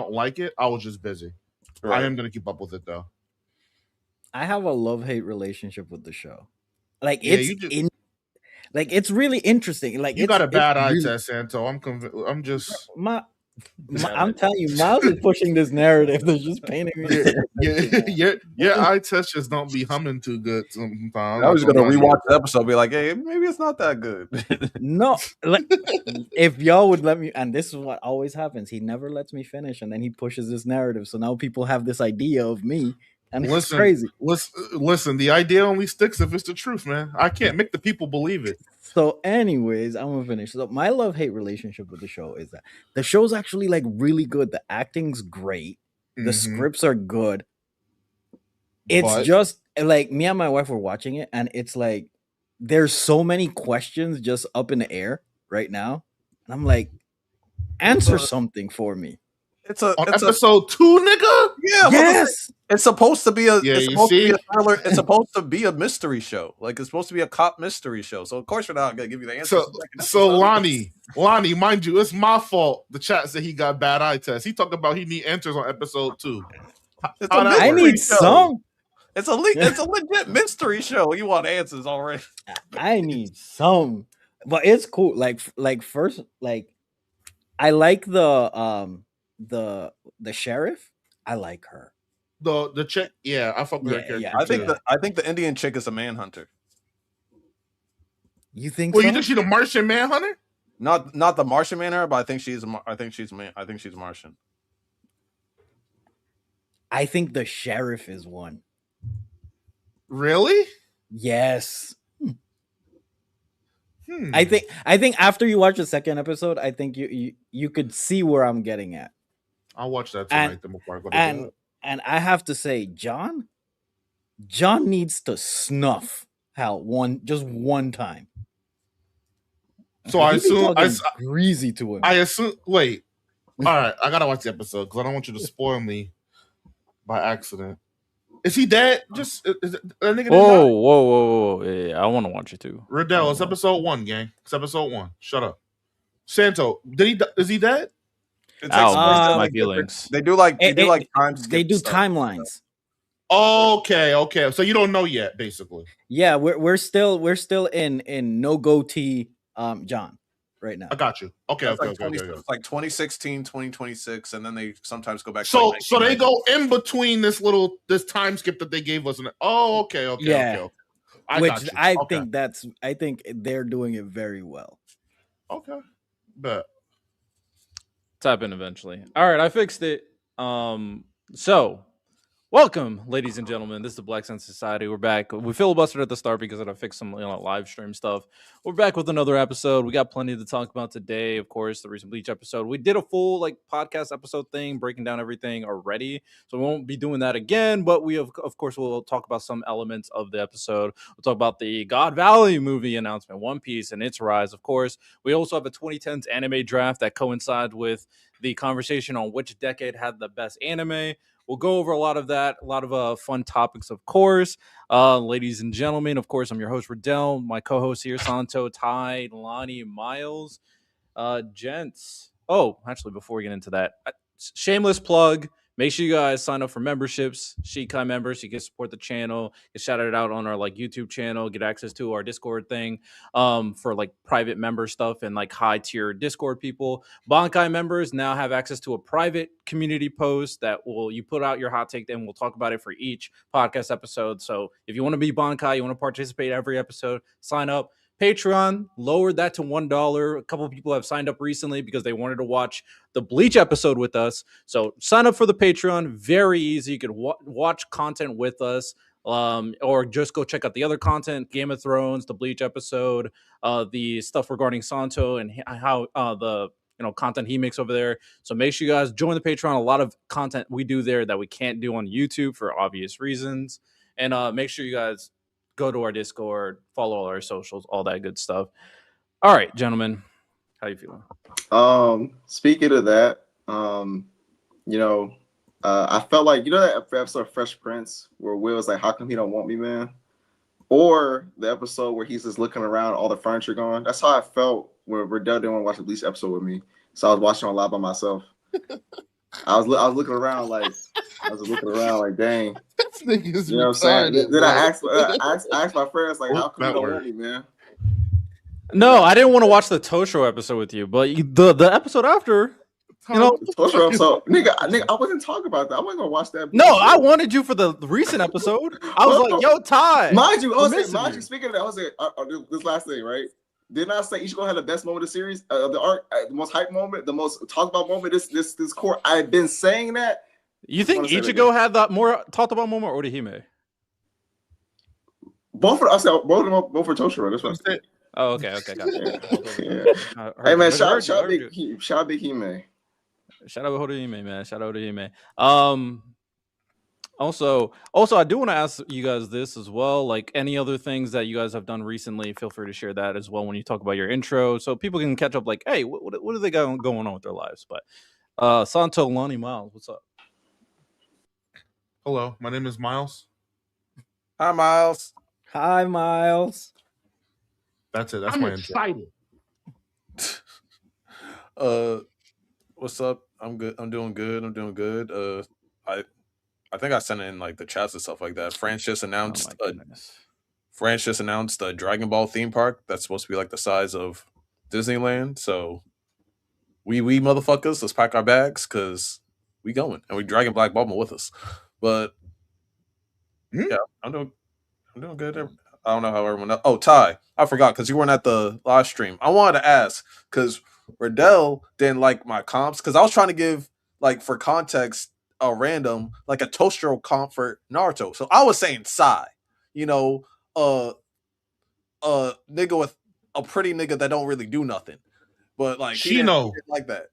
don't like it. I was just busy. Right. I am gonna keep up with it though. I have a love-hate relationship with the show. Like Yeah, it's like it's really interesting. Like you got a bad eye really, test, Santo. I'm just I'm telling you, Miles is pushing this narrative that's just painting me. your eye test just don't be humming too good sometimes. I was gonna rewatch the episode, be like, hey, maybe it's not that good. No, like, if y'all would let me, and this is what always happens. He never lets me finish, and then he pushes this narrative. So now people have this idea of me, and it's crazy. Listen, the idea only sticks if it's the truth, man. I can't make the people believe it. So, anyways, I'm gonna finish. So, my love-hate relationship with the show is that the show's actually like really good. The acting's great. The scripts are good. It's just like me and my wife were watching it, and it's like there's so many questions just up in the air right now, and I'm like, answer something for me. It's episode 2, nigga. Yeah, yes. It's supposed to be a. Yeah, it's supposed to be a thriller. It's supposed to be a mystery show. Like it's supposed to be a cop mystery show. So of course we're not gonna give you the answer. So Lonnie, mind you, it's my fault. The chat said he got bad eye test. He talked about he need answers on episode 2. I need some. It's a legit mystery show. You want answers already? I need some, but it's cool. Like first, like I like the sheriff. I like her. The chick, yeah, I fuck with her character. Yeah. I think the Indian chick is a manhunter. You think? Well, so? you think she's the Martian manhunter? Not the Martian manhunter, but I think she's Martian. I think the sheriff is one. Really? Yes. I think after you watch the second episode, I think you could see where I'm getting at. I'll watch that tonight before I go to bed. And I have to say, John needs to snuff Hal just one time. So I assume greasy to him. I assume. Wait, all right, I gotta watch the episode because I don't want you to spoil me by accident. Is he dead? Just whoa! Yeah, I want to watch it too. Riddell, it's episode 1, gang. It's episode 1. Shut up, Santo. Is he dead? My feelings. They do timelines. Okay. So you don't know yet, basically. Yeah, we're still in no goatee, John, right now. I got you. Okay. It's like 2016, 2026, and then they sometimes go back. So they go in between this time skip that they gave us. Okay. Yeah. Okay. I think they're doing it very well. Okay. But Tap in eventually. All right, I fixed it. So welcome, ladies and gentlemen. This is the Black Sense Society. We're back. We filibustered at the start because I fixed some live stream stuff. We're back with another episode. We got plenty to talk about today. Of course, the recent Bleach episode. We did a full podcast episode thing, breaking down everything already. So we won't be doing that again. But we of course will talk about some elements of the episode. We'll talk about the God Valley movie announcement, One Piece and its rise. Of course, we also have a 2010s anime draft that coincides with the conversation on which decade had the best anime. We'll go over a lot of that, a lot of fun topics, of course. Ladies and gentlemen, of course, I'm your host, Riddell. My co-host here, Santo, Ty, Lonnie, Miles. Gents. Oh, actually, before we get into that, shameless plug. Make sure you guys sign up for memberships. Shikai members, you can support the channel, get shouted out on our YouTube channel, get access to our Discord thing for private member stuff and high tier Discord people. Bankai members now have access to a private community post that you put out your hot take, then we'll talk about it for each podcast episode. So if you want to be Bankai, you want to participate every episode, sign up. Patreon lowered that to $1. A couple of people have signed up recently because they wanted to watch the Bleach episode with us. So sign up for the Patreon. Very easy. You could watch content with us, or just go check out the other content, Game of Thrones, the Bleach episode, the stuff regarding Santo and how the content he makes over there. So make sure you guys join the Patreon. A lot of content we do there that we can't do on YouTube for obvious reasons. And make sure you guys go to our Discord, follow all our socials, all that good stuff. All right, gentlemen, how you feeling? Speaking of that, I felt like that episode of Fresh Prince where Will's like, "How come he don't want me, man?" Or the episode where he's just looking around, all the furniture gone. That's how I felt when Riddell didn't want to watch the Bleach episode with me, so I was watching it live by myself. I was looking around like dang. This nigga's You know what I'm saying? retarded, Then I bro. asked my friends like, Oh, how come you that don't worked. want me, man? No, I didn't want to watch the Toshiro episode with you, but the episode after, you know. Toshiro episode, nigga, I wasn't talking about that. I wasn't gonna watch that. No, I wanted you for the recent episode. I was like, yo, Ty. Mind you, you. speaking of that, I was like, this last thing, right? Didn't I say Ichigo had the best moment of the series? The arc, the most hype moment, the most talked about moment. This court. I've been saying that. You think Ichigo had that more talked about moment or Orihime? Both for Toshiro. That's what I'm saying. Oh, okay, gotcha. Yeah. Hey man, shout out Big Hime. Shout out Orihime, man. Shout out Orihime. Also, I do want to ask you guys this as well. Like any other things that you guys have done recently, feel free to share that as well when you talk about your intro, so people can catch up. Like, hey, what do they got going on with their lives? But Santo, Lonnie, Miles, what's up? Hello, my name is Miles. Hi, Miles. Hi, Miles. That's it. That's I'm my intro. excited. What's up? I'm good. I'm doing good. I think I sent it in like the chats and stuff like that. France just announced a Dragon Ball theme park that's supposed to be like the size of Disneyland. So we motherfuckers, let's pack our bags because we going and we dragging Black Bulma with us. But yeah, I'm doing good. I don't know how everyone else. Oh, Ty, I forgot because you weren't at the live stream. I wanted to ask because Riddell didn't like my comps because I was trying to give like for context a random like a Toshiro comp for Naruto. So I was saying Sai, nigga with a pretty nigga that don't really do nothing, but like he didn't like that.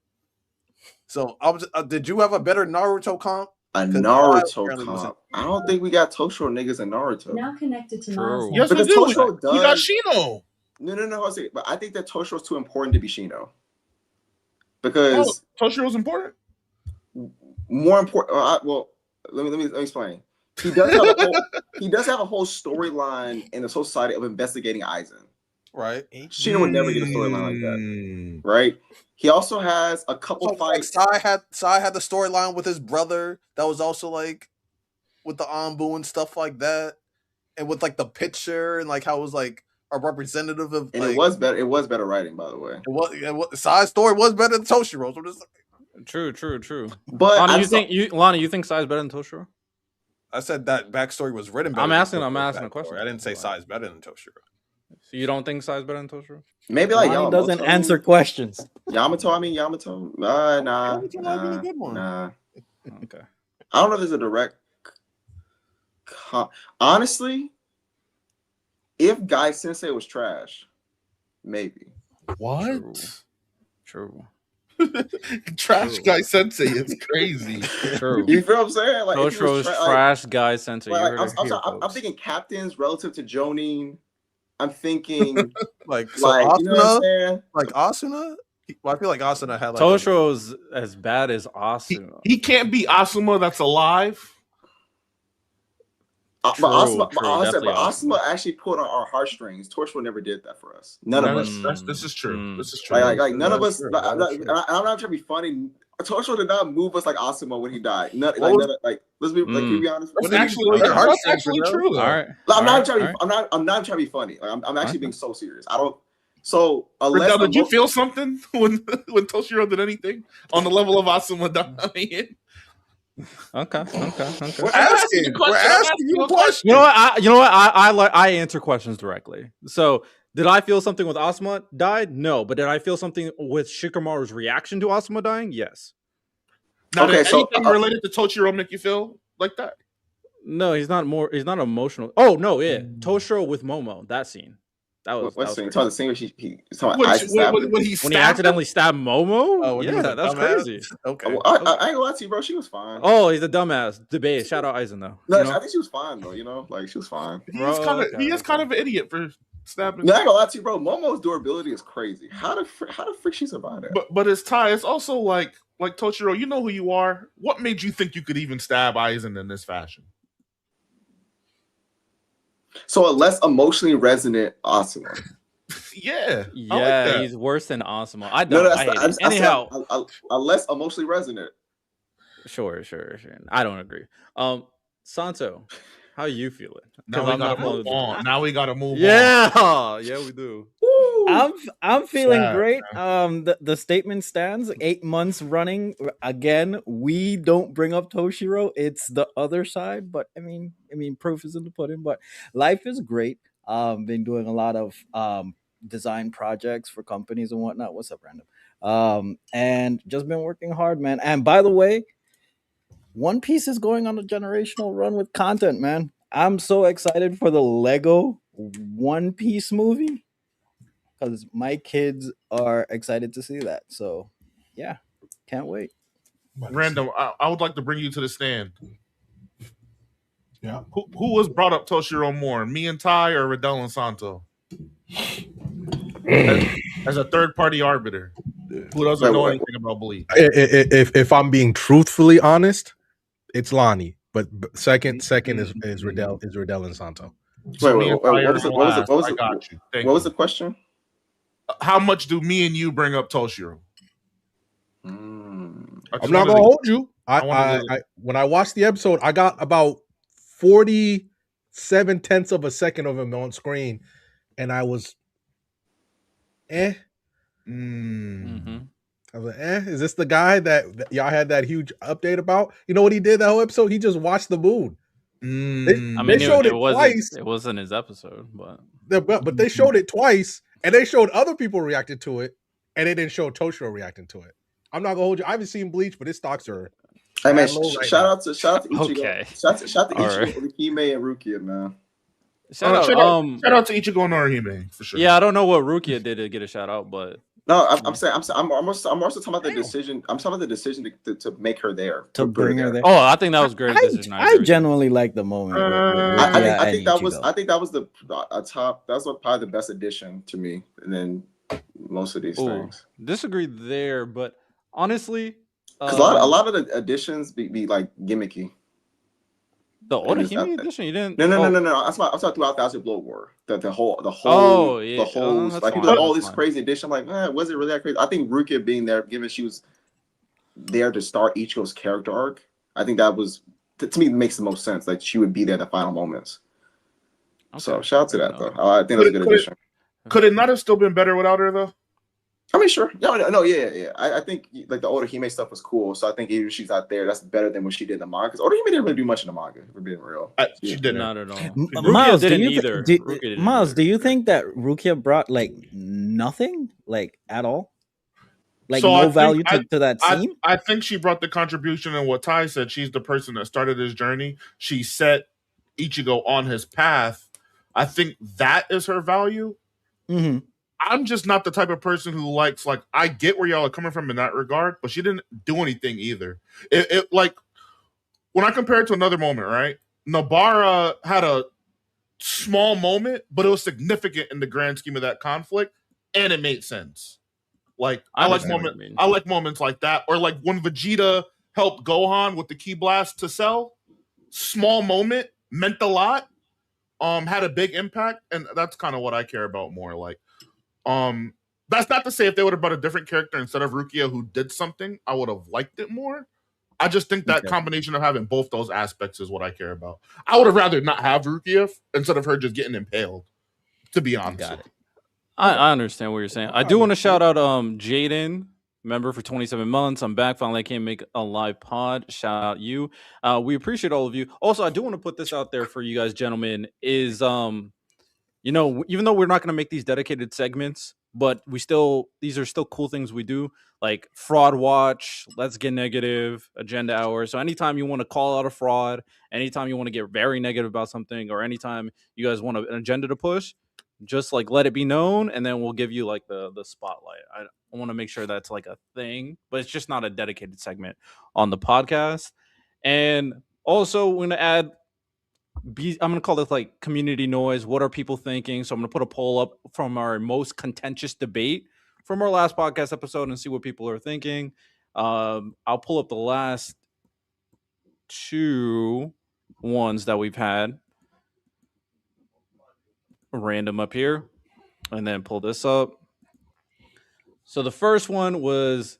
So I was. Did you have a better Naruto comp? A Naruto comp. I don't think we got Toshiro niggas in Naruto. Now connected to True. Miles. Yes, we do. Toshiro does. We got Shino. No. But I think that Toshiro's too important to be Shino. Because Toshiro's important. More important. Well, let me explain. He does have a whole storyline in the society of investigating Aizen. Right. Shino would never get a storyline like that. Right. He also has a couple fights. Like Sai had the storyline with his brother that was also like with the Anbu and stuff like that, and with like the picture and like how it was like a representative of. And like, it was better. It was better writing, by the way. Sai's story was better than Toshiro's. So just True. But Lonnie, you think Sai's better than Toshiro? I said that backstory was written better. I'm asking a question. I didn't say Sai's better than Toshiro. So you don't think Sai's better than Toshiro? Maybe like Yamamoto doesn't answer questions. Yamamoto. Nah. Really good one. Nah. Okay. I don't know if there's a direct. Honestly, if Guy Sensei was trash, maybe. What? True. Trash Guy Sensei is crazy. True. You feel what I'm saying? Like Toshiro's trash Guy Sensei. I'm thinking captains relative to Jonin. I'm thinking like Asuna, you know what I'm saying? Like Asuna. Well, I feel like Asuna had like Toshiro's as bad as Asuna. He can't be Asuma that's alive. But Asuma actually put on our heartstrings. Toshiro never did that for us. None of us. This is true. This is true. Like none of us. I'm not trying to be funny. Toshiro did not move us like Asuma when he died. Let's be can we be honest. That's actually true. Though. All right. I'm not trying to be funny. Like, I'm actually being so serious. I don't. So unless did you feel something when Toshiro did anything on the level of Asuma dying? Okay. We're asking you a question. You know what? I answer questions directly. So, did I feel something with Asuma died? No, but did I feel something with Shikamaru's reaction to Asuma dying? Yes. Now, did anything related to Toshiro make you feel like that? No, he's not emotional. Oh no, yeah, Toshiro with Momo, that scene. What scene? The scene where when he accidentally stabbed Momo? Oh, yeah, that's crazy. Okay. I ain't gonna lie to you, bro. She was fine. Oh, he's a dumbass. Debate. Shout out Aizen though. No, I think she was fine though. Like she was fine. He is kind of an idiot for stabbing. No, I ain't gonna lie to you, bro. Momo's durability is crazy. How the frick she survive that? But it's Ty. It's also like Toshiro. You know who you are. What made you think you could even stab Aizen in this fashion? So a less emotionally resonant Asuma. Yeah, he's worse than Asuma. Anyhow, a less emotionally resonant. Sure. I don't agree. Santo, how you feeling? Now we gotta move on. Now we gotta move on. Yeah, we do. I'm feeling Sad, great. The statement stands. 8 months running again. We don't bring up Toshiro. It's the other side. But I mean, proof is in the pudding. But life is great. Been doing a lot of design projects for companies and whatnot. What's up, Random? And just been working hard, man. And by the way, One Piece is going on a generational run with content, man. I'm so excited for the Lego One Piece movie because my kids are excited to see that. So, yeah, can't wait. Random, I would like to bring you to the stand. Yeah. Who was brought up Toshiro more, me and Ty or Riddell and Santo? As a third party arbiter who doesn't know anything about Bleach. If I'm being truthfully honest, it's Lonnie. But second is Riddell and Santo. What was the question? How much do me and you bring up Toshiro? I'm not gonna hold you. When I watched the episode, I got about 47/10 of a second of him on screen, and I was I was like, is this the guy that y'all had that huge update about? You know what he did that whole episode? He just watched the moon. They showed it twice. It wasn't his episode, but they showed it twice, and they showed other people reacting to it, and they didn't show Toshiro reacting to it. I'm not gonna hold you. I haven't seen Bleach, but his stocks are. Hey man, shout out to Ichigo. Okay. Shout out to Ichigo, Orihime, and Rukia, man. Shout out to Ichigo and Orihime for sure. Yeah, I don't know what Rukia did to get a shout out, but no, I'm also talking about the decision. I'm talking about the decision to make her there, to bring her there. Oh, I think that was great. I genuinely like the moment. I think that was the top. That was probably the best addition to me, and then most of these things. Disagree there, but honestly, because a lot of the additions be like gimmicky. The Orihime edition, you didn't? No. I'm talking throughout the Blood War. The whole like he did all this crazy addition. I'm like, was it really that crazy? I think Rukia being there, given she was there to start Ichigo's character arc, I think that was to me makes the most sense. Like she would be there at the final moments. Okay. So shout out to that though. I think that's a good addition. Could it not have still been better without her though? I mean, sure. Yeah. I think like the Orihime stuff was cool. So I think even if she's out there, that's better than what she did in the manga. Because Orihime didn't really do much in the manga, if we're being real. She didn't. Not at all. Miles, do you think that Rukia brought like nothing, like at all? Like so no value to that scene? I think she brought the contribution in what Ty said. She's the person that started his journey. She set Ichigo on his path. I think that is her value. Mm-hmm. I'm just not the type of person who likes, like, I get where y'all are coming from in that regard, but she didn't do anything either. It like, when I compare it to another moment, right? Nobara had a small moment, but it was significant in the grand scheme of that conflict, and it made sense. Like, I like moments like that, or like when Vegeta helped Gohan with the Ki Blast to Cell. Small moment, meant a lot, had a big impact, and that's kind of what I care about more. Like, that's not to say if they would have brought a different character instead of Rukia who did something, I would have liked it more. I just think that combination of having both those aspects is what I care about. I would have rather not have Rukia instead of her just getting impaled, to be honest. Got it. I understand what you're saying. I do want to shout out Jaden, member for 27 months. I'm back. Finally, I came make a live pod. Shout out you. We appreciate all of you. Also, I do want to put this out there for you guys, gentlemen, is you know, even though we're not going to make these dedicated segments, but these are still cool things we do, like Fraud Watch, Let's Get Negative, Agenda Hour. So anytime you want to call out a fraud, anytime you want to get very negative about something, or anytime you guys want an agenda to push, just like let it be known, and then we'll give you like the spotlight. I want to make sure that's like a thing, but it's just not a dedicated segment on the podcast. And also, we're going to add, I'm going to call this like community noise. What are people thinking? So I'm going to put a poll up from our most contentious debate from our last podcast episode and see what people are thinking. I'll pull up the last two ones that we've had random up here, and then pull this up. So the first one was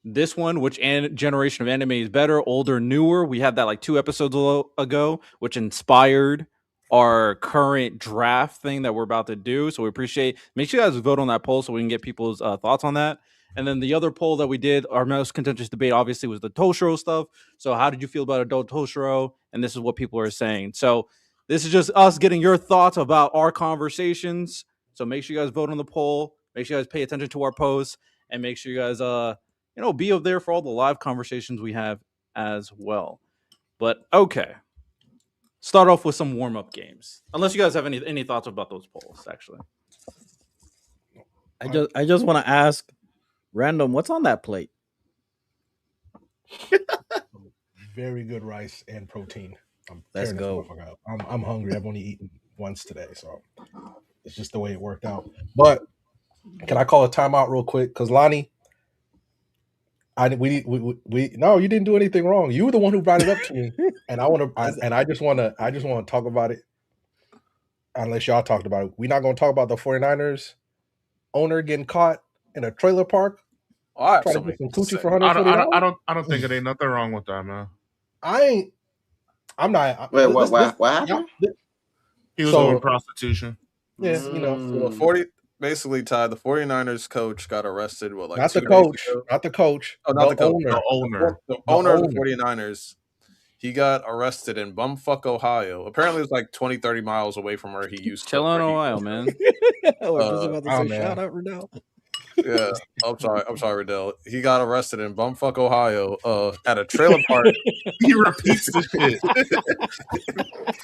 this one, which generation of anime is better, older, newer. We had that like 2 episodes ago, which inspired our current draft thing that we're about to do. So we appreciate. Make sure you guys vote on that poll so we can get people's thoughts on that. And then the other poll that we did, our most contentious debate, obviously, was the Toshiro stuff. So how did you feel about adult Toshiro? And this is what people are saying. So this is just us getting your thoughts about our conversations. So make sure you guys vote on the poll. Make sure you guys pay attention to our posts, and make sure you guys be up there for all the live conversations we have as well. But okay, start off with some warm up games. Unless you guys have any thoughts about those polls, actually. I just want to ask, random, what's on that plate? Very good rice and protein. Let's go. I'm hungry. I've only eaten once today, so it's just the way it worked out. But can I call a timeout real quick? Because Lonnie, no, you didn't do anything wrong. You were the one who brought it up to me, and I just want to talk about it. Unless y'all talked about it, we're not going to talk about the 49ers owner getting caught in a trailer park. All right, trying to get some coochie for $140. I don't think it ain't nothing wrong with that, man. I'm not. Wait, what happened? He was doing prostitution. Yeah, So basically, Ty, the 49ers coach got arrested. What, like not the coach. Oh, not the coach. Owner. The owner of the 49ers. He got arrested in bumfuck Ohio. Apparently, it was like 20, 30 miles away from where he used to. Chill in Ohio, man. We're just about to say shout out Riddell. Yeah, I'm sorry, Riddell. He got arrested in bumfuck Ohio at a trailer park. He repeats the shit.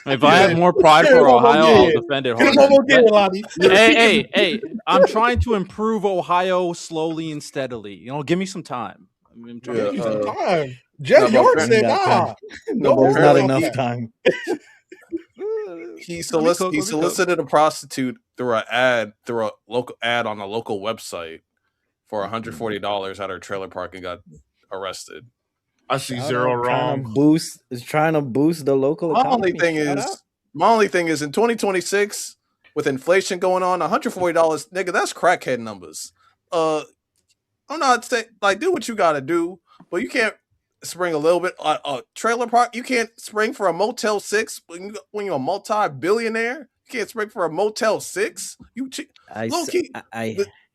If I had more pride for Ohio, I'll defend it harder. Hey, I'm trying to improve Ohio slowly and steadily. Give me some time. I'm trying to give you some time. Jeff York said, "Nah, there's not enough time." He solicited a prostitute through a local ad on a local website for $140 at her trailer park and got arrested. I see zero wrong. Is trying to boost the local economy. My only thing is in 2026 with inflation going on, $140, nigga, that's crackhead numbers. I'm not saying do what you got to do, but you can't spring a little bit a trailer park. You can't spring for a Motel 6 when you're a multi-billionaire. You can't spring for a Motel 6.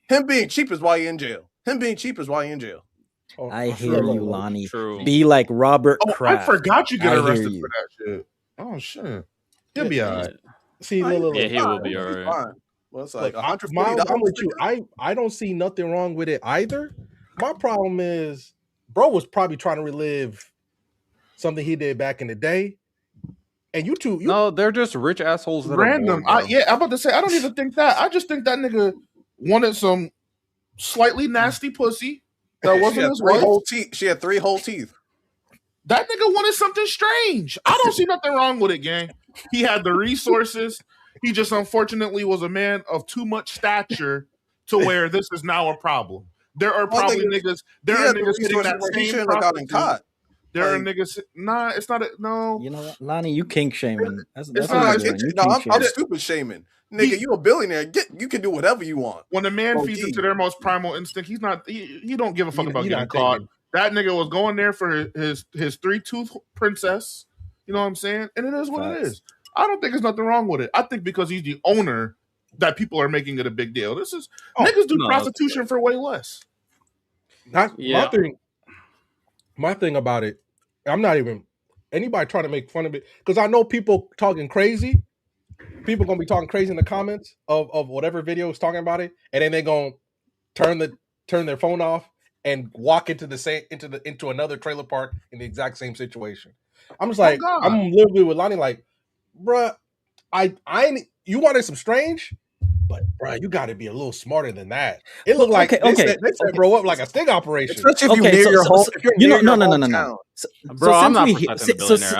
Him being cheap is why you're in jail. I hear you, Lonnie. True. Be like Robert Kraft. I forgot you get arrested for that shit. Oh shit, he'll be all right. See, he will be all right. Well, it's like $140. I'm with you. I don't see nothing wrong with it either. My problem is, bro was probably trying to relive something he did back in the day. And no, they're just rich assholes that random. Are bored, I'm about to say, I don't even think that. I just think that nigga wanted some slightly nasty pussy that wasn't his wife. She had 3 whole teeth. That nigga wanted something strange. I don't see nothing wrong with it, gang. He had the resources. He just unfortunately was a man of too much stature to where this is now a problem. There are probably niggas. There are niggas hitting that same prostitute. There are niggas. Nah, it's not. No. You know what, Lonnie? You kink shaming. I'm stupid shaming. Nigga, you a billionaire. You can do whatever you want. When a man feeds into their most primal instinct, he's not. He don't give a fuck about getting caught. That nigga was going there for his 3-tooth princess. You know what I'm saying? And it is what it is. I don't think there's nothing wrong with it. I think because he's the owner that people are making it a big deal. This is niggas do prostitution for way less. My thing about it, I'm not even anybody trying to make fun of it because I know people talking crazy. People gonna be talking crazy in the comments of whatever video is talking about it, and then they gonna turn their phone off and walk into another trailer park in the exact same situation. I'm just like, I'm literally with Lonnie, like, bruh, you wanted some strange, but bruh, you got to be a little smarter than that. It looked like they set bro up like a sting operation. Especially if you're near your home. No.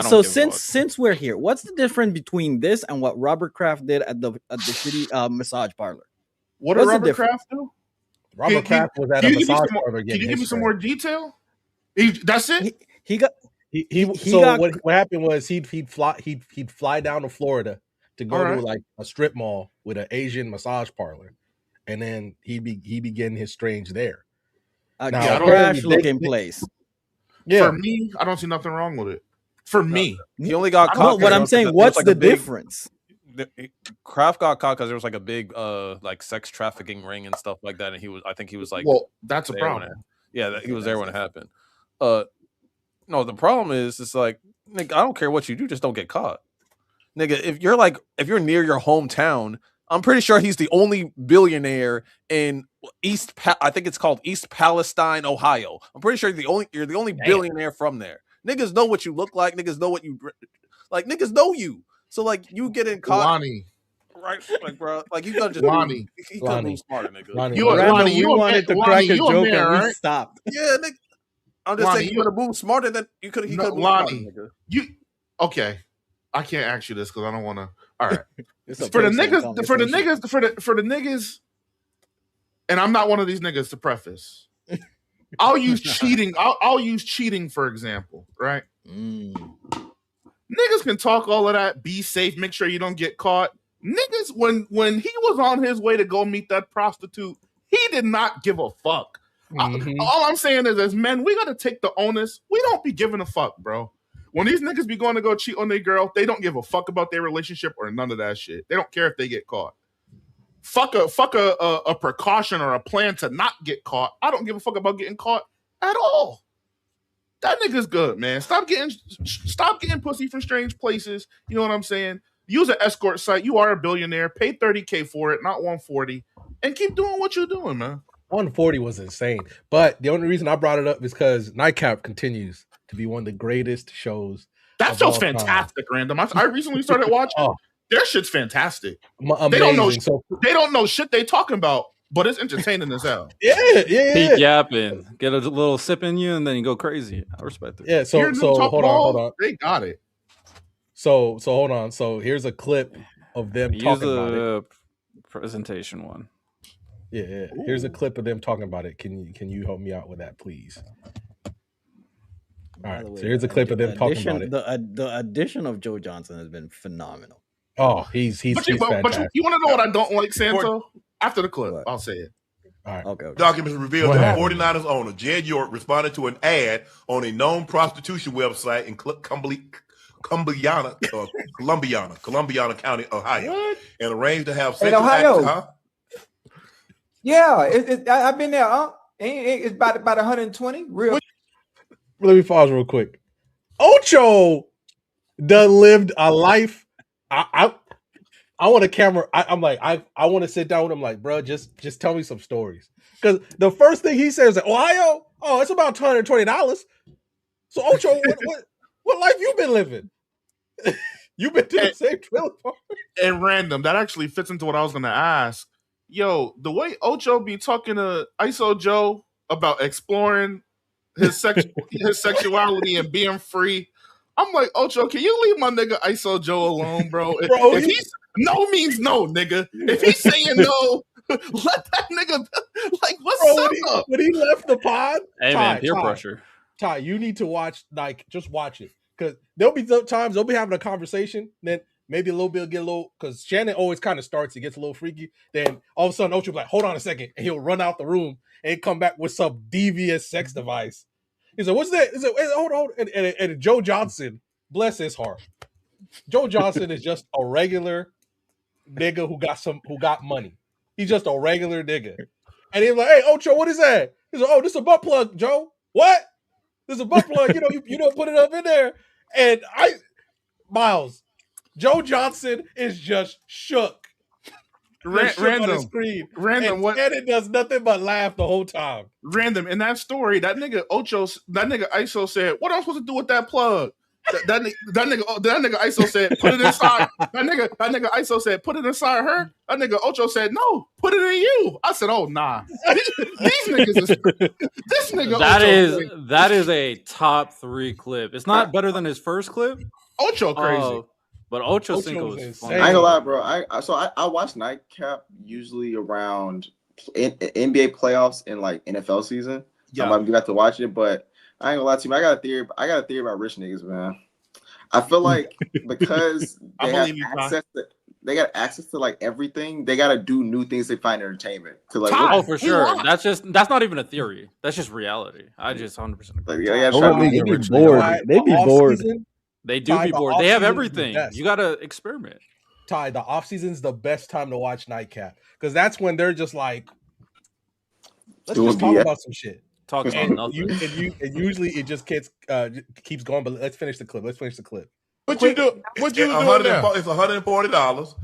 So since we're here, what's the difference between this and what Robert Kraft did at the shitty massage parlor? What did Robert Kraft do? Robert Kraft was at a massage parlor. Can you give me some more detail? That's it. What happened was he'd fly down to Florida to go to like a strip mall with an Asian massage parlor, and then he began his strange there. Trash looking place. Yeah. For me, I don't see nothing wrong with it. For me, he only got caught. What I'm saying, what's the difference? Kraft got caught because there was like a big like sex trafficking ring and stuff like that, and I think he was like, well, that's a problem. He was there when it happened. No, the problem is, it's like, nigga, I don't care what you do, just don't get caught, nigga. If you're near your hometown, I'm pretty sure he's the only billionaire in I think it's called East Palestine, Ohio. I'm pretty sure you're the only billionaire from there. Niggas know what you look like. Niggas know what you like. Niggas know you. So like you getting caught, Lonnie. Right? Like bro, like you gotta just Lonnie. He couldn't move smarter, nigga. Lonnie, you wanted to crack a joke and we stopped. Yeah, nigga. I'm just saying you could have moved smarter than you could. He could have moved smarter, nigga. Okay? I can't ask you this because I don't want to. All right, for the niggas, and I'm not one of these niggas to preface. I'll use cheating. I'll use cheating for example, right? Niggas can talk all of that. Be safe. Make sure you don't get caught. Niggas, when he was on his way to go meet that prostitute, he did not give a fuck. All I'm saying is, as men, we gotta take the onus. We don't be giving a fuck, bro. When these niggas be going to go cheat on their girl, they don't give a fuck about their relationship or none of that shit. They don't care if they get caught. Fuck a precaution or a plan to not get caught. I don't give a fuck about getting caught at all. That nigga's good, man. Stop getting pussy from strange places. You know what I'm saying? Use an escort site. You are a billionaire. Pay $30K for it, not $140, and keep doing what you're doing, man. 140 was insane, but the only reason I brought it up is because Nightcap continues to be one of the greatest shows. That show's fantastic, Random. I recently started watching. Their shit's fantastic. Amazing. They don't know shit they talking about, but it's entertaining as hell. Peak yapping, get a little sip in you, and then you go crazy. I respect it. Yeah. So hold on. They got it. So hold on. So here's a clip of them talking about it. Presentation one. Yeah. Here's a clip of them talking about it. Can you help me out with that, please? All right. So here's a clip of them talking about it. The addition of Joe Johnson has been phenomenal. Oh, he's fantastic. But you want to know what I don't like, Santo? After the clip, I'll say it. All right. Okay. Documents revealed that 49ers owner Jed York responded to an ad on a known prostitution website in Columbiana County, Ohio, and arranged to have sexual acts. Yeah, I've been there. It's about 120. Real. Let me pause real quick. Ocho done lived a life. I want a camera. I'm like, I want to sit down with him. Like, bro, just tell me some stories. Because the first thing he says, like, Ohio, it's about $220. So Ocho, what life you been living? You've been to the same trailer park. And Random, that actually fits into what I was gonna ask. Yo, the way Ocho be talking to ISO Joe about exploring his sexuality and being free, I'm like, Ocho, can you leave my nigga ISO Joe alone, bro? If he's no means no, nigga. If he's saying no, let that nigga like what's up? When he left the pod, hey man, peer pressure. Ty, you need to watch, like, just watch it. Because there'll be times they'll be having a conversation, then maybe a little bit get a little, because Shannon always kind of starts, he gets a little freaky. Then all of a sudden, Ocho will be like, hold on a second. And he'll run out the room and come back with some devious sex device. He's like, what's that? He's like, hold. And Joe Johnson, bless his heart. Joe Johnson is just a regular nigga who got money. He's just a regular nigga. And he's like, hey, Ocho, what is that? He's like, this is a butt plug, Joe. What? This is a butt plug. You don't put it up in there. And Miles, Joe Johnson is just shook. Random on the screen. Random. And it does nothing but laugh the whole time. Random. In that story, that nigga ISO said, what am I supposed to do with that plug? That nigga ISO said, put it inside. That nigga ISO said, put it inside her. That nigga Ocho said, no, put it in you. I said, oh nah. These niggas is this nigga. That is a top 3 clip. It's not better than his first clip. Ocho crazy. But Ochocinco is funny. I ain't gonna lie, bro. I watch Nightcap usually around NBA playoffs and like NFL season. Yeah, I'm gonna get back to watch it, but I ain't gonna lie to you. I got a theory about rich niggas, man. I feel like because they got access to like everything, they got to do new things to find entertainment. To like, oh, for sure. That's not even a theory. That's just reality. I just 100% agree. They be bored. They be bored. They do be bored. They have everything. You got to experiment. Ty, the off season's the best time to watch Nightcap because that's when they're just like, let's just talk about some shit. Talk about nothing. And usually it just keeps going. But let's finish the clip. What you do? What you doing now? It's $140.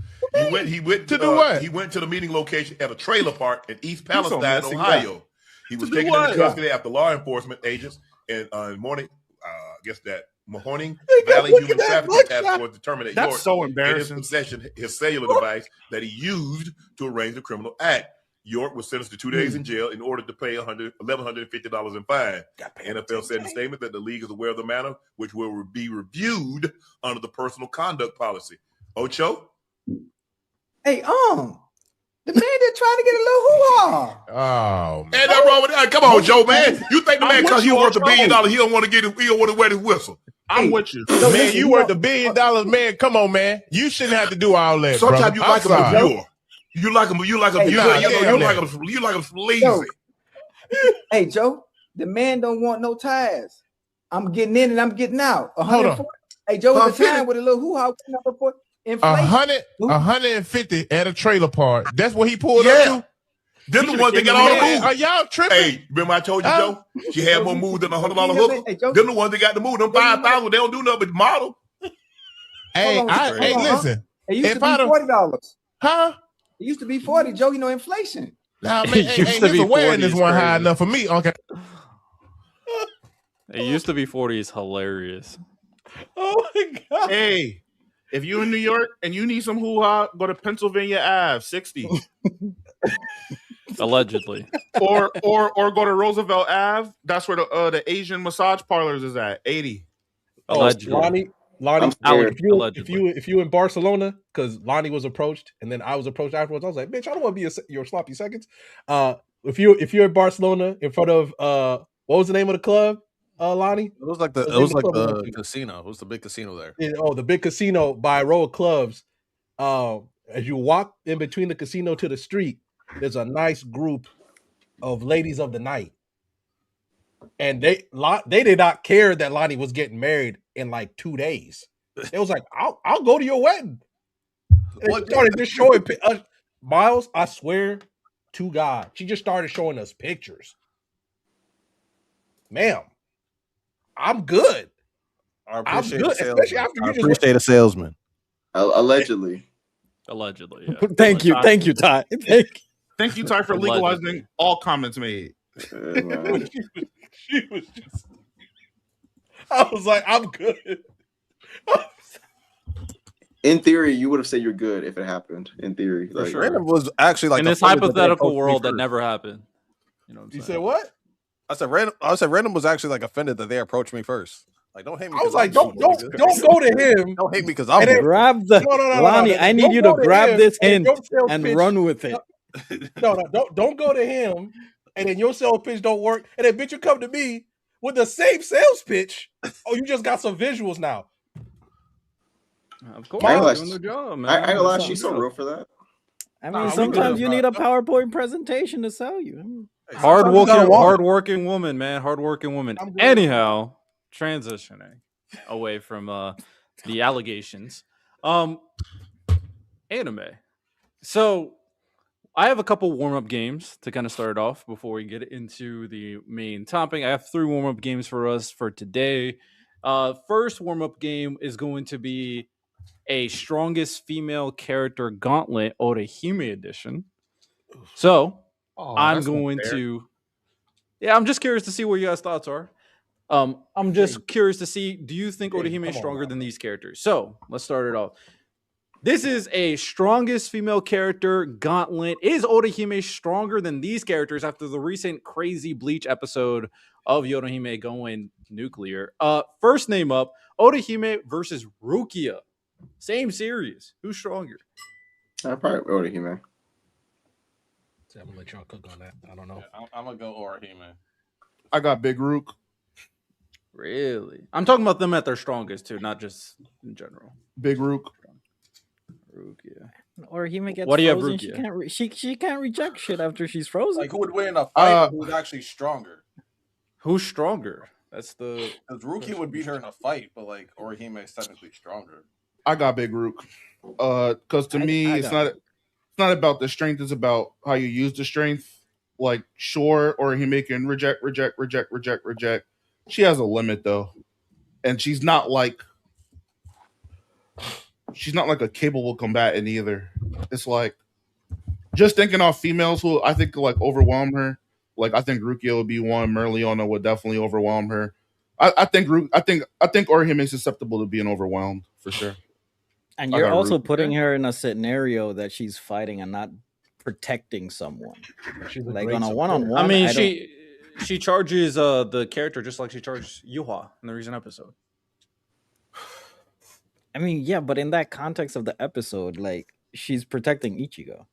He went to do what? He went to the meeting location at a trailer park in East Palestine, Ohio. He was taken into custody after law enforcement agents and morning. I guess that Mahoning Valley Human Trafficking Task Force determined that York so embarrassing. In his possession his cellular device that he used to arrange the criminal act. York was sentenced to 2 days in jail in order to pay $1,150 in fine. NFL said in a statement that the league is aware of the matter, which will be reviewed under the personal conduct policy. Ocho? Hey, the man that's trying to get a little hoo-ha. Oh, man. Ain't nothing wrong with that. Come on, Joe, man. You think the man because he worth $1 billion, he don't want to wear his whistle. I'm with you. Man, you worth $1 billion, man. Come on, man. You shouldn't have to do all that. Sometimes you like him pure. You like him lazy. Hey, Joe, the man don't want no ties. I'm getting in and I'm getting out. Hold on. Hey, Joe, at the time with a little hoo-ha for inflation. 150 at a trailer park. That's what he pulled up to. Then the ones that got all the moves. Are y'all tripping? Hey, remember I told you, Joe? She had more moves than $100 hooker. Them the ones that got the move. Them 5,000, they don't do nothing but model. Hey, listen. It used to be $40. Huh? It used to be 40, Joe. You know inflation. Nah, man, his awareness wasn't high enough for me. Okay. It used to be 40 is hilarious. Oh my god. Hey, if you're in New York and you need some hoo-ha, go to Pennsylvania Ave, 60. Allegedly. Or go to Roosevelt Ave. That's where the Asian massage parlors is at, 80. Allegedly. Lonnie, if you in Barcelona, because Lonnie was approached and then I was approached afterwards, I was like, bitch, I don't want to be your sloppy seconds. If you're in Barcelona in front of what was the name of the club, Lonnie? It was like the casino. It was the big casino there. The big casino by a row of clubs. As you walk in between the casino to the street, there's a nice group of ladies of the night. And they did not care that Lonnie was getting married in like 2 days. It was like, I'll go to your wedding. What started just showing Miles? I swear to God, she just started showing us pictures. Ma'am, I'm good. I appreciate a salesman. Allegedly. Yeah. Thank you, Ty. Thank you, Ty, for legalizing all comments made. She was just. I was like, I'm good. In theory, you would have said you're good if it happened. In theory, for sure. Random was actually like in this hypothetical world that never happened. You know what I'm saying? You said what? I said Random was actually like offended that they approached me first. Like, don't hate me. I was like, don't go to him. Don't hate me because I'm grab the Lonnie. I need you to grab this hint and run with it. Don't go to him. And then your sales pitch don't work. And then bitch, you come to me with the same sales pitch. Oh, you just got some visuals now. Of course, doing the job, man. I ain't gonna lie, she's so real for that. I mean, sometimes you need a PowerPoint presentation to sell you. Hardworking woman, man. Hardworking woman. Anyhow, transitioning away from the allegations. Anime. So I have a couple warm-up games to kind of start off before we get into the main topic. I have 3 warm-up games for us for today. First warm-up game is going to be a strongest female character gauntlet Orihime edition. So I'm going to... Yeah, I'm just curious to see what you guys' thoughts are. I'm just curious to see, do you think Orihime is stronger than these characters? So let's start it off. This is a strongest female character gauntlet. Is Orihime stronger than these characters after the recent crazy Bleach episode of Yoruichi going nuclear? First name up, Orihime versus Rukia. Same series. Who's stronger? Probably Orihime. I'm gonna let y'all cook on that. I don't know. Yeah, I'm gonna go Orihime. I got Big Rook. Really? I'm talking about them at their strongest too, not just in general. Big Rook. Rukia. Orihime gets What do you have, frozen. Rukia? She can't reject shit after she's frozen. Like, who would win in a fight? Or who's actually stronger? Who's stronger? That's the. Because Rukia would beat her in a fight, but like Orihime is technically stronger. I got Big Rook. Because to me, it's not about the strength. It's about how you use the strength. Like, sure, Orihime can reject. She has a limit though, and she's not like a capable combatant either. It's like just thinking off females who I think like overwhelm her. Like I think Rukia would be one. Merliona would definitely overwhelm her. I think Orihime is susceptible to being overwhelmed for sure. And you're also putting her in a scenario that she's fighting and not protecting someone. She's like on a one-on-one. I mean, she charges the character just like she charged Yuha in the recent episode. I mean, yeah, but in that context of the episode, like she's protecting Ichigo.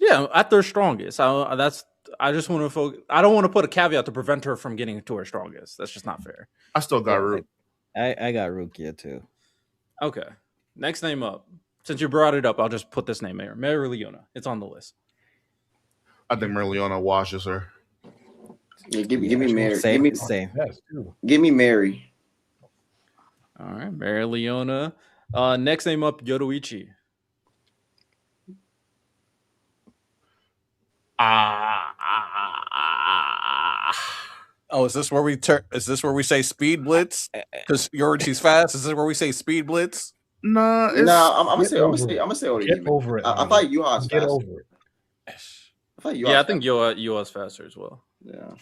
Yeah, at their strongest. I just want to focus. I don't want to put a caveat to prevent her from getting to her strongest. That's just not fair. I still got Rook. I got Rukia too. Okay. Next name up. Since you brought it up, I'll just put this name here. Merliona. It's on the list. I think Merliona washes her. Yeah, give me Mary. Same. Give me Mary. All right, Merliona. Next name up, Yoruichi. Oh, is this where we say speed blitz? Because Yoruichi's fast. Is this where we say speed blitz? No, I'm gonna say Orihime. Get over it. I thought Yuha's Get faster. over it. I think Yuha's faster as well. Yeah.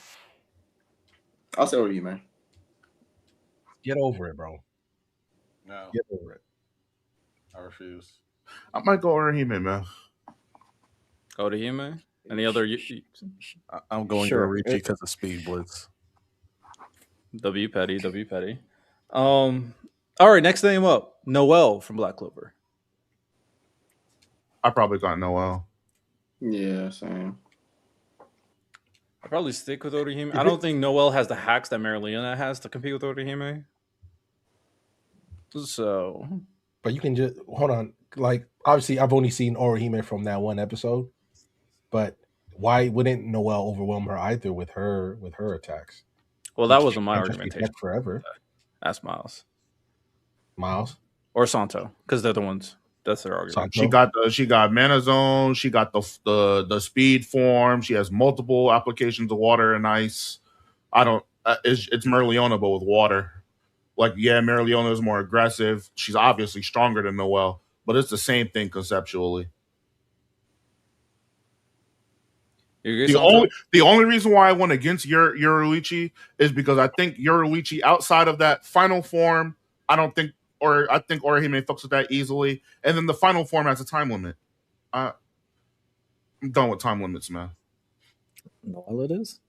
I'll say Orihime. Get over it, bro. No. Get over it. I refuse. I might go Orihime, man. Orihime? Any other? I'm going Yoruichi because of speed blitz. W Petty. All right, next name up, Noelle from Black Clover. I probably got Noelle. Yeah, same. I'll probably stick with Orihime. I don't think Noelle has the hacks that Merliona has to compete with Orihime. So, but you can just hold on. Like, obviously, I've only seen Orihime from that one episode, but why wouldn't Noelle overwhelm her either with her attacks? Well, that wasn't my argumentation. Forever. That's Miles or Santo, because they're the ones. That's their argument. Santo. She got Mana Zone. She got the speed form. She has multiple applications of water and ice. It's Merliona, but with water. Like, yeah, Merliona is more aggressive. She's obviously stronger than Noelle, but it's the same thing conceptually. The only reason why I went against Yoruichi is because I think Yoruichi, outside of that final form, I think Orihime fucks with that easily. And then the final form has a time limit. I'm done with time limits, man. All it is.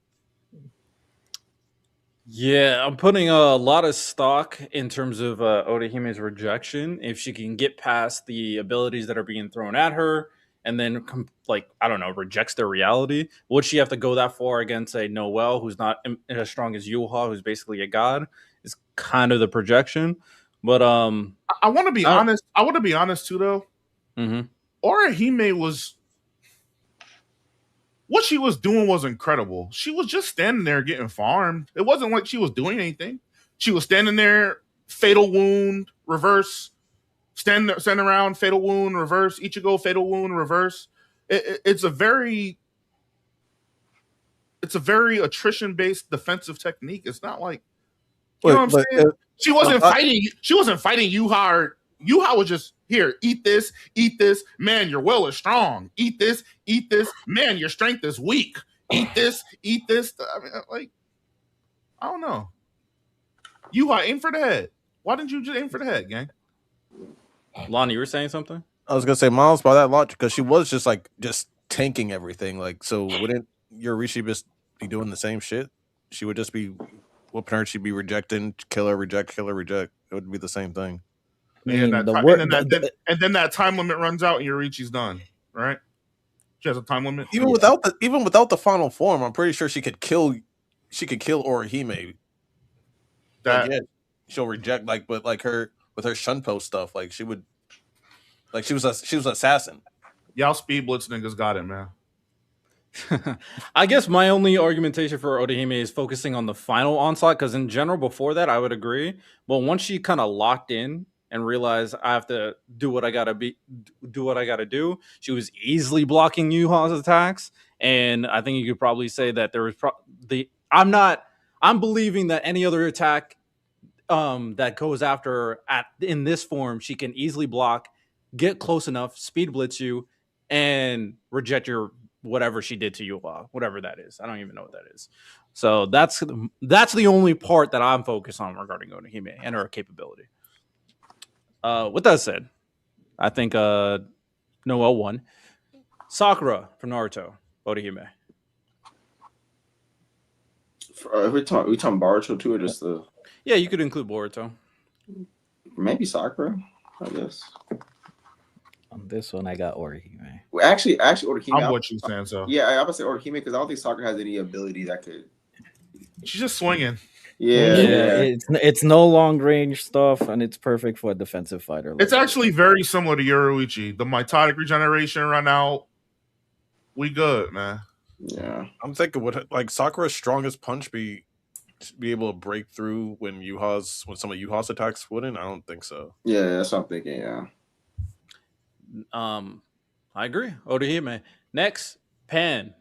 Yeah, I'm putting a lot of stock in terms of Orihime's rejection. If she can get past the abilities that are being thrown at her, and then rejects their reality, would she have to go that far against a Noelle who's not as strong as Yuha, who's basically a god? Is kind of the projection. But I want to be honest. I want to be honest too, though. Mm-hmm. Orihime was. What she was doing was incredible. She was just standing there getting farmed. It wasn't like she was doing anything. She was standing there, fatal wound, reverse, stand around, fatal wound, reverse, Ichigo, fatal wound, reverse. It's a very attrition-based defensive technique. It's not like, you know what I'm saying? She wasn't fighting Yuha. Yuha was just, here, eat this, man, your will is strong. Eat this, man, your strength is weak. Eat this. I mean, like, I don't know. Yuha, aim for the head. Why didn't you just aim for the head, gang? Lonnie, you were saying something? I was gonna say Miles by that logic, because she was just tanking everything. Like, so wouldn't Yoruichi just be doing the same shit? She would just be whooping her. She'd be rejecting, kill her, reject. It would be the same thing. And then that time limit runs out and Yoruichi's done, right? She has a time limit. Even without the final form, I'm pretty sure she could kill Orihime That she'll reject but her with her shunpo stuff, she would she was an assassin. Y'all speed blitz niggas got it, man. I guess my only argumentation for Orihime is focusing on the final onslaught, because in general, before that, I would agree. But once she kind of locked in and realized I have to do what I gotta do, she was easily blocking Yuha's attacks. And I think you could probably say that there was I'm believing that any other attack that goes after her in this form, she can easily block, get close enough, speed blitz you, and reject your whatever she did to Yuha, whatever that is. I don't even know what that is. So that's the only part that I'm focused on regarding Orihime and her capability. With that said, I think Noelle won. Sakura from Naruto, Orihime. We talking Boruto too, or just the? Yeah, you could include Boruto. Maybe Sakura, I guess. On this one, I got Orihime. Well, actually, Orihime. I'm what you saying, so. Yeah, I would say Orihime because I don't think Sakura has any ability that could. She's just swinging. Yeah. It's no long range stuff, and it's perfect for a defensive fighter. It's actually very similar to Yoruichi. The mitotic regeneration run out. We good, man. Yeah. I'm thinking would Sakura's strongest punch be able to break through when some of Yuha's attacks wouldn't? I don't think so. Yeah, that's what I'm thinking. Yeah. I agree. Orihime. Next, Pan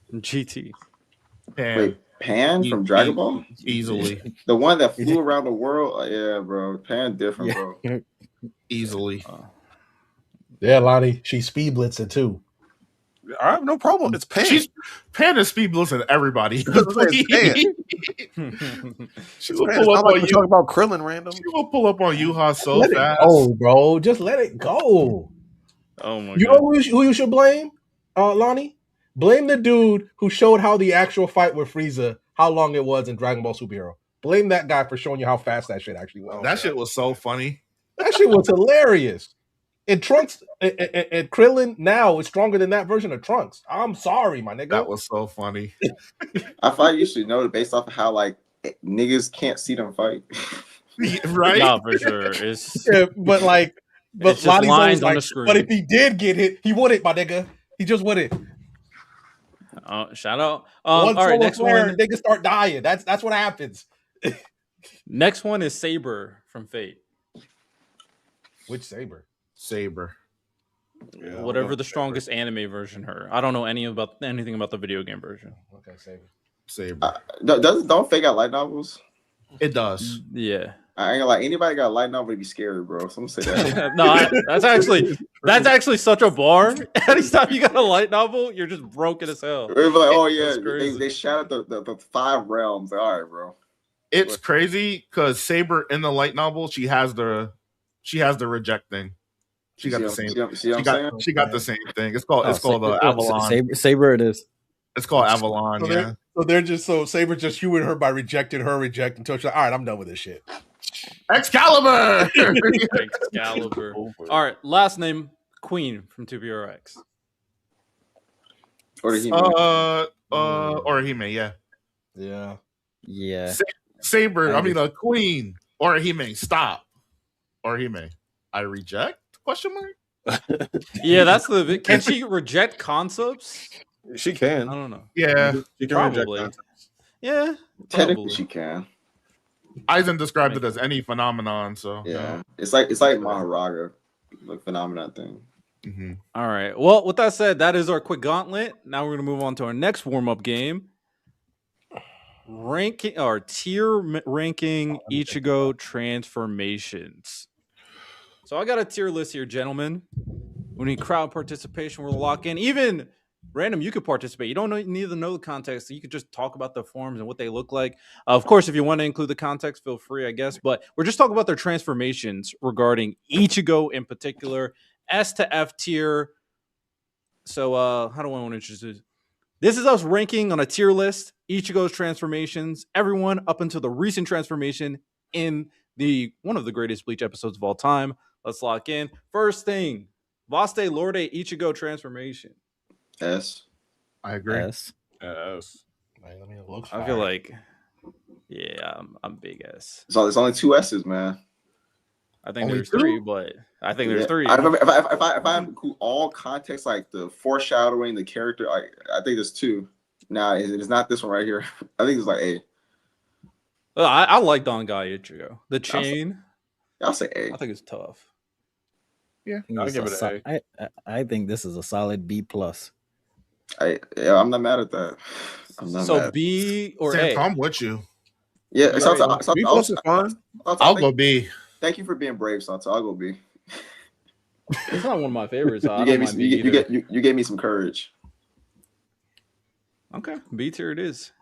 from GT. Wait, Pan from Dragon Ball? Easily. The one that flew around the world? Yeah, bro. Pan different, bro. Easily. Yeah, Lonnie. She speed blitzing too. I have no problem. It's Pan. Pan is speed blitzing everybody. She will pull up on you. Talking about Krillin random. She will pull up on Yuha so let fast. Oh, bro. Just let it go. Oh my god. You know who you should blame, Lonnie? Blame the dude who showed how the actual fight with Frieza, how long it was in Dragon Ball Superhero. Blame that guy for showing you how fast that shit actually was. That shit was so funny. That shit was hilarious. And Trunks and Krillin now is stronger than that version of Trunks. I'm sorry, my nigga. That was so funny. I thought you should know based off of how niggas can't see them fight. Right? No, for sure. But Lonnie's lines on like, the screen. but if he did get hit, he wouldn't, my nigga. He just wouldn't. Shout out. All right, next one. Niggas start dying. That's what happens. Next one is Saber from Fate. Which Saber? Saber. Yeah, whatever the strongest anime version her. I don't know anything about the video game version. Okay, Saber. Don't Fate got light novels? It does. Yeah. I ain't gonna lie. Anybody got a light novel to be scary, bro. Someone say that. No, that's actually such a bar. Anytime you got a light novel, you're just broken as hell. They're like, oh yeah, they shout out the 5 realms. All right, bro. It's crazy because Saber in the light novel, she has the reject thing. She got the same. She got the same thing. It's called Avalon. Saber it is. It's called Avalon. So Saber just humoured her by rejecting until she's like, all right, I'm done with this shit. Excalibur. Excalibur. All right, last name Queen from 2BRX. Orihime, yeah. Saber. I mean, a queen. Orihime, stop. Orihime, I reject? Question mark. Yeah, that's the. Can she reject concepts? She can. I don't know. Yeah, she can reject concepts. Yeah, technically she can. Aizen described it as any phenomenon, so yeah, it's like Maharaga, phenomenon thing. Mm-hmm. All right. Well, with that said, that is our quick gauntlet. Now we're gonna move on to our next warm-up game. Tier ranking Ichigo transformations. So I got a tier list here, gentlemen. We need crowd participation. We'll lock in. Even random, you could participate. You don't need to know the context. You could just talk about the forms and what they look like. Of course, if you want to include the context, feel free, I guess. But we're just talking about their transformations regarding Ichigo in particular. S to F tier. So how do I want to introduce this? This is us ranking on a tier list Ichigo's transformations, everyone up until the recent transformation in one of the greatest Bleach episodes of all time. Let's lock in. First thing, Vaste Lorde Ichigo transformation. S. I agree. S. I feel like Yeah, I'm big S. So there's only 2 S's, man. I think there's 3, but I think there's 3. I remember if I include all context, like the foreshadowing, the character, I think there's 2. Nah, it's not this one right here. I think it's like A. I like Dangai Ichigo. The chain. I'll say A. I think it's tough. Yeah, I'll give it an A. I think this is a solid B+. I'm not mad at that. I'm not mad. B or Sam, A? I'm with you. Yeah, B+ is fine. I'll go B. Thank you for being brave, Santo. I'll go B. It's not one of my favorites. You gave me some courage. Okay, B tier it is.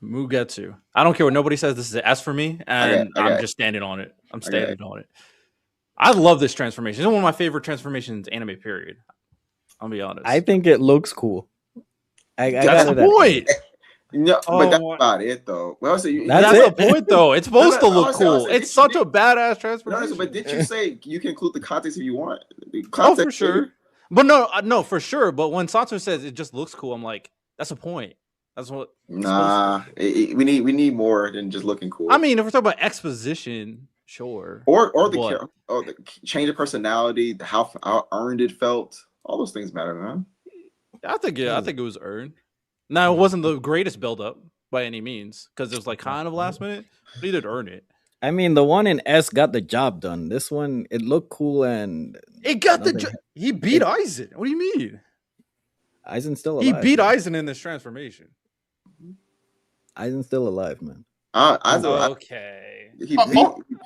Mugetsu. I don't care what nobody says. This is an S for me, and I'm just standing on it. I'm standing on it. I love this transformation. It's one of my favorite transformations anime. Period. I'll be honest. I think it looks cool. That's the point. No, but that's about it, though. Well, so that's the point, though. It's supposed to look cool. It's such a badass transformation. No, but did you say you can include the context if you want? Oh, for sure. But no, for sure. But when Santo says it just looks cool, I'm like, that's a point. That's what. Nah, we need more than just looking cool. I mean, if we're talking about exposition, sure. Or the change of personality, how earned it felt. All those things matter, man. I think it was earned. Now, it wasn't the greatest build-up by any means, because it was like kind of last minute, but he did earn it. I mean, the one in S got the job done. This one, it looked cool and it got the job. He beat Aizen. What do you mean? Aizen's still alive. He beat Aizen in this transformation. Aizen's still alive, man. Okay.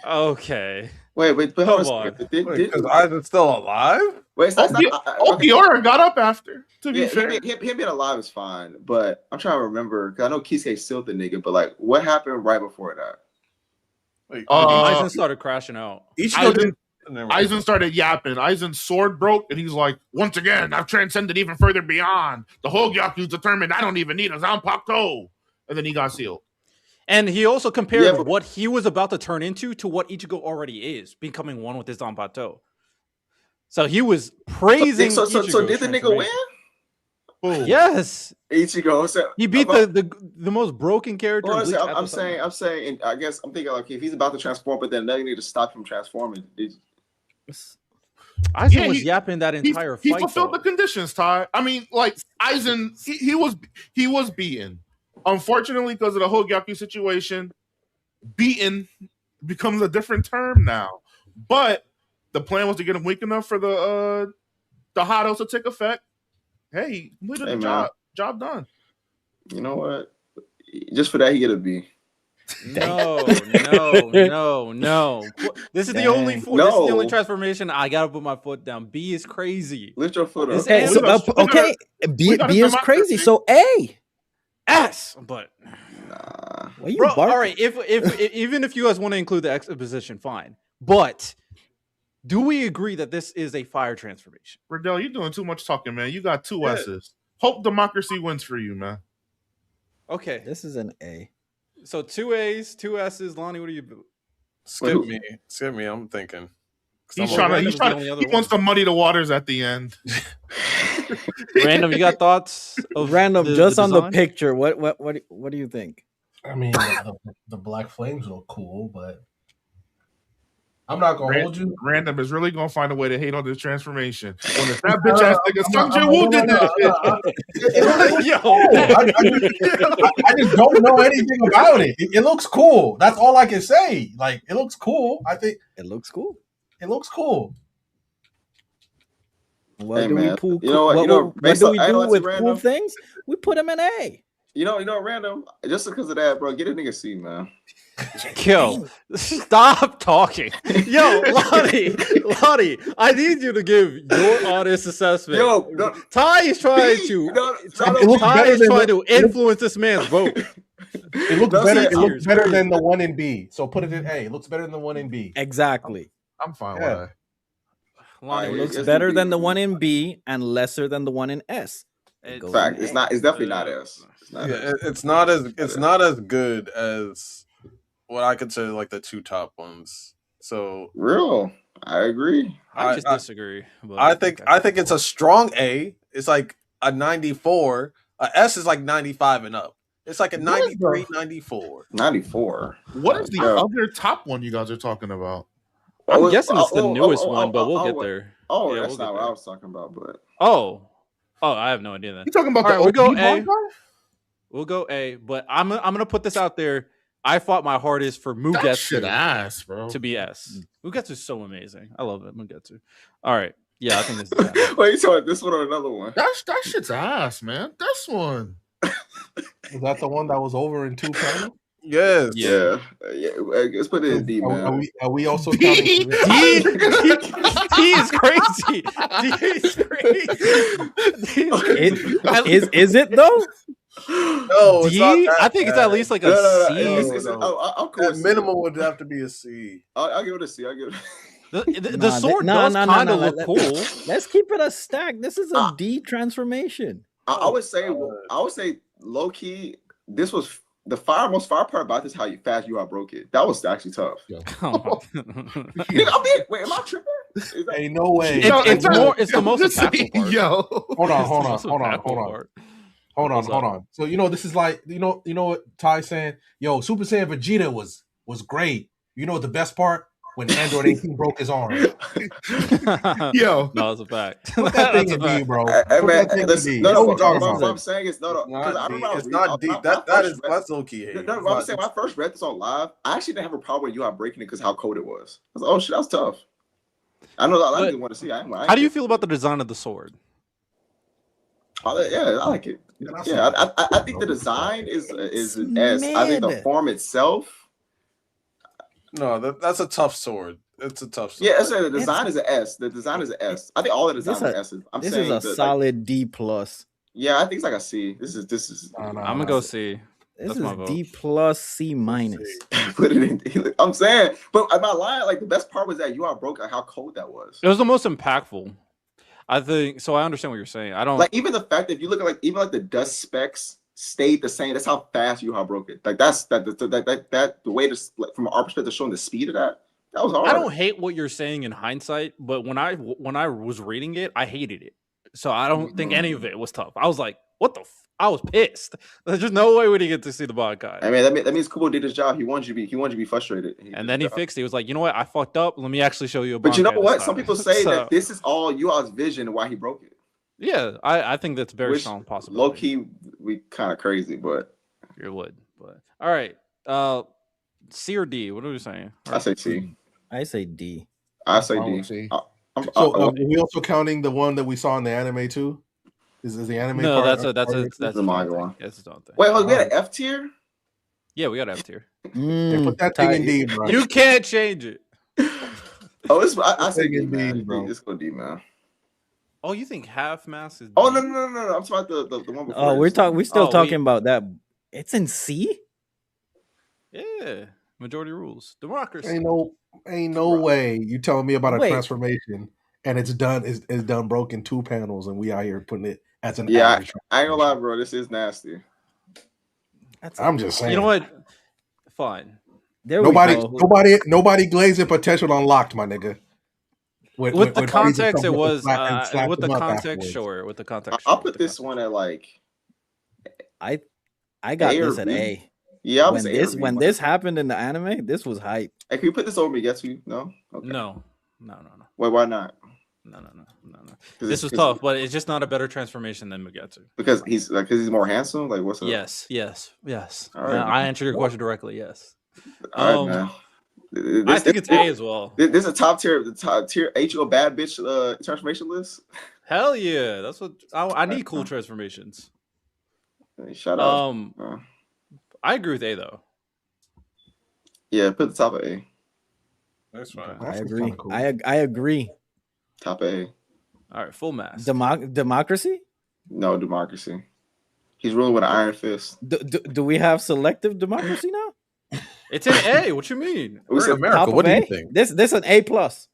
Okay. Wait, but hold on. Because Aizen's still alive? Wait, Okiora got up after. To be fair, him being alive is fine, but I'm trying to remember because I know Kisuke still the nigga, but like, what happened right before that? Aizen started crashing out. Aizen started yapping. Aizen's sword broke, and he's like, "Once again, I've transcended even further beyond. The Hogyaku's determined I don't even need a Zanpakuto." And then he got sealed. And he also compared what he was about to turn into to what Ichigo already is, becoming one with his Zanpakuto. So he was praising. So did the nigga win? Boom. Yes, Ichigo. So he beat the most broken character. Well, I'm saying. I guess I'm thinking like if he's about to transform, but then they need to stop him transforming. Aizen was yapping that entire fight. He fulfilled the conditions, Ty. I mean, like Aizen, he was beaten. Unfortunately, because of the Hogyaku situation, beaten becomes a different term now. But the plan was to get him weak enough for the Hados to take effect. Hey, he completed the job done. You know what? Just for that, he get a B. No. This is the only this is the only transformation I gotta put my foot down. B is crazy. Lift your foot up. Okay, B is crazy. So A. S, but bro, all right. If even if you guys want to include the exposition, fine. But do we agree that this is a fire transformation? Riddell, you're doing too much talking, man. You got 2 S's. Hope democracy wins for you, man. Okay, this is an A. So 2 A's, 2 S's. Lonnie, what do you? Skip me. I'm thinking. He wants to muddy the waters at the end. Random, you got thoughts? Random, just on the picture. What do you think? I mean, the black flames look cool, but I'm not gonna hold you. Random is really gonna find a way to hate on this transformation. When that bitch ass nigga Sung Jin-woo did that I just don't know anything about it. It looks cool. That's all I can say. Like, it looks cool. I think it looks cool. It looks cool. What do we do with cool things? We put them in A. You know, Random. Just because of that, bro, get a nigga C, man. Yo, stop talking. Yo, Lonnie, I need you to give your honest assessment. Yo, Ty is trying to influence this man's vote. It looks better. It looks better than the one in B. So put it in A. It looks better than the one in B. Exactly. I'm fine with that. It looks better than the one in B and lesser than the one in S. In fact, it's not. It's definitely not S. It's not as good as what I consider like the 2 top ones. So I agree. I just disagree. I think it's a strong A. It's like a 94. A S is like 95 and up. It's like a 93, 94. 94. What is the other top one you guys are talking about? I'm guessing it's the newest one, but we'll get there. Oh, yeah, that's not what I was talking about. But I have no idea then. You talking about the we'll go A. We'll go A, but I'm gonna put this out there. I fought my hardest for Mugetsu. That shit ass, bro. To be S. Mugetsu is so amazing. I love it. Mugetsu. All right. Yeah, I think this is S. Wait, you talking this one or another one? That shit's ass, man. This one. Is that the one that was over in 2 panels? Yes. Yeah. Let's put it in D, man. Are we also counting D? D is crazy. D is crazy. Is it though? No, D? I think it's at least like a C. I'll call it minimum would have to be a C. I'll give it a C. The sword does kind of look cool. Let's keep it a stack. This is a D transformation. I would say low key. This was the most fire part about this. How fast you broke it. That was actually tough. Wait, am I tripping? Ain't no way. It's the most impactful part. Yo, hold on. So this is like you know what Ty's saying. Yo, Super Saiyan Vegeta was great. You know what the best part? When Android 18 broke his arm. Yo. No, it's a fact. Put that thing in D, bro. What I'm saying is it's not deep. That's low key. No, I'm saying when I first read this on live, I actually didn't have a problem with you breaking it because how cold it was. I was like, oh shit, that's tough. I know I didn't want to see. How do you feel about the design of the sword? Yeah, I like it. Yeah, I think the design is an S. I think the form itself. No, that's a tough sword. It's a tough sword. Yeah, the design is an S. The design is an S. I think all the design is S's. This is a solid D plus. Yeah, I think it's like a C. This is. I'm gonna go C. This is D plus C minus. Put it in D. I'm saying, but am I lying? Like the best part was that you broke how cold that was. It was the most impactful. I think so. I understand what you're saying. I don't like even the fact that if you look at even the dust specks stayed the same. That's how fast you broke it. Like that's the way to from our perspective showing the speed of that. That was hard. I don't hate what you're saying in hindsight, but when I was reading it, I hated it. So I don't think any of it was tough. I was like, what the? I was pissed. There's just no way we didn't get to see the Bankai. I mean, that means Kubo did his job. He wanted you to be frustrated. And then he fixed it. He was like, you know what? I fucked up. Let me actually show you a Bankai. But you know what? Some people say that this is all Yua's vision and why he broke it. Yeah, I think that's very strong possibility. Low key, we kind of crazy, but you would. But all right, C or D? What are we saying? I say C. I say D. I say D. C. Are we also counting the one that we saw in the anime too? Is the anime? No, that's the manga one. That's its own thing. Wait, we had an F tier. Yeah, we got F tier. Put that thing in D, bro. You can't change it. I say D, man. Bro. It's gonna D, man. Oh, you think half mass is? D? Oh no! I'm talking about the one before. Oh, we're still talking about that. It's in C. Yeah, majority rules, democracy. Ain't no way you telling me about a transformation and it's done broken 2 panels and we out here putting it as an average. I ain't gonna lie, bro. This is nasty. I'm just saying. You know what? Fine. Nobody glazing potential unlocked, my nigga. With the context, it was with the context, sure. With the context, I'll put this one at like. I got this at A. Yeah, I when this happened in the anime, this was hype. Hey, can you put this over Migetsu? No. Okay. No. Wait, why not? No. This was tough, but it's just not a better transformation than Mugetsu. Because he's more handsome. Like what's up? Yes. All right, I answered your question directly. Yes. All right, man. I think it's A as well. This is a top tier Ichigo bad bitch transformation list. Hell yeah, that's what I need. Cool transformations. Shout out. I agree with A though. Yeah, put the top of A. That's fine. I agree. Cool. I agree. Top A. All right, full mass. Democracy? No, democracy. He's ruling with an iron fist. Do we have selective democracy now? It's an A. What you mean? We're in America. What do you think? This an A plus.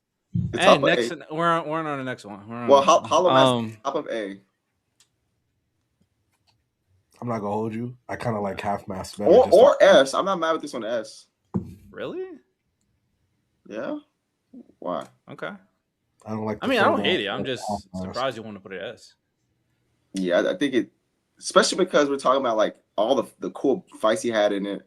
Hey, next we're on the next one. Well, Hollow Mass top of A. I'm not gonna hold you. I kind of like half mass better. Or S. I'm not mad with this one. S. Really? Yeah. Why? Okay. I don't like. I don't hate it. I'm just surprised you want to put it S. Yeah, I think it, especially because we're talking about like all the cool fights he had in it.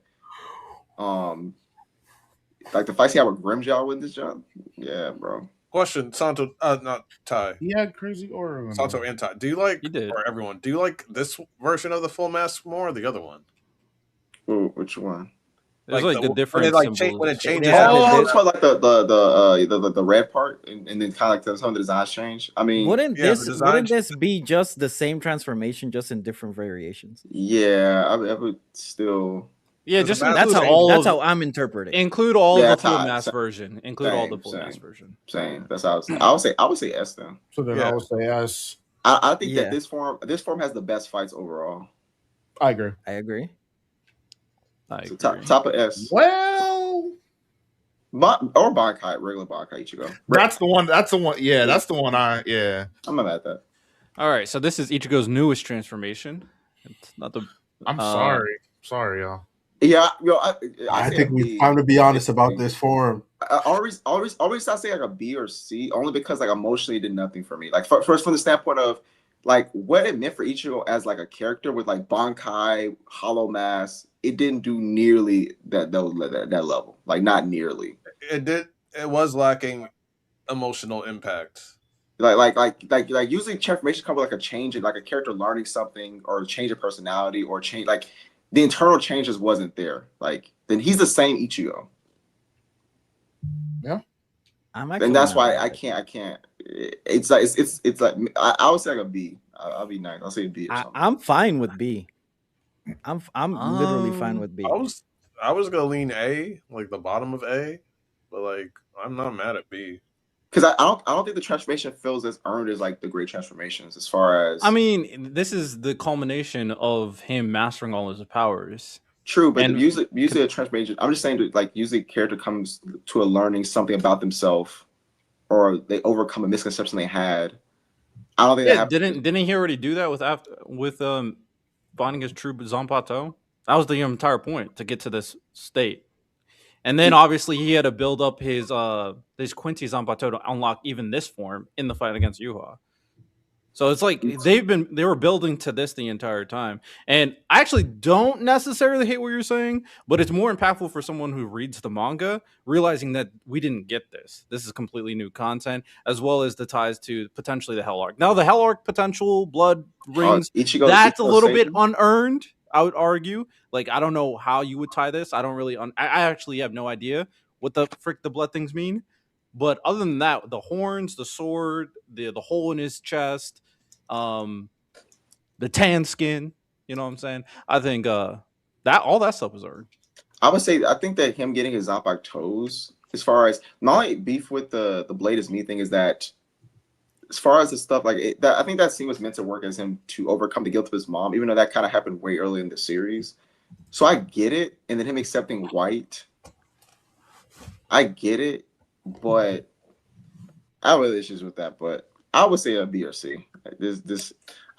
Like the fights he had with Grimjaw with this job. Yeah, bro. Question, Santo, not Ty. He had crazy aura. Santo and Ty. Do you like, or everyone, do you like this version of the full mask more or the other one? Ooh, which one? There's like the different when it changes. Oh, like the red part, and then kind of like some of the designs change. I mean, wouldn't this be just the same transformation, just in different variations? Yeah, I would still. Yeah, just that's how I'm interpreting. Include all the full mask version. Include all the full mask version. Same. That's how I would say S then. So then I would say S. I think that this form has the best fights overall. I agree. So top of S. Well, or Bankai, regular Bankai Ichigo. That's the one. Yeah, that's the one. I'm not mad at that. All right, so this is Ichigo's newest transformation. It's not the. I'm sorry, y'all. Yeah, I think it's time to be honest about this form. I always I say like a B or C, only because like emotionally it did nothing for me. Like first from the standpoint of like what it meant for Ichigo as like a character with like Bankai, Hollow Mask, it didn't do nearly that level. Like not nearly. It was lacking emotional impact. Like usually transformation comes with like a change in like a character learning something or a change of personality or change like the internal changes wasn't there. Like then he's the same Ichigo. Yeah. And that's why I can't. It's like I would say like a B. I'll be nice. I'll say a B. I'm fine with B. I'm literally fine with B. I was gonna lean A, like the bottom of A, but like I'm not mad at B. Because I don't think the transformation feels as earned as like the great transformations as far as. I mean, this is the culmination of him mastering all his powers. True, but usually a transformation. I'm just saying that like usually a character comes to a learning something about themselves, or they overcome a misconception they had. I don't think that didn't he already do that with finding his true Zanpato? That was the entire point to get to this state. And then obviously he had to build up his Quincy Zanpato to unlock even this form in the fight against Yuha. So it's like they were building to this the entire time. And I actually don't necessarily hate what you're saying, but it's more impactful for someone who reads the manga, realizing that we didn't get this. This is completely new content, as well as the ties to potentially the Hell Arc. Now the Hell Arc potential, Blood Rings, that's a little bit unearned, I would argue. Like, I don't know how you would tie this. I don't really, I actually have no idea what the frick the blood things mean. But other than that, the horns, the sword, the hole in his chest, the tan skin, you know what I'm saying? I think that all that stuff is earned. I would say I think that him getting his Zanpakuto toes, as far as not only beef with the blade is me thing, is that as far as the stuff like I think that scene was meant to work as him to overcome the guilt of his mom, even though that kind of happened way early in the series. So I get it, and then him accepting white, I get it. But I have other issues with that. But I would say a B or C.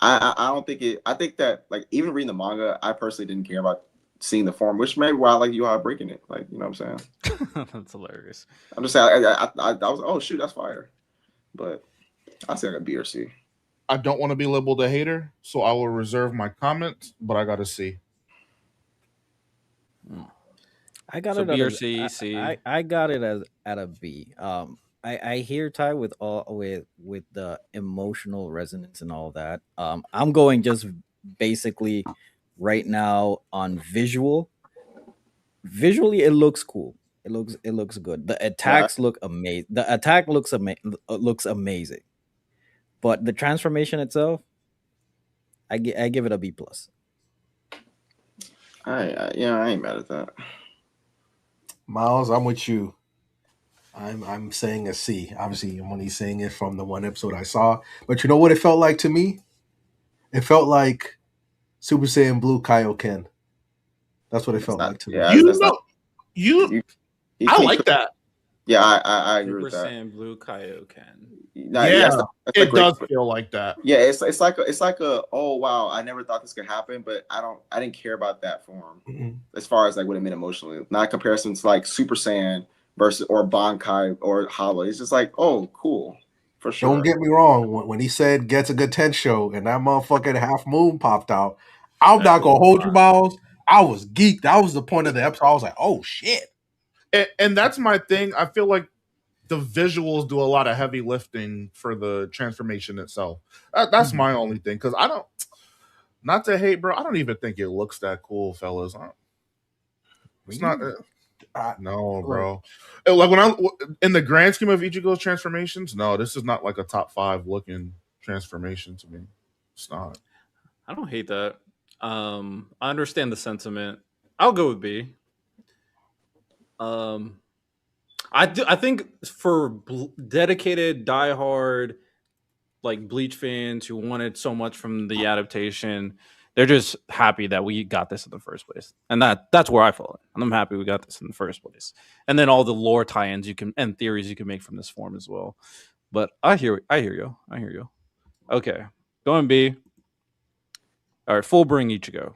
I don't think it. I think that like even reading the manga, I personally didn't care about seeing the form, which maybe why I like you how breaking it. Like, you know what I'm saying? That's hilarious. I'm just saying. I was oh shoot, that's fire. But I say like a B or C. I don't want to be labeled a hater, so I will reserve my comments. But I got a C. I got it B or C. I got it as at a B. I hear Ty with the emotional resonance and all that. I'm going just basically right now on visual. Visually, it looks cool. It looks good. The attacks look amazing. The attack looks amazing. But the transformation itself, I give it a B plus. I ain't mad at that. Miles, I'm with you. I'm saying a C. Obviously, I'm only saying it from the one episode I saw. But you know what it felt like to me? It felt like Super Saiyan Blue Kaioken. That's what it felt like to me. Yeah, I like that. Yeah, I agree with that. Super Saiyan Blue Kaioken. It does feel like that. Yeah, it's like a oh wow, I never thought this could happen, but I didn't care about that form as far as like what it meant emotionally. Not in comparison to like Super Saiyan versus or Bankai or Hollow. It's just like, oh, cool. For sure. Don't get me wrong. When he said gets a good Tensho and that motherfucking half moon popped out, I'm not gonna hold you, Miles. I was geeked. That was the point of the episode. I was like, oh shit. And that's my thing. I feel like the visuals do a lot of heavy lifting for the transformation itself. That's my only thing. Because I don't, not to hate, bro, I don't even think it looks that cool, fellas. It's not. No, bro. Like when in the grand scheme of Ichigo's transformations, no, this is not like a top 5 looking transformation to me. It's not. I don't hate that. I understand the sentiment. I'll go with B. I think for dedicated, diehard, like Bleach fans who wanted so much from the adaptation, they're just happy that we got this in the first place, and that's where I fall. And I'm happy we got this in the first place, and then all the lore tie-ins you can and theories you can make from this form as well. But I hear you. Okay, going B. All right, full bring Ichigo,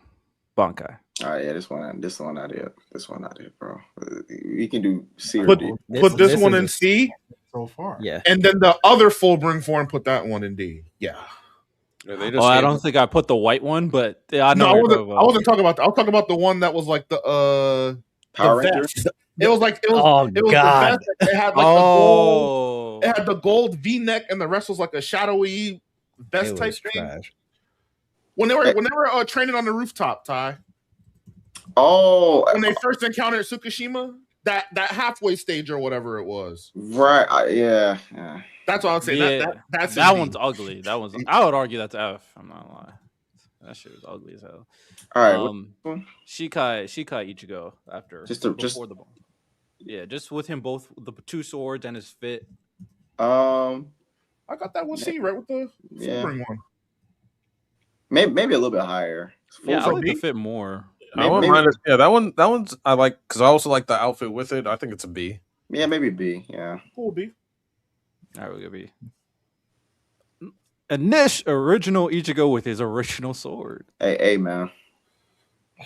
Bankai. All right, yeah, this one not it, bro. We can do C or put D. this one in C so far. Yeah, and then the other full bring form, put that one in D. Yeah. I don't think I put the white one, but yeah, I know. I wasn't talking about that. I was talking about the one that was like the Power the Rangers. vest. It was like it was God. the vest. It had like the gold. It had the gold V-neck, and the rest was like a shadowy vest type thing. Trash. When they were training on the rooftop, Ty. Oh, when they first encountered Tsukishima, that halfway stage or whatever it was. Right. Yeah. That's what I was saying. Yeah. That one's ugly. I would argue that's F. I'm not gonna lie. That shit was ugly as hell. All right. Shikai Ichigo after before the ball. Yeah, just with him both the 2 swords and his fit. I got that one C right with the full bring one. Maybe a little bit higher. I like the fit more. That one's I like because I also like the outfit with it. I think it's a B. Yeah, maybe B. Yeah, cool B. All right, we'll go B. Original Ichigo with his original sword. A man.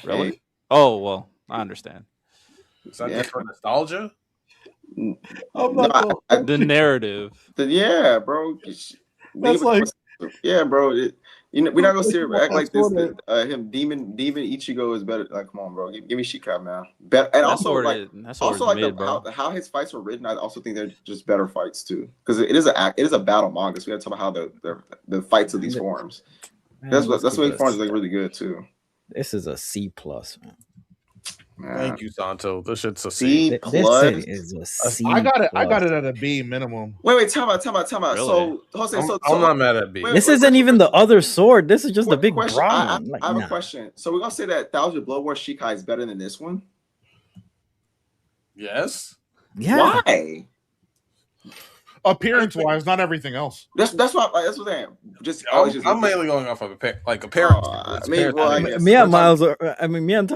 Really? A. Oh well, I understand. Is that just for nostalgia? The narrative. Yeah, bro. That's like. Yeah, bro. We're not gonna sit act like this. Him demon Ichigo is better. Like, come on, bro. Give me Shikai, man. And how his fights were written, I also think they're just better fights too. Because it is a battle manga. So we have to talk about how the fights of these forms. That's what forms are like really good too. This is a C+, man. Thank you, Santo. This shit's a C+. This is a C+. I got it at a B minimum. Wait, time out. Really? So, Jose, I'm not mad at B. This isn't even the other sword. This is just the big brawn. I have a question. So we're gonna say that Thousand Blood War Shikai is better than this one? Yes. Yeah. Why? Appearance wise, not everything else. That's what I'm saying. I'm mainly going off of appearance. Me and Miles me and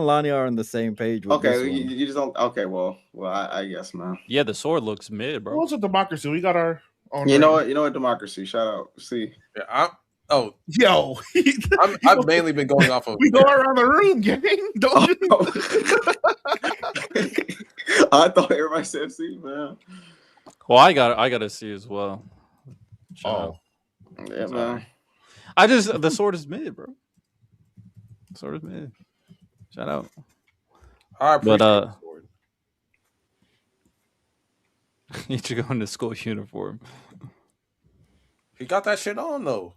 Lonnie are on the same page. With okay, you just don't. Okay, well, I guess, man. Yeah, the sword looks mid, bro. What's with democracy? We got our own. You know what? Democracy. Shout out. See. Yeah, I've mainly been going off of. We go around the room, gang. Don't you? I thought everybody said C, man. Well, I got a C as well. Yeah, man. The sword is mid, bro. The sword is mid. Shout out. I appreciate the sword. You should go in the school uniform. He got that shit on though.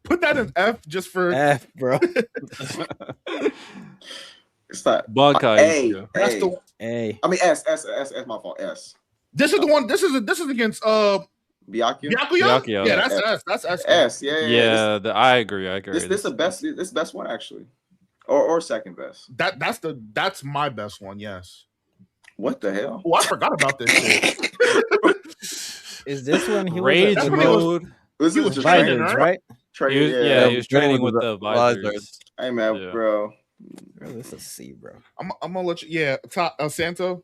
Put that in F just for F, bro. It's not Bankai. That's the A. I mean S. My fault. S. This is the one. This is against Byakuya. Yeah, that's S. That's S. S. Yeah. I agree. This is the best. This best one actually, or second best. That's my best one. Yes. What the hell? Oh, I forgot about this shit. Is this one he Rage mode? He was just training, right? Training, he was training with the visors. Hey man, bro. This is C, bro. I'm gonna let you. Yeah, Santo.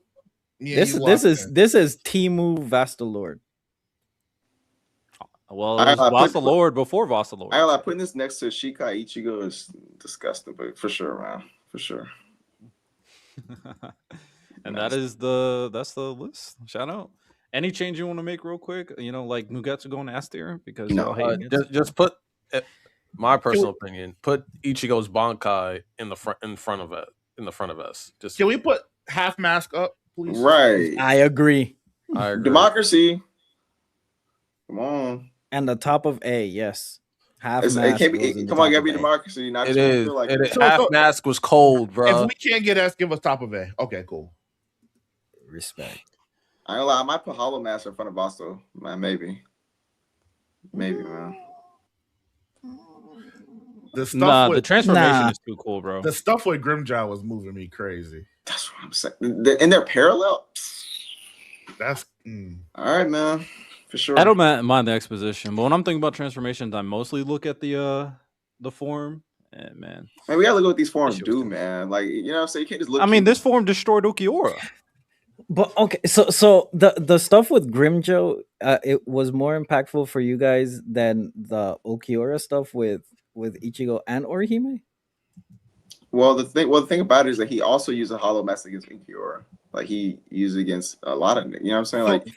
Yeah, this is Timu Vastalord. Well, it was Vastalord before Vastalord. I putting this next to Shikai Ichigo is disgusting, but for sure, man, for sure. And that's the list. Shout out. Any change you want to make real quick? Like Mugetsu going to S tier because just put My personal opinion: put Ichigo's Bankai in the front of us. Just can we put half mask up, please? Right. I agree. Democracy. Come on. And the top of A, yes. Half mask. It can't be. Come on, gotta be democracy. Not it is. Feel like it. Half mask was cold, bro. If we can't get S, give us top of A. Okay, cool. Respect. I ain't lie. I might put Hollow Master in front of Basto. Man, maybe, man. The transformation is too cool, bro. The stuff with Grimmjow was moving me crazy. That's what I'm saying. And they're parallel. That's all right, man. For sure. I don't mind the exposition, but when I'm thinking about transformations, I mostly look at the form. And man, we gotta look at what these forms do, man. Like, you know what I'm saying? You can't just look. I mean, this form destroyed Ukiura. But okay, so the stuff with Grimmjow, it was more impactful for you guys than the Ukiura stuff with Ichigo and Orihime? Well, the thing about it is that he also used a Hollow Mask against Ukiura. Like, he used it against a lot of, you know what I'm saying? Like,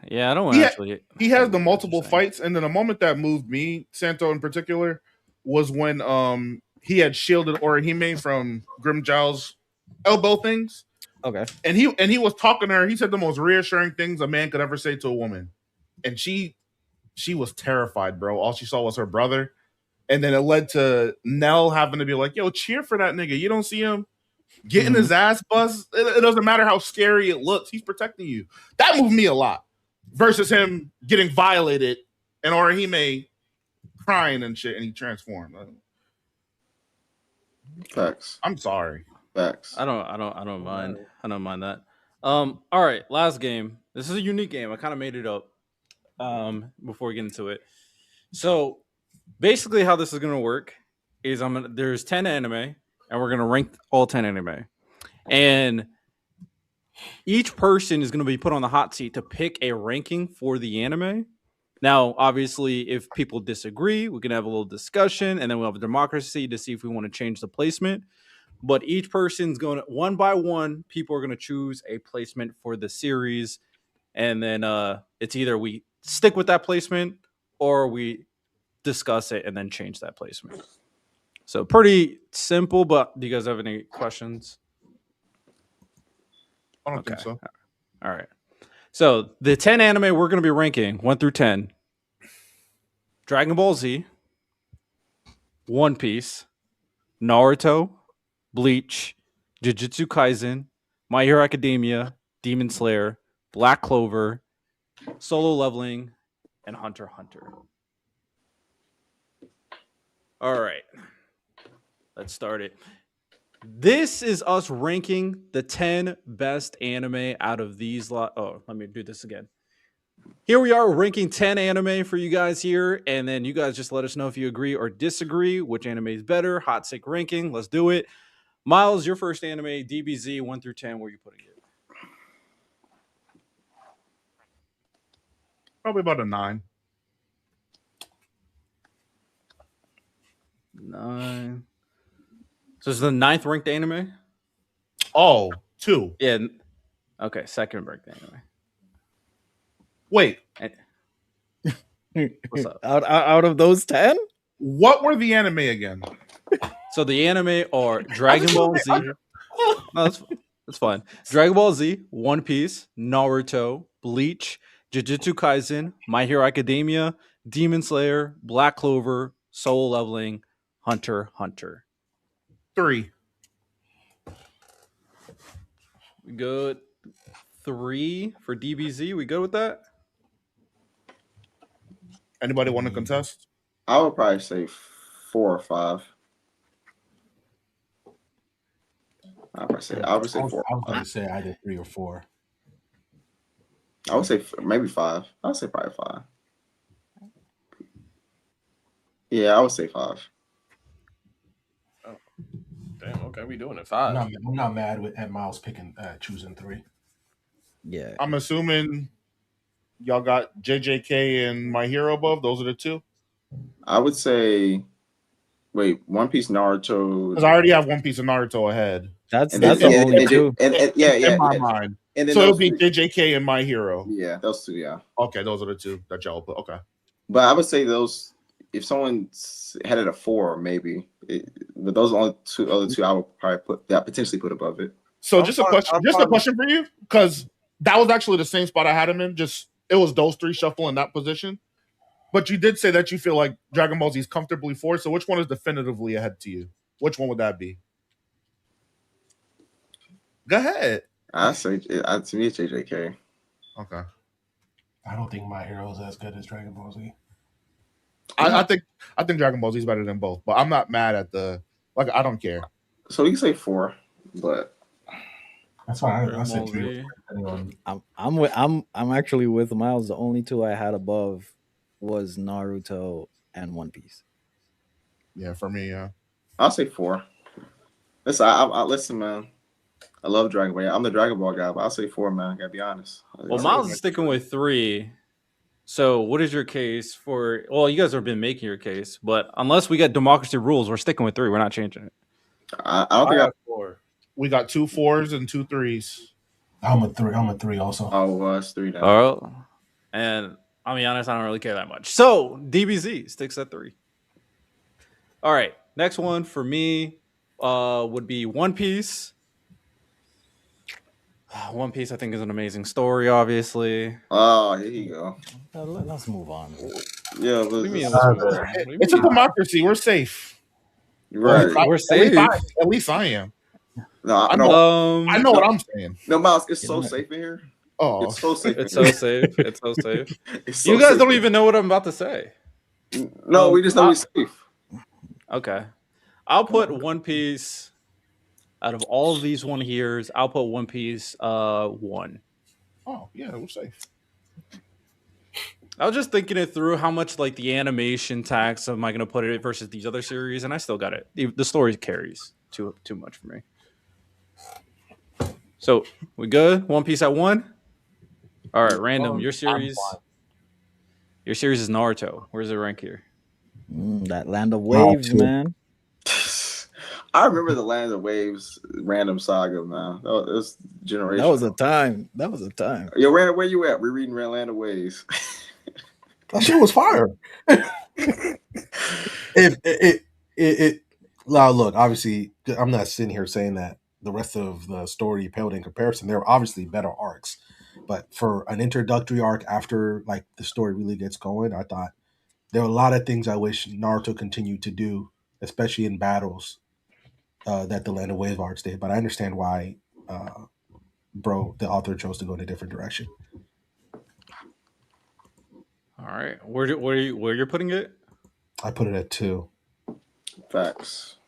yeah, I don't actually. He has the multiple fights, and then the moment that moved me, Santo in particular, was when he had shielded Orihime from Grimmjow's elbow things. Okay. And he was talking to her. He said the most reassuring things a man could ever say to a woman. And she was terrified, bro. All she saw was her brother. And then it led to Noelle having to be like, yo, cheer for that nigga. You don't see him getting his ass bust. It doesn't matter how scary it looks. He's protecting you. That moved me a lot. Versus him getting violated and Orihime crying and shit and he transformed. Facts. I'm sorry. Facts. I don't mind. I don't mind that. All right, last game. This is a unique game. I kind of made it up before we get into it. So basically how this is going to work is there's 10 anime and we're going to rank all 10 anime. And each person is going to be put on the hot seat to pick a ranking for the anime. Now, obviously, if people disagree, we can have a little discussion and then we'll have a democracy to see if we want to change the placement. But each person's going to, one by one, people are going to choose a placement for the series. And then it's either we stick with that placement or we discuss it and then change that placement. So pretty simple, but do you guys have any questions? I don't think so. All right. So the 10 anime we're going to be ranking 1 through 10. Dragon Ball Z, One Piece, Naruto, Bleach, Jujutsu Kaisen, My Hero Academia, Demon Slayer, Black Clover, Solo Leveling, and Hunter x Hunter. All right. Let's start it. This is us ranking the 10 best anime out of these let me do this again. Here we are ranking 10 anime for you guys here, and then you guys just let us know if you agree or disagree, which anime is better, hot sick ranking. Let's do it. Miles, your first anime, DBZ 1 through 10, where are you putting it? Probably about a 9. 9. So it's the 9th ranked anime? Oh, 2. Yeah. Okay, 2nd ranked anime. Wait. What's up? Out of those 10? What were the anime again? So the anime are Dragon Ball Z. No, that's fine. Dragon Ball Z, One Piece, Naruto, Bleach, Jujutsu Kaisen, My Hero Academia, Demon Slayer, Black Clover, Solo Leveling, Hunter x Hunter. 3. We good. 3 for DBZ. We good with that? Anybody want to contest? I would probably say 4 or 5. I would say 4. I was going to say either 3 or 4. I would say maybe 5. I would say probably 5. Yeah, I would say 5. Oh, damn. Okay, we doing it 5. I'm not mad at Miles choosing 3. Yeah, I'm assuming y'all got JJK and My Hero above. Those are the 2. I would say, wait, One Piece, Naruto. Because I already have One Piece and Naruto ahead. That's the only 2. In my mind. And then so it'll be JJK and My Hero. Yeah, those 2. Yeah. Okay, those are the 2 that y'all put. Okay. But I would say those. if someone had it a 4, maybe. But those are the other two I would probably potentially put above it. So just a question for you, because that was actually the same spot I had him in. Just it was those three shuffle in that position. But you did say that you feel like Dragon Ball Z is comfortably 4. So which one is definitively ahead to you? Which one would that be? Go ahead. I say to me it's JJK. Okay. I don't think My Hero is as good as Dragon Ball Z. I think Dragon Ball Z is better than both, but I'm not mad at I don't care. So you can say 4, but that's fine. I said 3. I'm actually with Miles. The only two I had above was Naruto and One Piece. Yeah, for me, yeah. I'll say 4. Listen, man. I love Dragon Ball. I'm the Dragon Ball guy, but I'll say 4, man. I gotta be honest. Well, Miles is sticking with 3. So, what is your case for? Well, you guys have been making your case, but unless we get democracy rules, we're sticking with 3. We're not changing it. I don't think I have 4. We got 2 4s and 2 3s. I'm a 3. I'm a 3 also. Oh, it's 3 now. Oh, and I'll be honest, I don't really care that much. So, DBZ sticks at 3. All right, next one for me would be One Piece. One Piece, I think, is an amazing story, obviously. Oh, here you go. Let's move on. Yeah, it's a democracy. We're safe. Right. We're safe. At least I am. No, I know what I'm saying. No, Miles, it's so safe in here. Oh, it's so safe. It's so safe. It's so safe. So you guys safe. don't even know what I'm about to say. No, we just know we're safe. Okay. I'll put One Piece. Out of all of these one here's, I'll put One Piece 1. Oh, yeah, we're safe. I was just thinking it through how much like the animation tax am I going to put it versus these other series, and I still got it. The story carries too much for me. So we good? One Piece at 1. All right, random. Your series is Naruto. Where's it rank here? That Land of Waves, man. I remember the Land of Waves random saga, man. That was generation. That was a time. Yo, Rand, where you at? We're reading Land of Waves. That shit was fire. Look, obviously, I'm not sitting here saying that the rest of the story paled in comparison. There are obviously better arcs, but for an introductory arc after like the story really gets going, I thought there were a lot of things I wish Naruto continued to do, especially in battles. That the Land of Waves arcs did, but I understand why, the author chose to go in a different direction. All right, where you're putting it? I put it at 2. Facts.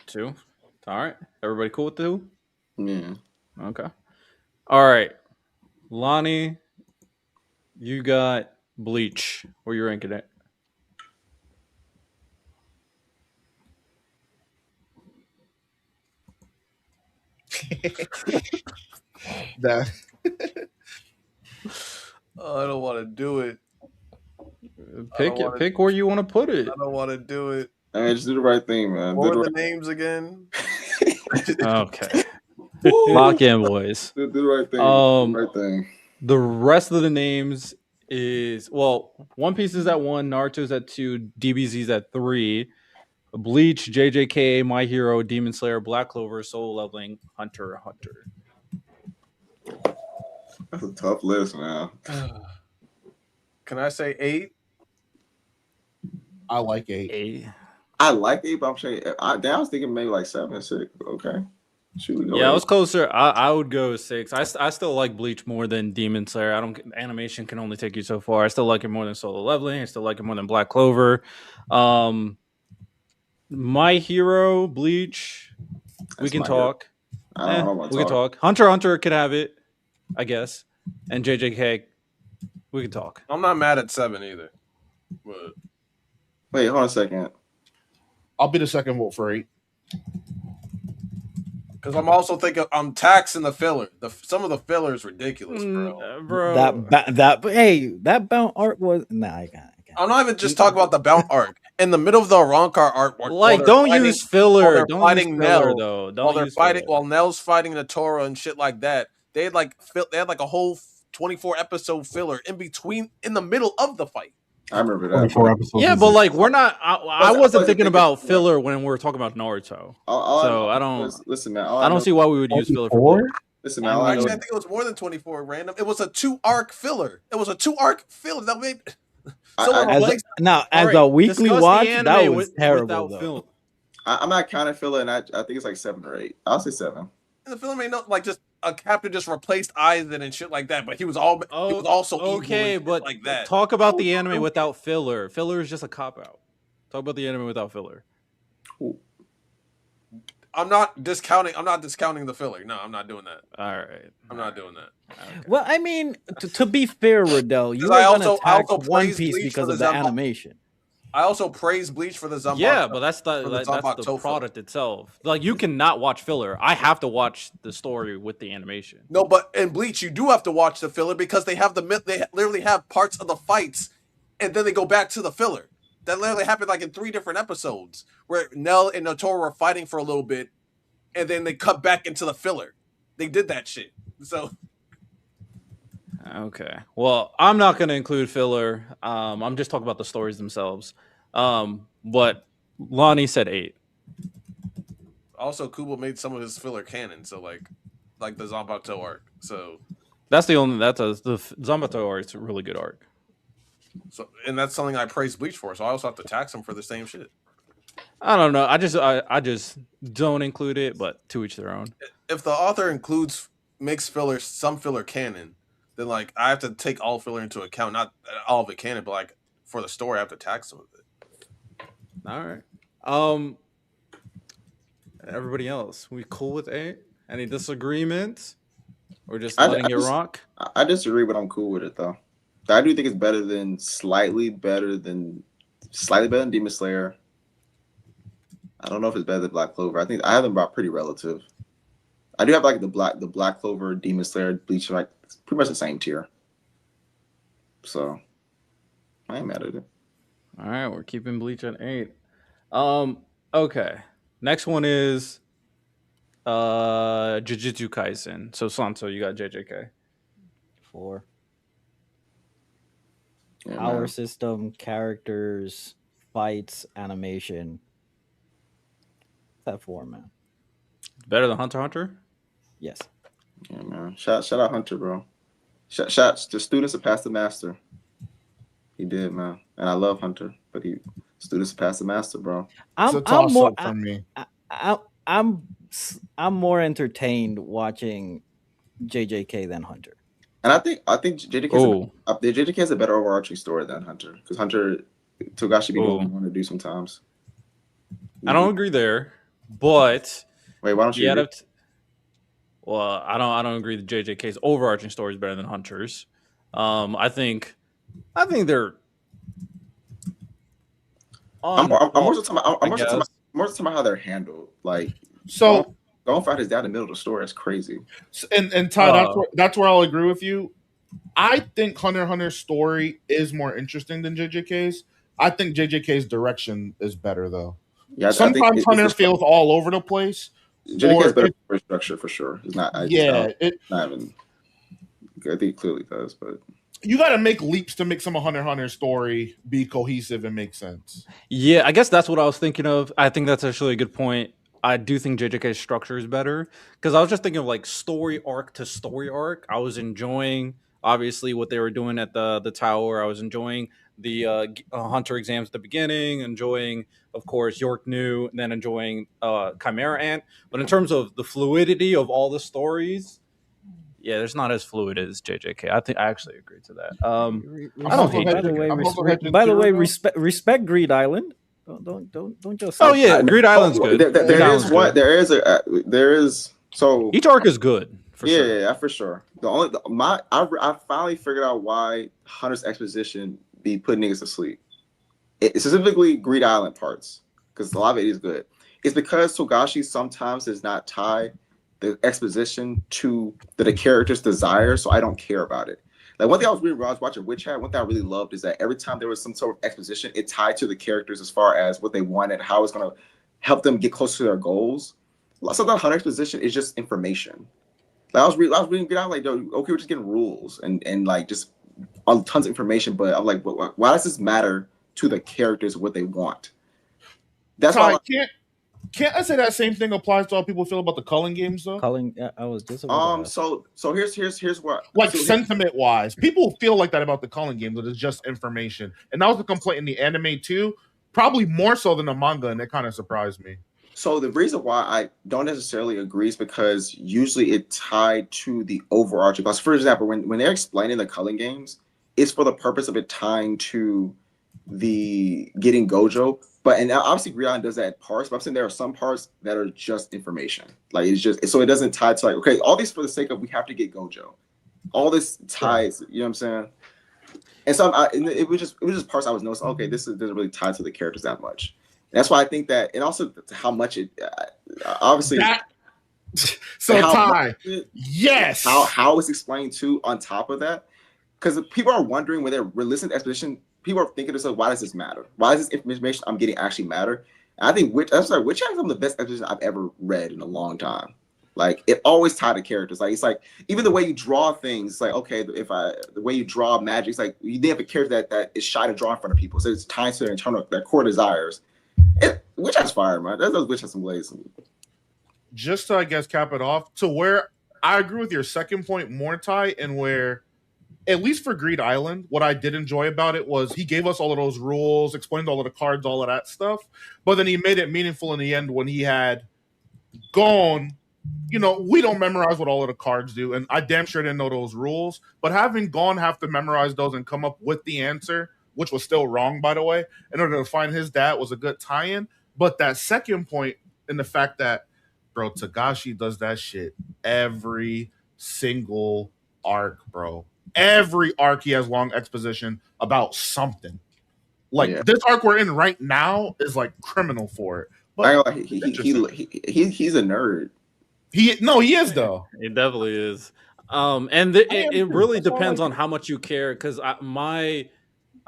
2. All right, everybody cool with 2? Yeah. Okay. All right, Lonnie, you got Bleach. Where you ranking it? That I don't want to do it. Pick where you want to put it. I don't want to do it. I mean, just do the right thing, man. What were the names again? Okay. Lock in, boys. Do the right thing. Do the right thing. The rest of the names is One Piece is at 1, Naruto's at 2, DBZ's at 3, Bleach, JJK, My Hero, Demon Slayer, Black Clover, Solo Leveling, Hunter x Hunter. That's a tough list, man. Can I say 8? I like 8. I like 8, but I'm saying I was thinking maybe like 7, 6. Okay. I was closer. I would go 6. I still like Bleach more than Demon Slayer. Animation can only take you so far. I still like it more than Solo Leveling. I still like it more than Black Clover. My Hero, Bleach. We can talk. We can talk. Hunter x Hunter could have it, I guess. And JJK, we can talk. I'm not mad at 7 either. But... Wait, hold on a second. I'll be the second vote for 8. Because I'm also thinking I'm taxing the filler. Some of the filler is ridiculous, bro. That bound art was I can't. I'm not even just talking about the bound arc. In the middle of the Arankar arc, don't use filler. Don't fighting Nell, though. While Nell's fighting the Torah and shit like that. They had like a whole 24 episode filler in the middle of the fight. I remember that. 24 episodes. Yeah, but like we're not. I wasn't thinking about filler when we were talking about Naruto. So I don't listen, man. I don't see why we would use filler for Bleach. Listen, man. Actually, I think it was more than 24 random. It was a 2-arc filler. It was a 2-arc filler that made. As a weekly watch, that was terrible. Though. I'm not counting filler, and I think it's like 7 or 8. I'll say 7. And the filler made just a captain just replaced Aizen and shit like that, but he was also okay, but like that. Talk about the anime without filler. Filler is just a cop out. Talk about the anime without filler. I'm not discounting the filler. No, I'm not doing that. All right. I'm not doing that. Okay. Well, I mean, to be fair, Riddell, you are going to attack One Piece because of the animation. I also praise Bleach for the Zanbato. Yeah, but that's the product itself. Like, you cannot watch filler. I have to watch the story with the animation. No, but in Bleach, you do have to watch the filler because they literally have parts of the fights, and then they go back to the filler. That literally happened like in 3 different episodes where Nell and Notora were fighting for a little bit, and then they cut back into the filler. They did that shit. So, okay. Well, I'm not going to include filler. I'm just talking about the stories themselves. But Lonnie said 8. Also, Kubo made some of his filler canon, so like the Zanbato arc. So the Zanbato arc is a really good arc. So, and that's something I praise Bleach for. So I also have to tax him for the same shit. I don't know. I just don't include it, but to each their own. If the author makes some filler canon, then like I have to take all filler into account. Not all of it canon, but like for the story, I have to tax some of it. All right. Everybody else, we cool with 8? Any disagreements? Or just letting it rock? I disagree, but I'm cool with it though. I do think it's slightly better than Demon Slayer. I don't know if it's better than Black Clover. I think I have them about pretty relative. I do have like the Black Clover, Demon Slayer, Bleach, like pretty much the same tier. So I ain't mad at it. All right, we're keeping Bleach at 8. Okay. Next one is Jujutsu Kaisen. So Santo, you got JJK. 4. Power system, characters, fights, animation. That 4, man. Better than Hunter x Hunter? Yes. Yeah, man. Shout out Hunter, bro. Shout the students that passed the master. He did, man. And I love Hunter, but students passed the master, bro. I'm more entertained watching JJK than Hunter. And I think JJK has a better overarching story than Hunter, because Hunter Togashi be doing what he want to do sometimes. I don't agree there, but wait, why don't you? Well, I don't agree that JJK's overarching story is better than Hunter's. I think they're. I'm more so talking about how they're handled. Like, so don't find his dad in the middle of the story. That's crazy. And Ty, that's where I'll agree with you. I think Hunter x Hunter's story is more interesting than JJK's. I think JJK's direction is better though. Yeah, sometimes Hunter feels all over the place. JJK has better structure for sure. It's not. I think it clearly does, but. You got to make leaps to make some of Hunter x Hunter's story be cohesive and make sense. Yeah, I guess that's what I was thinking of. I think that's actually a good point. I do think JJK's structure is better because I was just thinking of like story arc to story arc. I was enjoying obviously what they were doing at the tower. I was enjoying the Hunter exams at the beginning, enjoying, of course, York New, and then enjoying Chimera Ant. But in terms of the fluidity of all the stories, yeah, there's not as fluid as JJK. I actually agree to that. I don't hate JJK. By the way, respect Greed Island. Don't just. Oh yeah, Greed Island's good. There is. So each arc is good. Yeah, for sure. I finally figured out why Hunter's exposition be putting niggas to sleep. It's specifically Greed Island parts, because a lot of it is good. It's because Togashi sometimes does not tie the exposition to the character's desire, so I don't care about it. Like one thing I was watching Witch Hat, one thing I really loved is that every time there was some sort of exposition, it tied to the characters as far as what they wanted, how it's going to help them get closer to their goals. Sometimes Hunter exposition is just information. Like I was reading it out like, okay, we're just getting rules and like just tons of information, but I'm like, why does this matter to the characters what they want? That's why can't I say that same thing applies to how people feel about the culling games though? Culling, I was just so here's what like sentiment wise, people feel like that about the culling games, that it's just information, and that was the complaint in the anime too, probably more so than the manga, and it kind of surprised me. So the reason why I don't necessarily agree is because usually it tied to the overarching. Because for example, when they're explaining the culling games, it's for the purpose of it tying to the getting Gojo. But and obviously Grion does that at parts, but I'm saying there are some parts that are just information. Like it's just so it doesn't tie to like, okay, all these for the sake of we have to get Gojo. All this ties, you know what I'm saying? And so it was just parts I was noticing, okay, doesn't really tie to the characters that much. And that's why I think that, and also how much it obviously so Ty, yes. How it's explained too on top of that. Because people are wondering when they're listening to exposition, people are thinking to themselves, why does this matter? Why does this information I'm getting actually matter? And I think Witch has some of the best exposition I've ever read in a long time. Like it always tied to characters. Like it's like even the way you draw things, it's like okay, the way you draw magic, it's like you have a character that is shy to draw in front of people. So it's tied to their internal their core desires. Witch has fire, man. That Witch has some ways. Just to I guess cap it off to where I agree with your second point more, Ty, and where at least for Greed Island, what I did enjoy about it was he gave us all of those rules, explained all of the cards, all of that stuff, but then he made it meaningful in the end when he had gone. You know, we don't memorize what all of the cards do, and I damn sure didn't know those rules, but having gone have to memorize those and come up with the answer, which was still wrong, by the way, in order to find his dad was a good tie-in. But that second point in the fact that, bro, Togashi does that shit every single arc, bro. Every arc he has long exposition about something. Like this arc we're in right now is like criminal for it. But he's a nerd. He is though. It definitely is. It really depends on how much you care. Because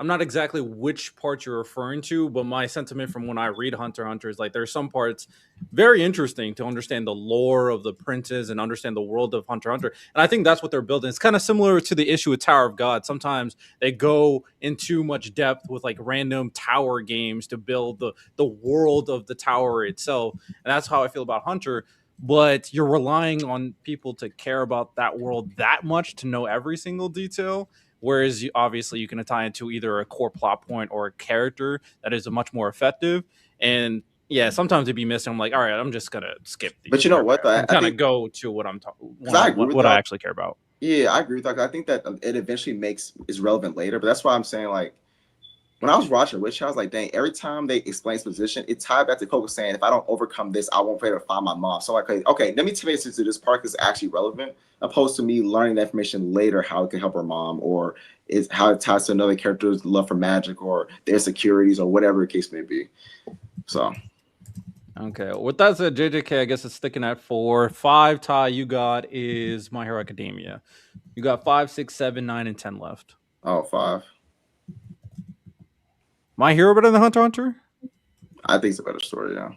I'm not exactly which part you're referring to, but my sentiment from when I read Hunter x Hunter is like there's some parts very interesting to understand the lore of the princes and understand the world of Hunter x Hunter. And I think that's what they're building. It's kind of similar to the issue with Tower of God. Sometimes they go into much depth with like random tower games to build the world of the tower itself. And that's how I feel about Hunter. But you're relying on people to care about that world that much to know every single detail. Whereas obviously you can tie into either a core plot point or a character that is much more effective. And yeah, sometimes it'd be missing. I'm like, all right, I'm just gonna skip these. But you know what? I kind of go to what I'm talking, what I actually care about. Yeah, I agree with that. I think that it eventually is relevant later. But that's why I'm saying like when I was watching Witch, I was like, dang, every time they explain his position, it tied back to Coco saying, if I don't overcome this, I won't be able to find my mom. So like, okay, let me take it to this part is actually relevant, opposed to me learning that information later, how it can help her mom, or is how it ties to another character's love for magic or their securities or whatever the case may be. So. Okay, with that said, JJK, I guess it's sticking at 4. 5, Ty, you got is My Hero Academia. You got 5, 6, 7, 9, and 10 left. Oh, 5. My Hero better than Hunter x Hunter? I think it's a better story, yeah.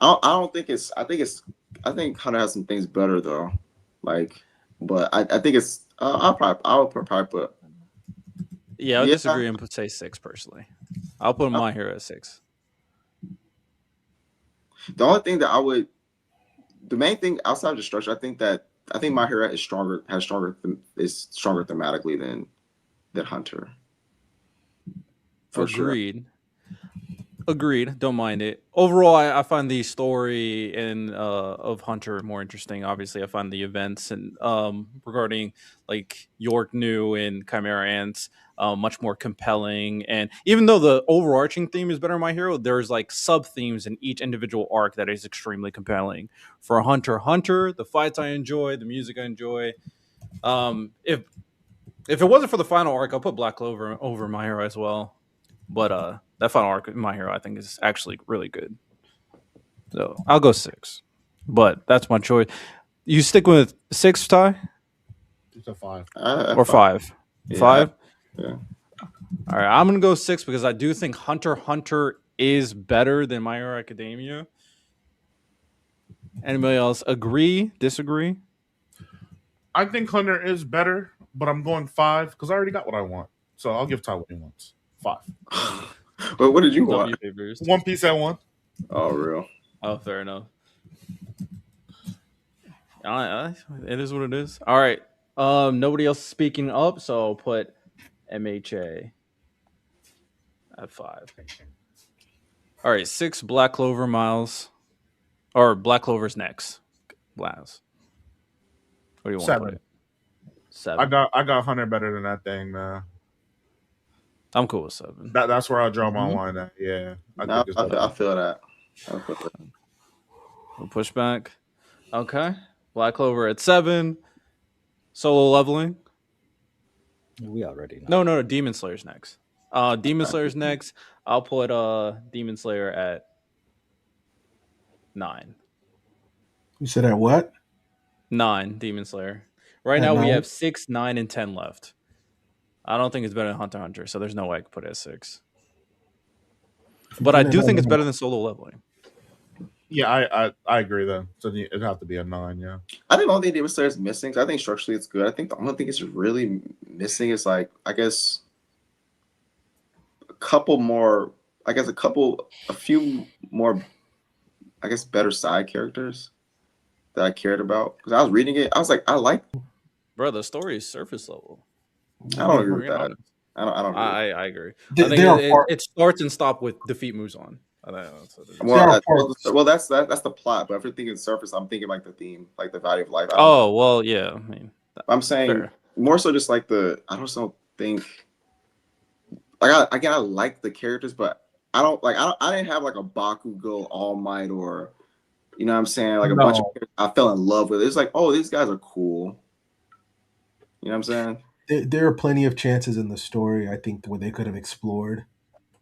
I don't think it's. I think Hunter has some things better though, like. But I think it's. I would probably put. Yeah, I'll disagree and say 6 personally. I'll put My Hero at 6. The only thing that I would, the main thing outside of the structure, I think My Hero is stronger thematically than Hunter. Agreed. Agreed. Don't mind it. Overall, I find the story of Hunter more interesting. Obviously, I find the events and regarding like York New and Chimera Ants much more compelling. And even though the overarching theme is better in My Hero, there's like sub themes in each individual arc that is extremely compelling. For Hunter x Hunter, the fights I enjoy, the music I enjoy. If it wasn't for the final arc, I'll put Black Clover over My Hero as well. But that final arc in My Hero, I think, is actually really good. So I'll go 6. But that's my choice. You stick with 6, Ty? It's a 5. Or 5? Yeah. 5? Yeah. All right, I'm going to go 6 because I do think Hunter x Hunter is better than My Hero Academia. Anybody else agree, disagree? I think Hunter is better, but I'm going 5 because I already got what I want. So I'll give Ty what he wants. 5. But what did you want? One Piece at 1. Oh, real. Oh, fair enough. It is what it is. All right. Nobody else speaking up, so I'll put MHA at 5. All right, 6 Black Clover Miles, or Black Clover's next. Blast. What do you want? 7. To put it? 7. I got Hunter better than that thing, man. I'm cool with 7. That's where I draw my line at. Yeah, I feel that. We'll push back. Okay, Black Clover at 7. Solo leveling. We already know. No. Demon Slayer's next. Demon Slayer's next. I'll put Demon Slayer at 9. You said at what? 9. Demon Slayer. Right now we have 6, 9, and 10 left. I don't think it's better than Hunter x Hunter, so there's no way I could put it at 6. But I do think it's better than solo leveling. Yeah, I agree though. So it'd have to be a 9. Yeah. I think the only thing Demon Slayer is missing. I think structurally it's good. I think the only thing it's really missing is like I guess a few more, I guess, better side characters that I cared about. Because I was reading it, I was like, I like. Bro, the story is surface level. I don't agree with that. I agree. I think it starts and stops with defeat Muzan. Well, that's the plot. But if you're thinking surface, I'm thinking like the theme, like the value of life. Well, yeah. I mean, I'm saying more so just like I just don't think. Like I like the characters, but I didn't have like a Bakugo, All Might, or you know what I'm saying, like a bunch of characters I fell in love with. It's like, oh, these guys are cool. You know what I'm saying? There are plenty of chances in the story, I think, where they could have explored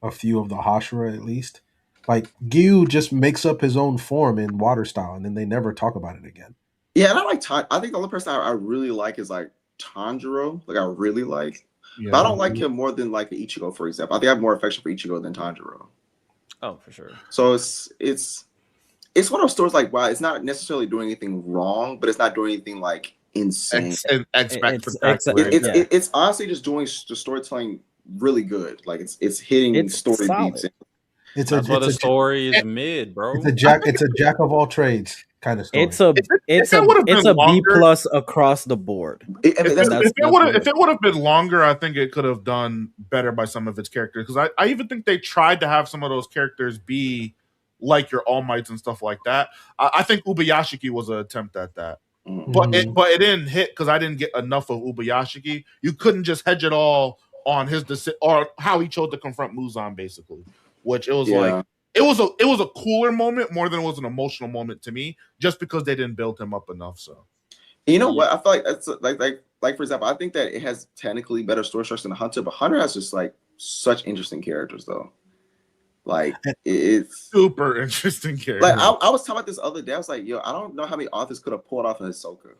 a few of the Hashira at least. Like, Gyu just makes up his own form in water style, and then they never talk about it again. Yeah, and I think the only person I really like is like Tanjiro. Like, I really like. Yeah. But I don't like him more than like Ichigo, for example. I think I have more affection for Ichigo than Tanjiro. Oh, for sure. So it's one of those stories like, wow, it's not necessarily doing anything wrong, but it's not doing anything like insane. It's honestly just doing the storytelling really good. Like it's hitting story beats. That's why the story is mid, bro. It's a jack of all trades kind of story. It's a B+ across the board. If it would have been longer, I think it could have done better by some of its characters. Because I even think they tried to have some of those characters be like your All Mights and stuff like that. I think Ubayashiki was an attempt at that. Mm-hmm. But it didn't hit because I didn't get enough of Ubayashiki. You couldn't just hedge it all on his decision or how he chose to confront Muzan, basically. Which it was like it was a cooler moment more than it was an emotional moment to me, just because they didn't build him up enough. So, you know what? I feel like that's like for example, I think that it has technically better story structure than Hunter, but Hunter has just like such interesting characters though. Like it's super interesting characters. Like I was talking about this other day. I was like, yo, I don't know how many authors could have pulled off in Hisoka.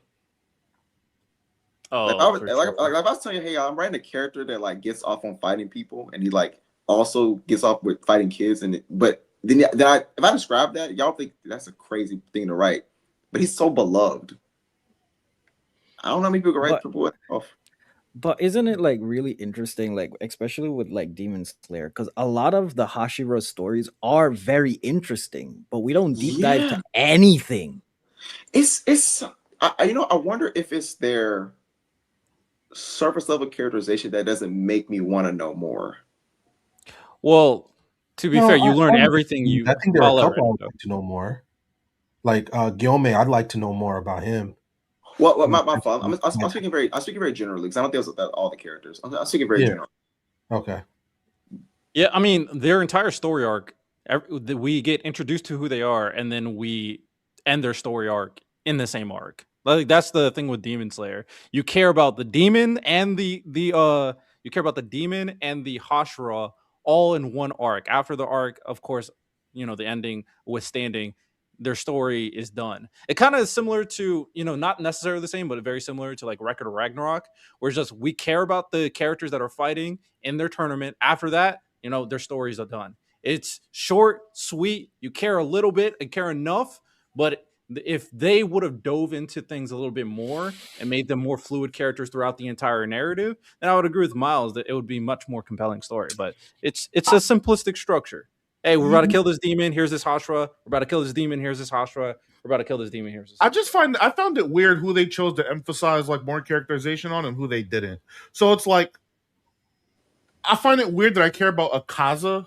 Oh, like I was telling you, hey, I'm writing a character that like gets off on fighting people, and he like also gets off with fighting kids, but then if I describe that, y'all think that's a crazy thing to write, but he's so beloved. I don't know how many people can write people off. But isn't it like really interesting, like especially with like Demon Slayer, because a lot of the Hashira stories are very interesting, but we don't deep dive to anything. I wonder if it's their surface level characterization that doesn't make me want to know more. Well, to be fair, you learn everything you. I think there are a couple I'd like to know more. Like Gyome, I'd like to know more about him. Well, my fault. I'm speaking very generally because I don't think it's all the characters. I'm speaking very general. Okay. Yeah, I mean their entire story arc. We get introduced to who they are, and then we end their story arc in the same arc. Like that's the thing with Demon Slayer. You care about the demon and the Hashira all in one arc. After the arc, of course, the ending withstanding, their story is done. It kind of is similar to, not necessarily the same, but very similar to like Record of Ragnarok, where it's just we care about the characters that are fighting in their tournament. After that, their stories are done. It's short, sweet. You care a little bit and care enough, but if they would have dove into things a little bit more and made them more fluid characters throughout the entire narrative, then I would agree with Miles that it would be much more compelling story. But it's a simplistic structure. Hey, we're about to kill this demon. Here's this Hashira. We're about to kill this demon. Here's this Hashira. We're about to kill this demon. Here's this. I found it weird who they chose to emphasize like more characterization on and who they didn't. So it's like I find it weird that I care about Akaza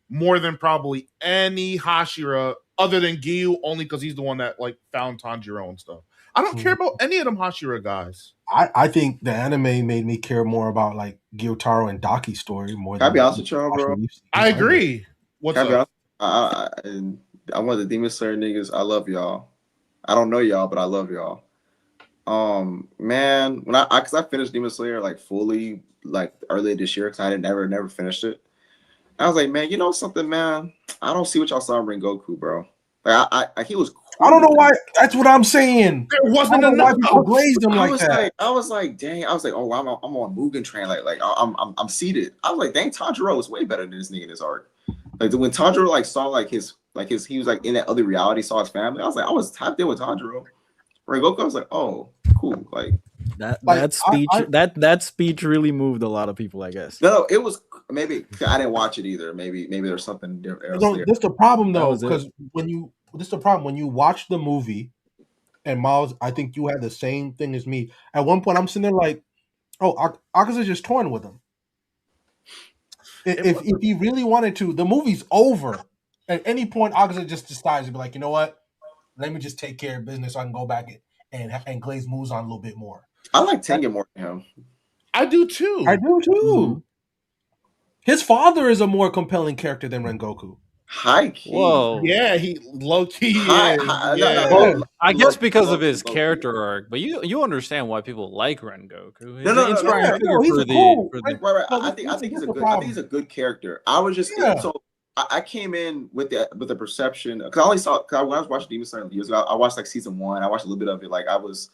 more than probably any Hashira other than Gyu, only because he's the one that like found Tanjiro and stuff. I don't care about any of them Hashira guys. I think the anime made me care more about like Gyotaro and Daki's story more than. Can I be honest with y'all, bro? I agree. What's up? I'm one of the Demon Slayer niggas. I love y'all. I don't know y'all, but I love y'all. Man, when I finished Demon Slayer like fully like earlier this year because I had never finished it. I was like, man, you know something, man? I don't see what y'all saw in Rengoku, bro. Like, he was. Cool. I don't know why. That's what I'm saying. There wasn't enough. People glazed him like that. I was like, dang. I was like, oh, I'm on Mugen Train. Like I'm seated. I was like, dang, Tanjiro was way better than this nigga in this arc. Like when Tanjiro like saw his he was like in that other reality, saw his family. I was like, I was tapped in with Tanjiro. Rengoku, I was like, oh, cool. Like that speech really moved a lot of people, I guess. No, it was maybe I didn't watch it either. Maybe there's something different. That's the problem though, because when you watch the movie, and Miles, I think you had the same thing as me. At one point, I'm sitting there like, oh, Akaza's just toying with him. If he really wanted to, the movie's over. At any point, Akaza just decides to be like, you know what? Let me just take care of business so I can go back and glaze moves on a little bit more. I like Tengen more than him. I do too. Mm-hmm. His father is a more compelling character than Rengoku. High key. Whoa. Yeah, he low key. I guess because of his character arc, but you understand why people like Rengoku. I think he's a good character. I was just so I came in with the perception because I only saw when I was watching Demon Slayer years ago. I watched like season 1. I watched a little bit of it. Like I was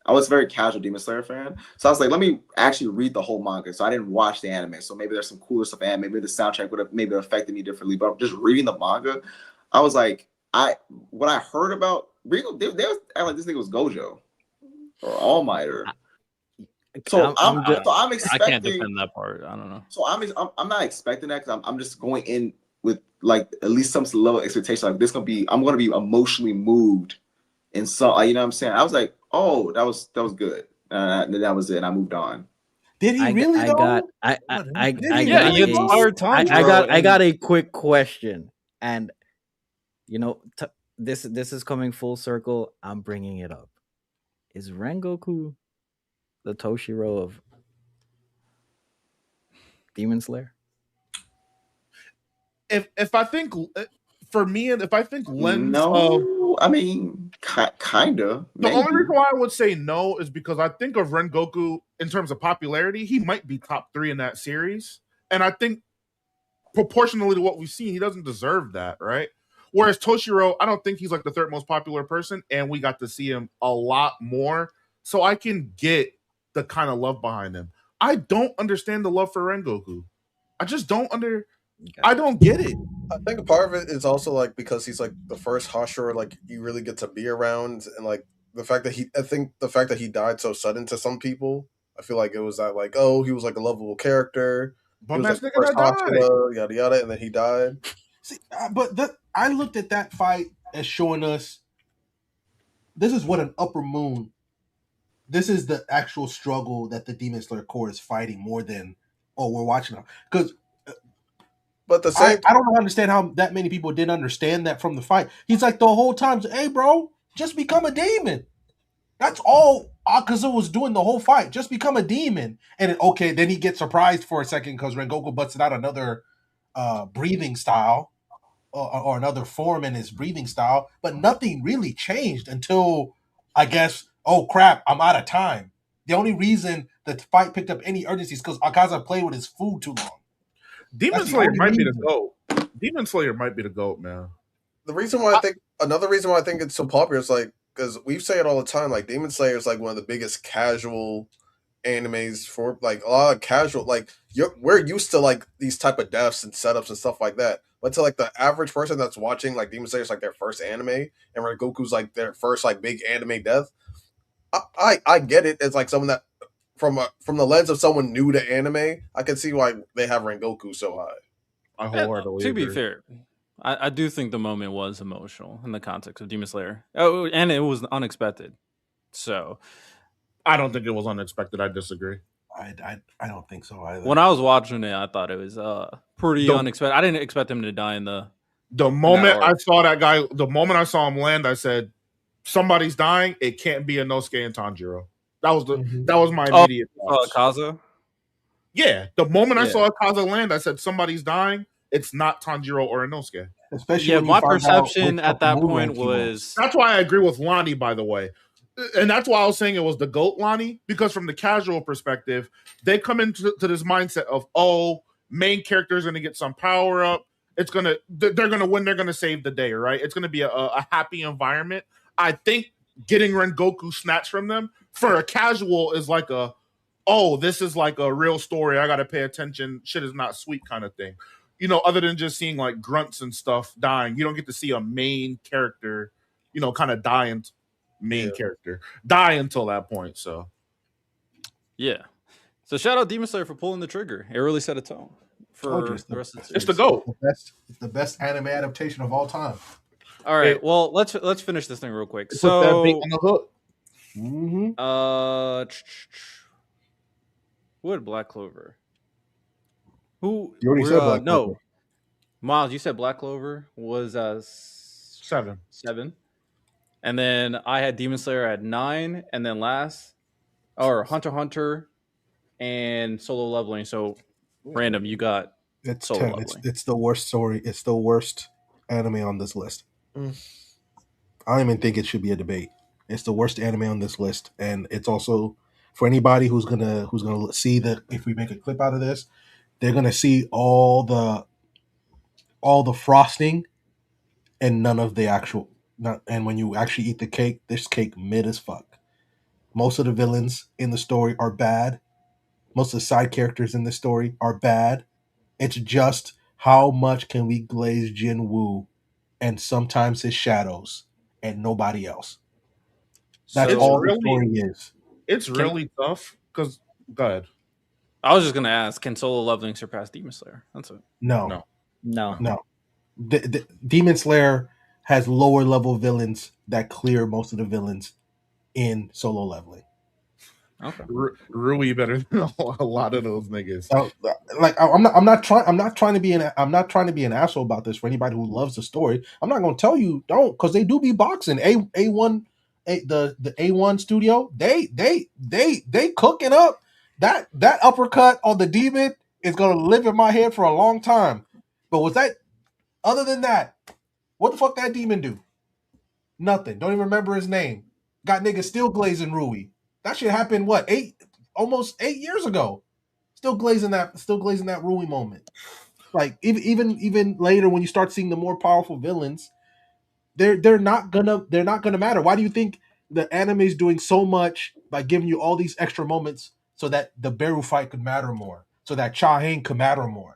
a very casual Demon Slayer fan, so I was like, let me actually read the whole manga. So I didn't watch the anime. So maybe there's some cooler stuff in anime. Maybe the soundtrack would have maybe affected me differently. But just reading the manga, I was like, what I heard about Rigo, they was like this nigga was Gojo or All Might or. So I'm expecting. I can't defend that part. I don't know. So I'm not expecting that because I'm just going in with like at least some level of expectation. Like I'm gonna be emotionally moved, and so you know what I'm saying. I was like, oh, that was good. That was it. And I moved on. Did he really? I got a quick question, and you know, this is coming full circle. I'm bringing it up. Is Rengoku the Toshiro of Demon Slayer? If I think for me, and if I think lens I mean, kind of. The only reason why I would say no is because I think of Rengoku in terms of popularity, he might be top 3 in that series, and I think proportionally to what we've seen, he doesn't deserve that, right? Whereas Toshiro, I don't think he's like the 3rd most popular person, and we got to see him a lot more, so I can get the kind of love behind him. I don't understand the love for Rengoku. I just don't I don't get it. I think a part of it is also like because he's like the first Hashira like you really get to be around, and like the fact that he died so sudden to some people, I feel like it was that like, oh, he was like a lovable character, but that's like nigga that died, yada yada, and then he died. See, I looked at that fight as showing us this is what an upper moon. This is the actual struggle that the Demon Slayer Corps is fighting more than we're watching because. But the same, I don't understand how that many people didn't understand that from the fight. He's like the whole time, hey, bro, just become a demon. That's all Akaza was doing the whole fight. Just become a demon. And then he gets surprised for a second because Rengoku busted out another breathing style or another form in his breathing style. But nothing really changed until, I guess, oh, crap, I'm out of time. The only reason the fight picked up any urgency is because Akaza played with his food too long. Demon Slayer might be the GOAT. Demon Slayer might be the GOAT, man. Another reason why I think it's so popular is like because we say it all the time. Like Demon Slayer is like one of the biggest casual animes for like a lot of casual, like we're used to like these type of deaths and setups and stuff like that. But to like the average person that's watching like Demon Slayer's like their first anime, and Rengoku's like their first like big anime death, I get it. It's like someone that from the lens of someone new to anime, I can see why they have Rengoku so high. I wholeheartedly to be agree. fair, I do think the moment was emotional in the context of Demon Slayer. Oh, and it was unexpected. So I don't think it was unexpected. I disagree. I don't think so either. When I was watching it, I thought it was pretty unexpected. I didn't expect him to die in the moment I saw that guy. The moment I saw him land, I said, "Somebody's dying. It can't be Inosuke and Tanjiro." That was my immediate Akaza. Yeah, the moment I saw Akaza land, I said, "Somebody's dying. It's not Tanjiro or Inosuke." Especially my perception at that point was. That's why I agree with Lonnie, by the way. And that's why I was saying it was the GOAT, Lonnie, because from the casual perspective, they come into this mindset of, main character is going to get some power up. They're going to win. They're going to save the day, right? It's going to be a happy environment. I think getting Rengoku snatched from them for a casual is like this is like a real story. I got to pay attention. Shit is not sweet kind of thing. Other than just seeing like grunts and stuff dying, you don't get to see a main character, kind of die until that point. So, yeah. So shout out Demon Slayer for pulling the trigger. It really set a tone for the rest of the series. It's the GOAT. It's the best anime adaptation of all time. All right. Well, let's finish this thing real quick. So put that bait on the hook. Who had Black Clover? Who? You already said Black Clover. No, Miles, you said Black Clover was 7. And then I had Demon Slayer at 9, and then Hunter x Hunter and Solo Leveling. So random, you got it's Solo 10. Leveling. It's the worst story. It's the worst anime on this list. I don't even think it should be a debate. It's the worst anime on this list, and it's also for anybody who's gonna see that if we make a clip out of this, they're gonna see all the frosting and none of the actual. And when you actually eat the cake, this cake mid as fuck. Most of the villains in the story are bad. Most of the side characters in the story are bad. It's just how much can we glaze Jin Woo and sometimes his shadows and nobody else. That's all the story is. It's really tough because go ahead. I was just gonna ask, can Solo Leveling surpass Demon Slayer? That's it. No. Demon Slayer has lower level villains that clear most of the villains in Solo Leveling. Okay. Rui better than a lot of those niggas. I'm not trying to be an asshole about this for anybody who loves the story. I'm not gonna tell you don't, because they do be boxing. The A1 studio, they cooking up. That uppercut on the demon is gonna live in my head for a long time. But was that other than that? What the fuck that demon do? Nothing. Don't even remember his name. Got niggas still glazing Rui. That shit happened almost 8 years ago. Still glazing that Rui moment. Like even later when you start seeing the more powerful villains, they're not gonna matter. Why do you think the anime is doing so much by giving you all these extra moments so that the Beru fight could matter more, so that Cha-Heng could matter more?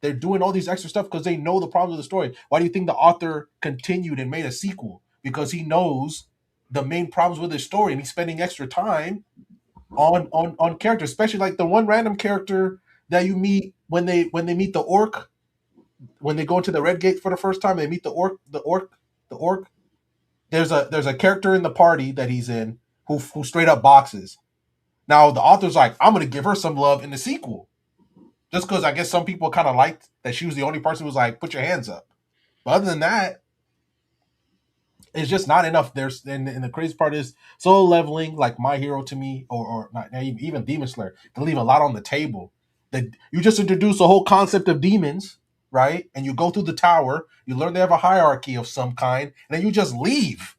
They're doing all these extra stuff because they know the problems of the story. Why do you think the author continued and made a sequel? Because he knows the main problems with his story, and he's spending extra time on characters, especially like the one random character that you meet when they meet the orc, when they go into the Red Gate for the first time. They meet the orc. There's a character in the party that he's in who straight up boxes. Now the author's like, I'm gonna give her some love in the sequel. Just because I guess some people kind of liked that she was the only person who was like, put your hands up. But other than that, it's just not enough. And the crazy part is Solo Leveling, like My Hero to me, or not even Demon Slayer, they leave a lot on the table. That you just introduce a whole concept of demons, right? And you go through the tower, you learn they have a hierarchy of some kind, and then you just leave.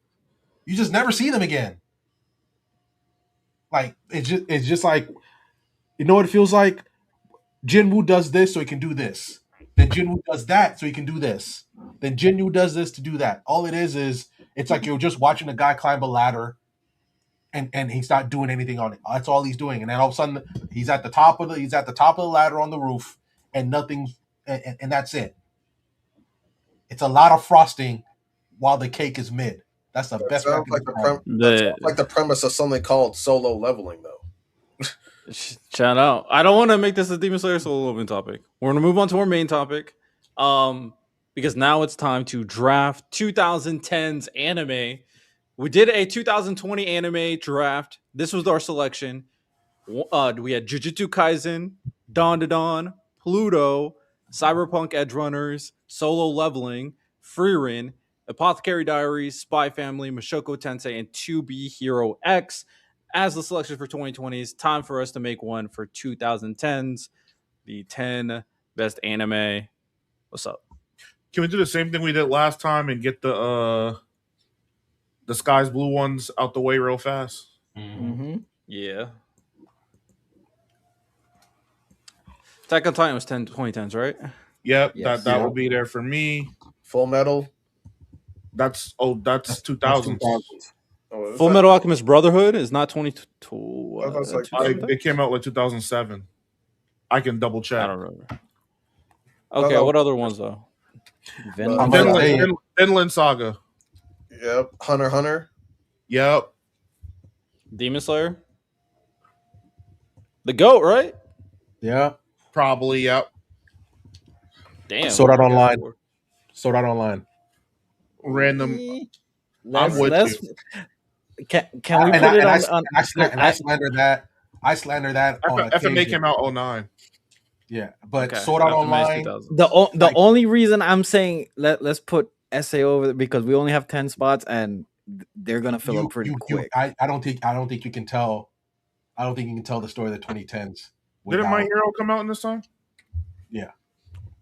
You just never see them again. Like it's just like, you know what it feels like? Jinwoo does this so he can do this. Then Jinwoo does that so he can do this. Then Jinwoo does this to do that. All it is it's like you're just watching a guy climb a ladder, and he's not doing anything on it. That's all he's doing. And then all of a sudden he's at the top of the ladder on the roof, and nothing, and that's it. It's a lot of frosting while the cake is mid. That's the best. Sounds like the premise of something called solo leveling, though. Shout out. I don't want to make this a Demon Slayer solo leveling topic. We're gonna move on to our main topic, because now it's time to draft 2010's anime. We did a 2020 anime draft. This was our selection. We had Jujutsu Kaisen, Dawn to Dawn, Pluto, Cyberpunk Edgerunners, Solo Leveling, Frieren, Apothecary Diaries, Spy Family, Mushoku Tensei, and 2B Hero X as the selection for 2020. It's time for us to make one for 2010's, the 10 best anime. What's up? Can we do the same thing we did last time and get the Sky's Blue ones out the way real fast? Mm-hmm. Yeah. Attack on Titan was 2010s, right? Yep, yes. that will be there for me. Full Metal. That's 2000s. Full Metal Alchemist Brotherhood is not 22. It came out like 2007. I can double check. I don't remember. Okay, what other ones though? Vinland Saga. Yep. Hunter x Hunter. Yep. Demon Slayer. The GOAT, right? Yeah. Probably, yep. Damn. Sword Art Online. Sword Art Online. Random. I'm with you. Can we put it on? I slander that. I slander that. FMA came out 09. Yeah, but Sword Art Online. The only reason I'm saying let's put SA over because we only have 10 spots and they're gonna fill up pretty quick. I don't think you can tell. I don't think you can tell the story of the 2010s. Didn't My Hero come out in this time? Yeah.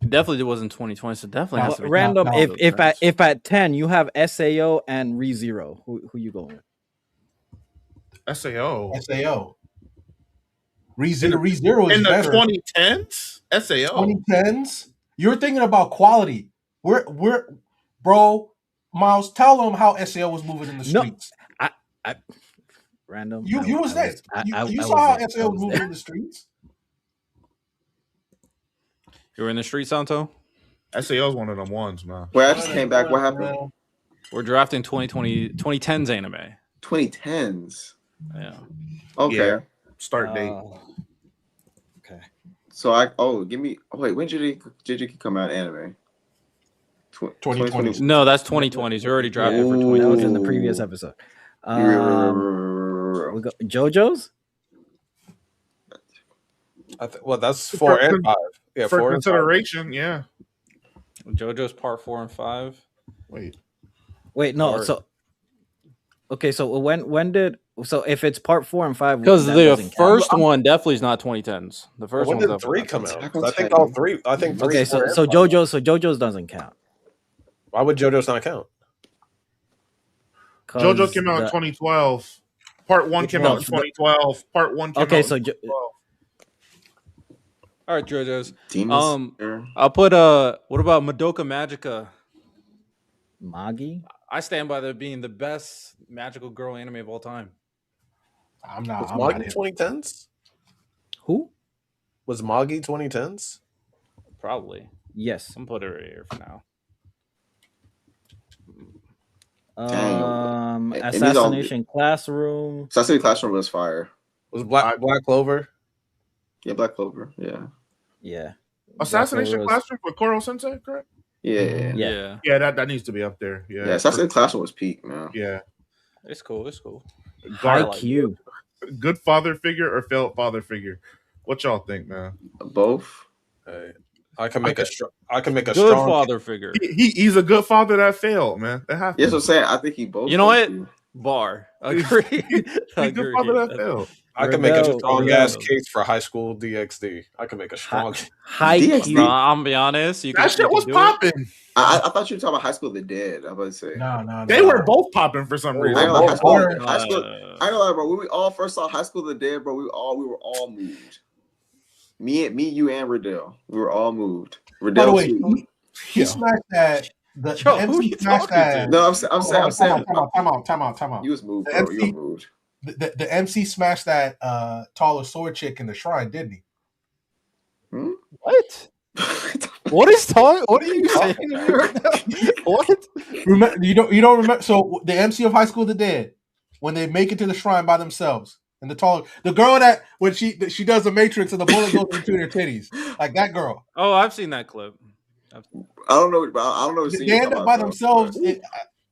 It definitely was in 2020, so definitely has to be random. If at 10 you have SAO and ReZero, who you going with? SAO. ReZero is in the better. 2010s. SAO 2010s. You're thinking about quality. We're bro. Miles, tell them how SAO was moving in the streets. I random. You was there. You saw how SAO was moving in the streets. You were in the street, Santo? SAO is one of them ones, man. Well, I just came back. What happened? We're drafting 2010s anime. 2010s. Yeah. Okay. Yeah. Start date. Okay. So give me. Wait, when did Jujutsu come out? Anime. 2020. No, that's 2020s. You're already drafted for 2020. That was in the previous episode. We got JoJo's. That's 4 and 5. Yeah, for consideration, yeah. JoJo's part 4 and 5. Wait, no. So if it's part 4 and 5, because the first one definitely is not 2010s. The first one did 3 come out? I think all 3. I think 3. Okay, so JoJo's doesn't count. Why would JoJo's not count? JoJo came out in 2012. Part 1 came out in 2012. Part 1 came out in 2012. All right, JoJo's. Demons. I'll put what about Madoka Magica? Magi? I stand by that being the best magical girl anime of all time. I'm not. Was Magi 2010s? Who? Was Magi 2010s? Probably. Yes. I'm put it right here for now. Assassination Classroom. Assassination Classroom was fire. Was Black Clover? Yeah, Black Clover. Yeah. Yeah. Assassination Classroom with Koro Sensei, correct? Yeah. Yeah, that needs to be up there. Yeah. Assassination Classroom was peak, man. Yeah. It's cool. IQ. Good father figure or failed father figure? What y'all think, man? Both. I can make a good strong father figure. He's a good father that failed, man. That happened. Yes, I'm saying. I think he both. You know what? Bar. Agree. Good father that failed. I can make a strong ass case for High School DxD. I can make a strong high DxD. I'm gonna be honest. That shit was popping. I thought you were talking about High School of the Dead. I was about to say. No. They were both popping for some reason. I ain't gonna lie, bro. When we all first saw High School of the Dead, bro, we were all moved. Me, you, and Riddell. We were all moved. Riddell, by the way, he smashed that. The MC smashed that. No, I'm saying. Time out. You was moved, bro. You were moved. the MC smashed that taller sword chick in the shrine, didn't he? What? What are you saying to me right now? What? You don't remember? So the MC of High School of the Dead, when they make it to the shrine by themselves, and the girl that when she does the Matrix and the bullet goes between her titties, like that girl. Oh, I've seen that clip. I don't know. They end up by themselves.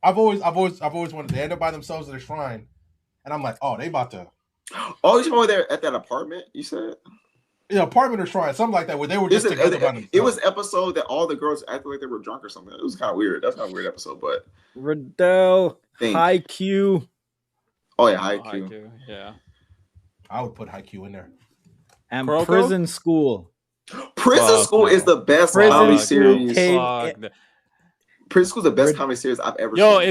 I've always wanted to end up by themselves at a shrine, and I'm like, oh, they about to. Oh, you over there at that apartment? You said. Yeah, apartment or shrine, something like that, where they were just together by themselves. It was an episode that all the girls acted like they were drunk or something. It was kind of weird. That's not a weird episode, but Riddell, Haikyuu. Oh yeah, Haikyuu. Yeah, I would put Haikyuu in there. And Kuroko? Prison School. Prison School is the best comedy series. Prison School is the best comedy series I've ever seen.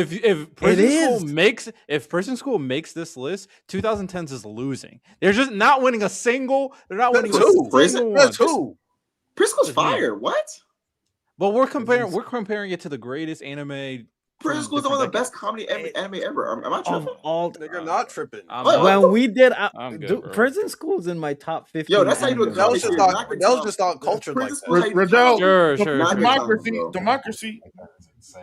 If Prison School makes this list, 2010s is losing. They're just not winning a single. They're not winning a single one. That's who. Prison School's fire. What? But we're comparing it to the greatest anime. Prison School is one of the best comedy anime ever. Am I tripping? You're not tripping. When we did, Prison School's in my top 50. Yo, that's how you do it. That was just not cultured like that. Riddell, sure. Democracy.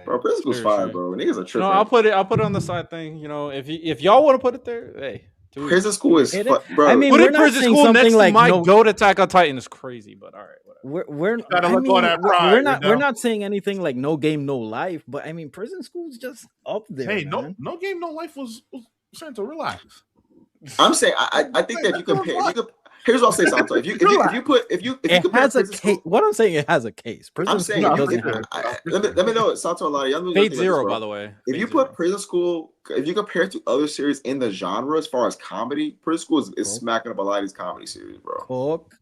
Bro, Prison School's fire, bro. Niggas are tripping. No, I'll put it on the side thing. You know, if y'all want to put it there, hey. Prison School is bro. I mean, putting Prison School next to my GOAT Attack on Titan is crazy, but all right, whatever. We're not saying anything like No Game No Life, but I mean, Prison School's just up there. Hey, No Game No Life was Santo, relax. I'm saying I think that if you compare, here's what I'll say, Santo. If you compare it has a case. What I'm saying, it has a case. I'm saying let me know, Santo. Fate Zero, by the way. If you put Prison School, if you compare it to other series in the genre as far as comedy, Prison School is smacking up a lot of these comedy series, bro. Cook.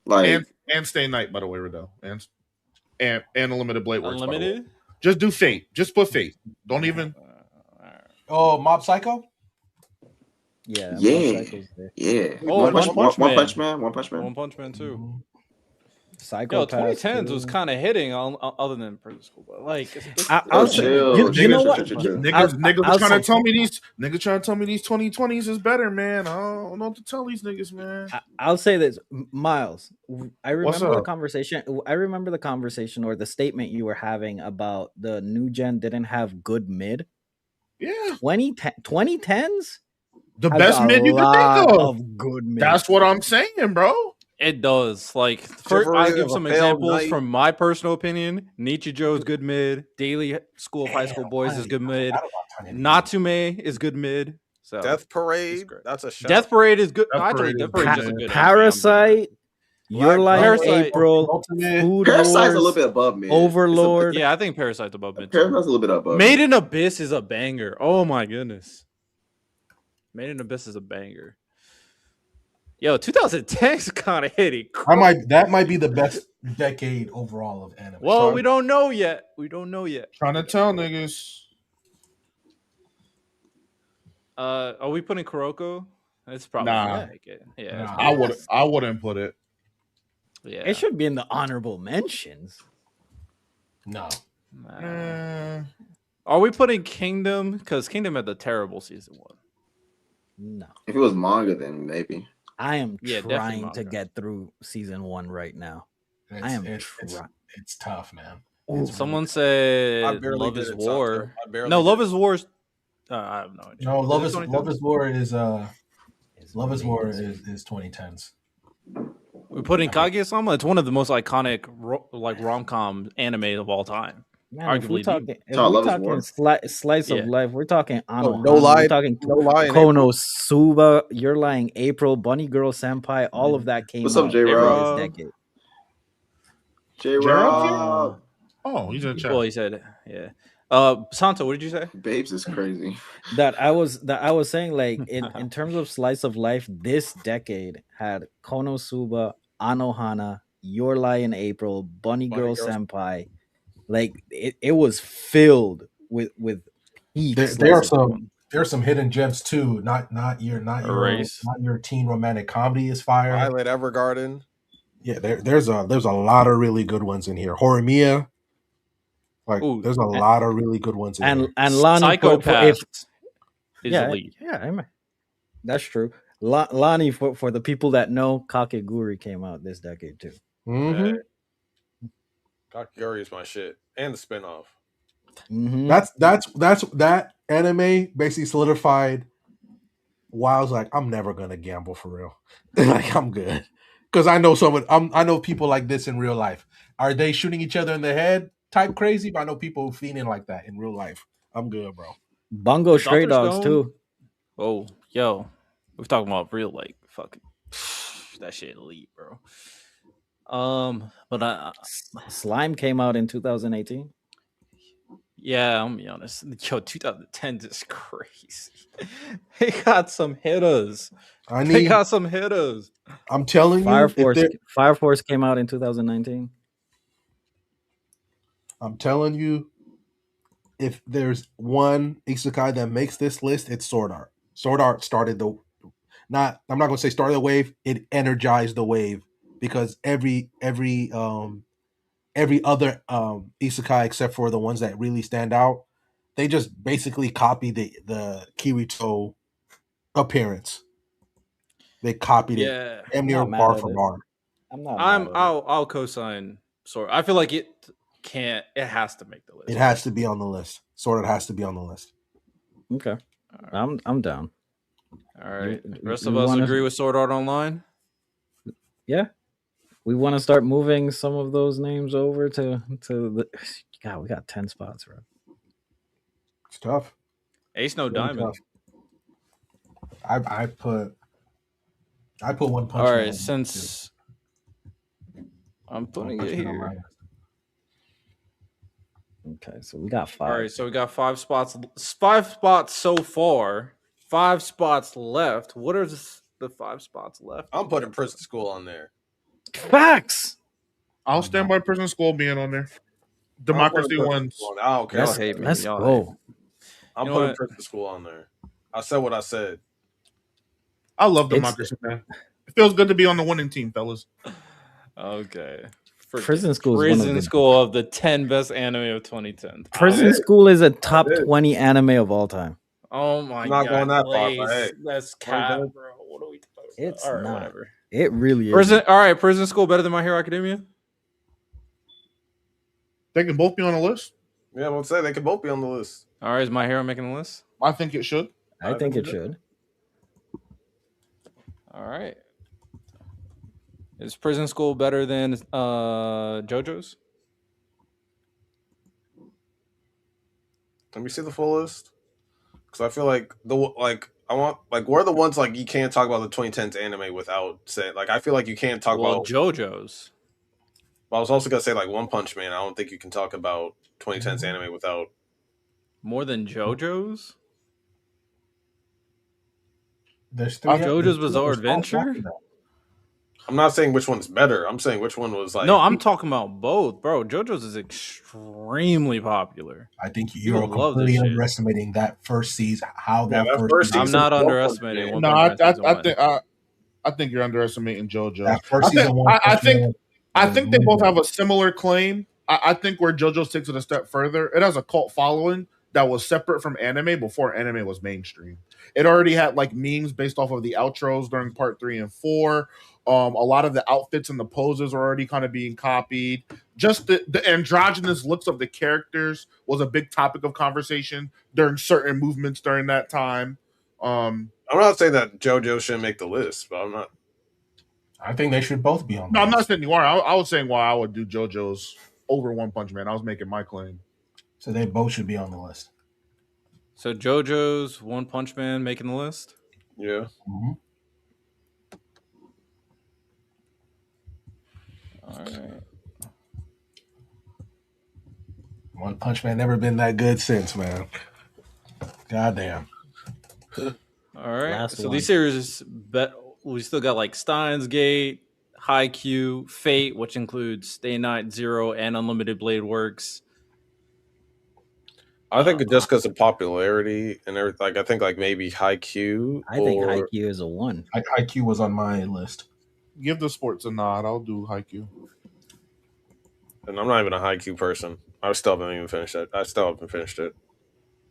Like and Stay Night, by the way, Riddell, and Unlimited Blade Works. Unlimited. Just do Fate. Just put Fate. Don't even. Oh, Mob Psycho. Yeah. Oh, One Punch Man too. Psychopath. 2010s was kind of hitting other than Prison School, but like, you know what? Niggas trying to tell me these 2020s is better, man. I don't know what to tell these niggas, man. I'll say this, Miles. I remember the conversation. I remember the conversation or the statement you were having about the new gen didn't have good mid. Yeah, 2010s. The best mid you can think of good mid. That's what I'm saying, bro. It does. Like, I'll give some examples from my personal opinion. Nichijou is good mid. Daily School of High School Boys is good mid. Natsume is good mid. So Death Parade, that's a show. Death Parade is good. Actually, Death Parade is a good. Parasite. Your Life, April. Parasite's a little bit above mid. Overlord. Yeah, I think Parasite's above mid. Parasite's a little bit above. Made in Abyss is a banger. Oh my goodness. Made in Abyss is a banger. Yo, 2010 is kind of hitting. That might be the best decade overall of anime. Well, we don't know yet. Trying to tell niggas. Are we putting Kuroko? It's probably yeah. I wouldn't put it. Yeah, it should be in the honorable mentions. No. Are we putting Kingdom? Because Kingdom had the terrible season 1. No. If it was manga, then maybe. I am trying to get through season 1 right now. It's tough, man. Someone said Love is War. No, Love is War. I have no idea. No, Love is War is 2010s. We put in Kaguya-sama. It's one of the most iconic rom-com anime of all time. Man, if we're talking slice of life, we're talking No Lie, we're talking Konosuba, You're Lying April, Bunny Girl Senpai, all of that came. What's up, J-Rob? J-Rob. Oh, he's in the chat. Well, he said, yeah. Santo, what did you say? Babes is crazy. That I was saying, like in terms of slice of life, this decade had Konosuba, Anohana, Your Lie in April, Bunny Girl Senpai. Like it was filled with peaks. There are some hidden gems too. Not your teen romantic comedy is fire. Violet Evergarden. Yeah, there's a lot of really good ones in here. Horimiya. There's a lot of really good ones in here. And Lani Psychopath is elite. Yeah, That's true. Lonnie, for the people that know, Kakegurui came out this decade too. Mm-hmm. Kakegurui is my shit, and the spinoff. Mm-hmm. That anime basically solidified why I was like, I'm never gonna gamble for real. Like, I'm good. Because I know I know people like this in real life. Are they shooting each other in the head type crazy? But I know people fiending like that in real life. I'm good, bro. Bungo Stray Dogs too. Oh, yo, we're talking about real like fucking that shit elite, bro. But Slime came out in 2018. Yeah, I'm gonna be honest. Yo, 2010 is crazy. They got some hitters. They got some hitters. I'm telling Fire Force. Fire Force came out in 2019. I'm telling you, if there's one isekai that makes this list, it's Sword Art. Sword Art started I'm not gonna say started the wave, it energized the wave because every other isekai except for the ones that really stand out, they just basically copy the Kirito appearance. They copied it. Damn near bar for bar. I'll co-sign Sword. I feel like it has to make the list. It has to be on the list. Sword Art has to be on the list. Okay. Right. I'm down. All right. The rest of us agree with Sword Art Online? Yeah. We want to start moving some of those names over to the. God, we got 10 spots, bro. It's tough. Ace No Diamond. I put One Punch. All right, since I'm putting it here. Okay, so we got 5. All right, so we got 5 spots. 5 spots so far. 5 spots left. What are the 5 spots left? I'm putting Prison School on there. Facts. I'll stand by Prison School being on there. Democracy wins. I don't care. Let's go. I'm putting Prison School on there. I said what I said. I love Democracy, man. It feels good to be on the winning team, fellas. Okay. Prison School of the 10 best anime of 2010. Prison School is a top 20 anime of all time. Oh my god. I'm not going that far, hey. That's cap, bro. What are we talking about? It's not. Whatever. It really is. All right, Prison School better than My Hero Academia? They can both be on the list. Yeah, I'm gonna say they can both be on the list. All right, is My Hero making the list? I think it should. I think it should. All right. Is Prison School better than JoJo's? Let me see the full list. Because I feel like we're the ones like you can't talk about the 2010s anime without saying I feel like you can't talk about JoJo's. But I was also gonna say One Punch Man. I don't think you can talk about 2010s anime without more than JoJo's. There's JoJo's Bizarre Adventure. I'm not saying which one's better. I'm saying which one was No, I'm talking about both, bro. JoJo's is extremely popular. I think you're completely underestimating that first season. How that first season. I'm not underestimating. No, I think you're underestimating JoJo. That first season. I think they both have a similar claim. I think where JoJo takes it a step further, it has a cult following that was separate from anime before anime was mainstream. It already had memes based off of the outros during part 3 and 4. A lot of the outfits and the poses are already kind of being copied. Just the androgynous looks of the characters was a big topic of conversation during certain movements during that time. I'm not saying that JoJo shouldn't make the list, but I'm not. I think they should both be on. No, I'm not saying you are. I was saying why I would do JoJo's over One Punch Man. I was making my claim. So they both should be on the list. So JoJo's One Punch Man making the list? Yeah. Mm-hmm. All right. One Punch Man never been that good since, man. Goddamn. All right. So these series, we still got Steins Gate, Haikyuu, Fate, which includes Stay Night, Zero, and Unlimited Blade Works. I think just because of popularity and everything, I think maybe Haikyuu. I think Haikyuu is a 1. Haikyuu was on my list. Give the sports a nod. I'll do Haikyuu. And I'm not even a Haikyuu person. I still haven't even finished it. I still haven't finished it.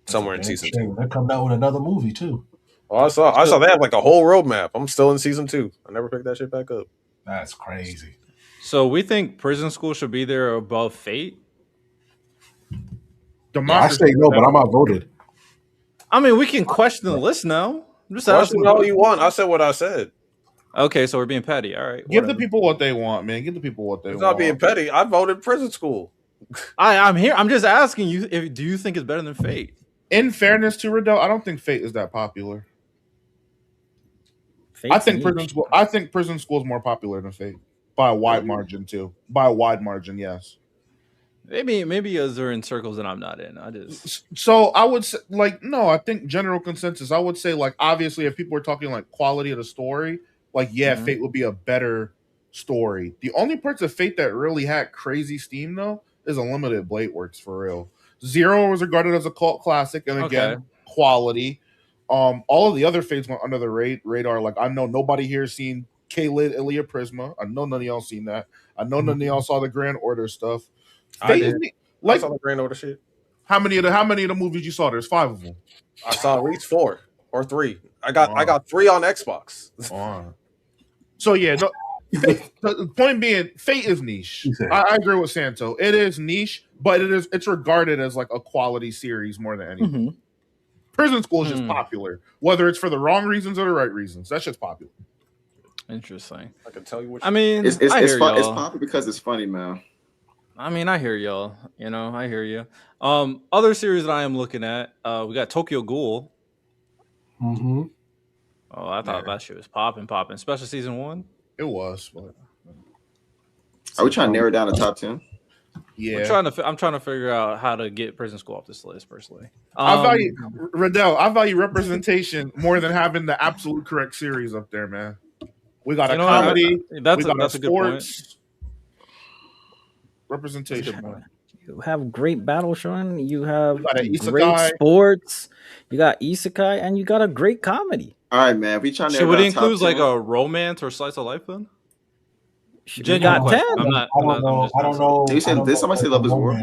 Somewhere in season 2. They're coming out with another movie too. Oh, I saw they have like a whole roadmap. I'm still in season 2. I never picked that shit back up. That's crazy. So we think Prison School should be there above Fate. I say no, but I'm outvoted. I mean, we can question the list now. I'm just question asking all you want. I said what I said. Okay, so we're being petty. All right, give the people what they want, man. Give the people what they want. It's not being petty. I voted Prison School. I'm here. I'm just asking you. Do you think it's better than Fate? In fairness to Riddell, I don't think Fate is that popular. I think Prison School is more popular than Fate by a wide margin too. By a wide margin, yes. Maybe they're in circles that I'm not in. So I would say, like, no. I think general consensus. I would say, like, obviously, if people are talking like quality of the story, like, Fate would be a better story. The only parts of Fate that really had crazy steam though is Unlimited Blade Works, for real. Zero was regarded as a cult classic, and again, quality. All of the other Fates went under the radar. Like, I know nobody here seen K-Lid Ilia Prisma. I know none of y'all seen that. I know none of y'all saw the Grand Order stuff. I did. I saw the Grand Order shit. How many of the movies you saw? There's 5 of them. I saw at least 4 or 3. I got 3 on Xbox. So yeah, the point being, Fate is niche. I agree with Santo. It is niche, but it's regarded as like a quality series more than anything. Mm-hmm. Prison School is just popular, whether it's for the wrong reasons or the right reasons. That's just popular. Interesting. I can tell you what. I mean, it's popular because it's funny, man. I mean, I hear y'all. You know, I hear you. Other series that I am looking at, we got Tokyo Ghoul. Mm-hmm. Oh, I thought that shit was popping, especially season 1. It was. But... Are we trying to narrow down the top 10? Yeah, I'm trying to figure out how to get Prison School off this list personally. I value representation more than having the absolute correct series up there, man. We got a comedy. That's a good point. Representation, man. You have great battle shonen. You have great sports. You got isekai, and you got a great comedy. All right, man. We trying to. Should we include like a romance or slice of life then? Genuine question. I don't know. Did somebody say Love is War?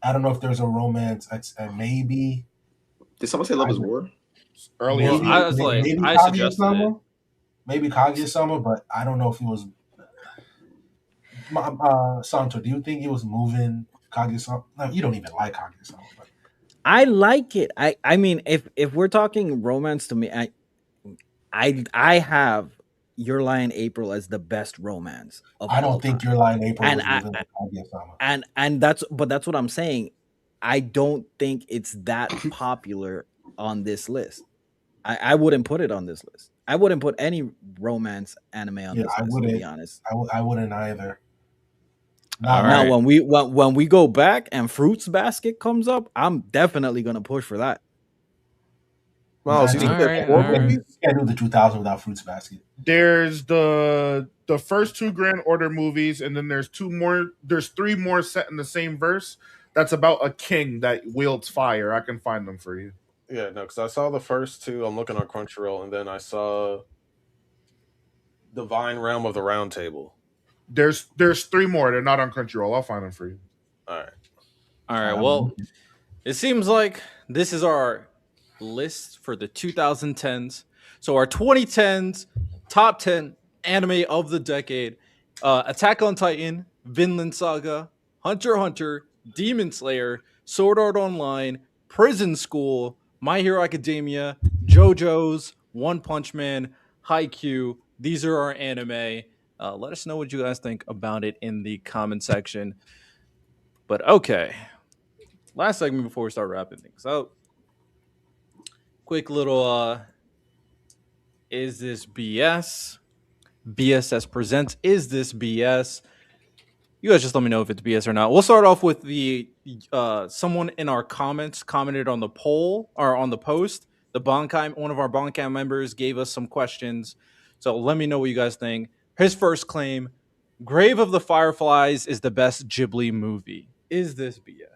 I don't know if there's a romance. Maybe. Did someone say Love is War? Earlier, I suggested it. Maybe Kaguya-sama, but I don't know if he was. Santo, do you think he was moving Kaguya-sama? No, you don't even like Kaguya-sama. But... I like it. I mean, if we're talking romance, to me, I have Your Lie in April as the best romance. I don't think Your Lie in April was moving Kaguya-sama. And that's what I'm saying. I don't think it's that popular on this list. I wouldn't put it on this list. I wouldn't put any romance anime on this list, to be honest. I wouldn't either. Now, when we go back and Fruits Basket comes up, I'm definitely gonna push for that. Well, you can't do the 2000 without Fruits Basket. There's the first 2 Grand Order movies, and then there's 3 more set in the same verse. That's about a king that wields fire. I can find them for you. Yeah, no, because I saw the first 2. I'm looking on Crunchyroll, and then I saw Divine Realm of the Round Table. There's 3 more. They're not on Crunchyroll. I'll find them for you. All right. Well, it seems like this is our list for the 2010s. So our 2010s top 10 anime of the decade: Attack on Titan, Vinland Saga, Hunter x Hunter, Demon Slayer, Sword Art Online, Prison School, My Hero Academia, JoJo's, One Punch Man, Haikyuu. These are our anime. Let us know what you guys think about it in the comment section. But okay, last segment before we start wrapping things up. Quick little is this BS? BSS Presents Is This BS? You guys just let me know if it's BS or not. We'll start off with the someone in our comments commented on the poll or on the post. One of our Bonkai members gave us some questions. So let me know what you guys think. His first claim: Grave of the Fireflies is the best Ghibli movie. Is this BS?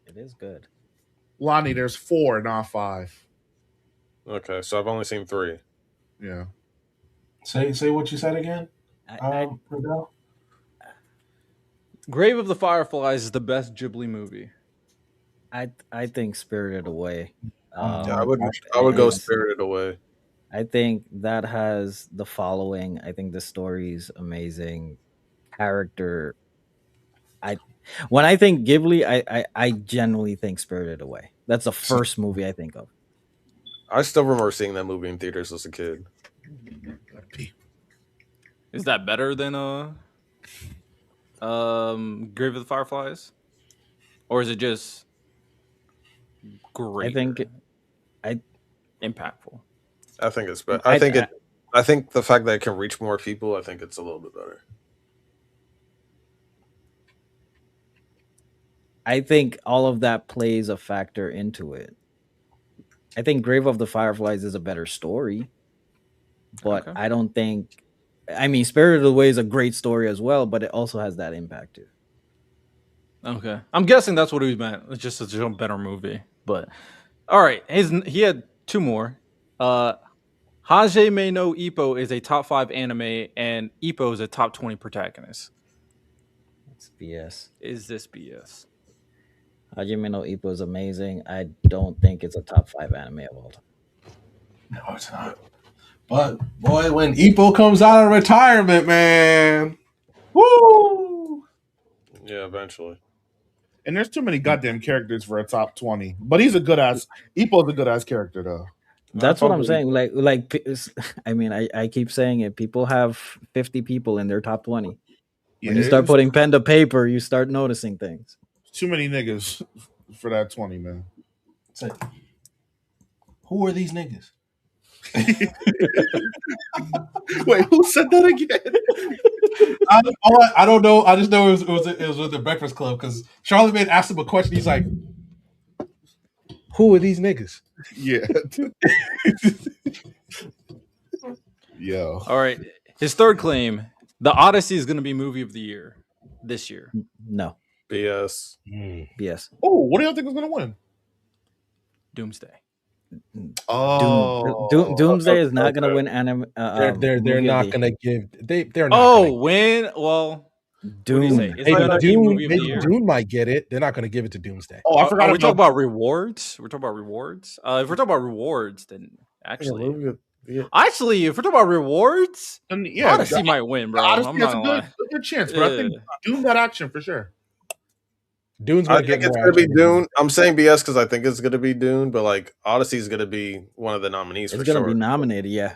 It is good. Lonnie, there's 4, not 5. Okay, so I've only seen 3. Yeah. Say what you said again. Grave of the Fireflies is the best Ghibli movie. I think Spirited Away. I would go Spirited Away. I think that has the following. I think the story's amazing. Character. When I think Ghibli, I genuinely think Spirited Away. That's the first movie I think of. I still remember seeing that movie in theaters as a kid. Is that better than Grave of the Fireflies? Or is it just great? I think impactful. I think it's better. I think the fact that it can reach more people, I think it's a little bit better. I think all of that plays a factor into it. I think Grave of the Fireflies is a better story, but I don't think. I mean, Spirited Away is a great story as well, but it also has that impact too. Okay, I'm guessing that's what he meant. It's just a better movie. But all right, he had two more. Hajime no Ippo is a top 5 anime, and Ippo is a top 20 protagonist. It's BS. Is this BS? Hajime no Ippo is amazing. I don't think it's a top 5 anime of all time. No, it's not. But boy, when Ippo comes out of retirement, man, woo! Yeah, eventually. And there's too many goddamn characters for a top 20. But he's a good ass. Ippo's a good ass character though. That's what I'm saying. Like, I mean, I keep saying it. People have 50 people in their top 20. When you start putting pen to paper, you start noticing things. Too many niggas for that 20, man. Who are these niggas? Wait, who said that again? I don't know. I just know it was with the Breakfast Club because Charlamagne asked him a question. He's like, "Who are these niggas?" Yeah. Yo. All right. His third claim: The Odyssey is going to be movie of the year this year. No. BS. BS. Oh, what do y'all think is going to win? Doomsday. Oh, Doomsday is not going to win anime. They're not going to give. They're not. Oh, win. Well, Doom. Maybe Doom might get it. They're not going to give it to Doomsday. Oh, I forgot. We're talking about rewards. We're talking about rewards. If we're talking about rewards, then actually, if we're talking about rewards, then yeah, Odyssey might win, bro. Odyssey has a good chance, but I think Doom got action for sure. Dune's I think it's going to be Dune. I'm saying BS because I think it's going to be Dune, but like Odyssey is going to be one of the nominees for sure. It's going to be nominated, yeah.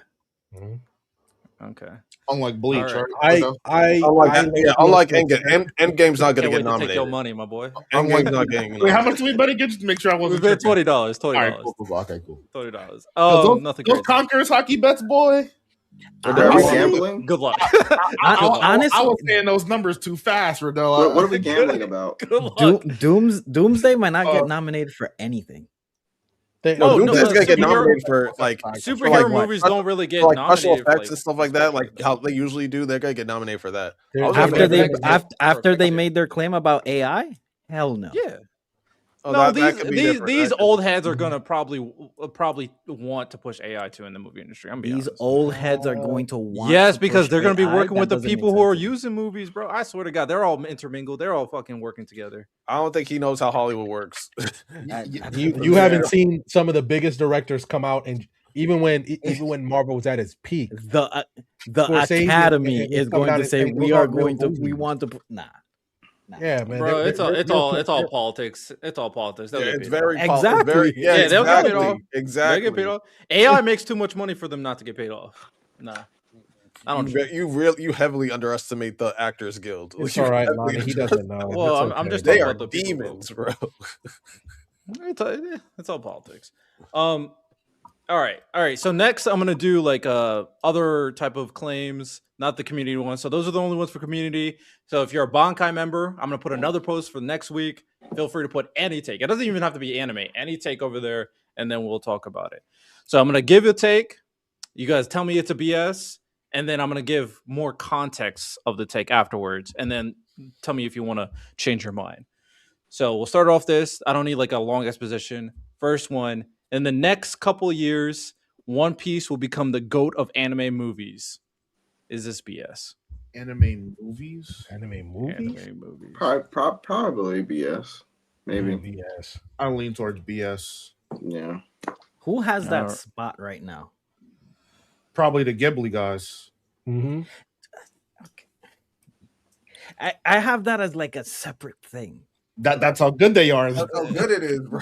Mm-hmm. Okay. Unlike Bleach, right? Unlike Endgame. Endgame's not going to get nominated. Take your money, my boy. Endgame's not getting nominated. Wait, how much do we better get just to make sure I wasn't? We bet $20. $20. Right, cool. Okay, cool. $20. Oh, nothing. Those Conquerors hockey bets, boy. Are we gambling? Good luck. Honestly, I was saying those numbers too fast, Rodell. What are we gambling about? Doomsday might not get nominated for anything. Doomsday's gonna get nominated for like superhero movies. Don't really get nominated special effects and stuff like that. Like how they usually do, they're gonna get nominated for that. After they made their claim about AI, hell no. Yeah. No, these old heads are gonna probably want to push AI to in the movie industry. These old heads are going to want. Yes, because they're gonna be working with the people who are using movies, bro. I swear to God, they're all intermingled. They're all fucking working together. I don't think he knows how Hollywood works. You haven't seen some of the biggest directors come out, and even when Marvel was at its peak, the Academy is going to say we want to. Nah. Yeah, man. Bro, it's all politics. It's all politics. It's very exactly. They'll get paid off. Exactly. They'll get paid off. AI makes too much money for them not to get paid off. Nah. I don't. You heavily underestimate the Actors Guild. It's all right, Lonnie. He doesn't know. Well, I'm just they talking are about the demons, bro. It's all politics. All right. So next, I'm gonna do like other type of claims, not the community ones. So those are the only ones for community. So if you're a Bankai member, I'm gonna put another post for next week. Feel free to put any take. It doesn't even have to be anime. Any take over there, and then we'll talk about it. So I'm gonna give you a take. You guys tell me it's a BS, and then I'm gonna give more context of the take afterwards, and then tell me if you want to change your mind. So we'll start off this. I don't need like a long exposition. First one. In the next couple of years, One Piece will become the GOAT of anime movies. Is this BS? Anime movies? Anime movies? Probably BS. Maybe BS. I lean towards BS. Yeah. Who has that spot right now? Probably the Ghibli guys. Mm-hmm. I have that as like a separate thing. That's how good they are. That's how good it is, bro.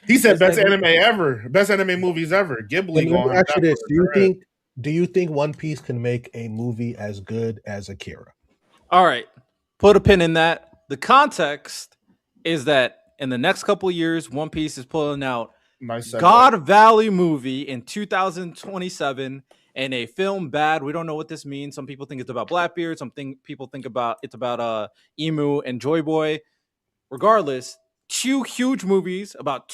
He said it's best like, anime ever, best anime movies ever. Ghibli. Actually, this. Do you think One Piece can make a movie as good as Akira? All right, put a pin in that. The context is that in the next couple of years, One Piece is pulling out God Valley movie in 2027 and a film bad. We don't know what this means. Some people think it's about Blackbeard. Some people think it's about Emu and Joy Boy. Regardless, two huge movies about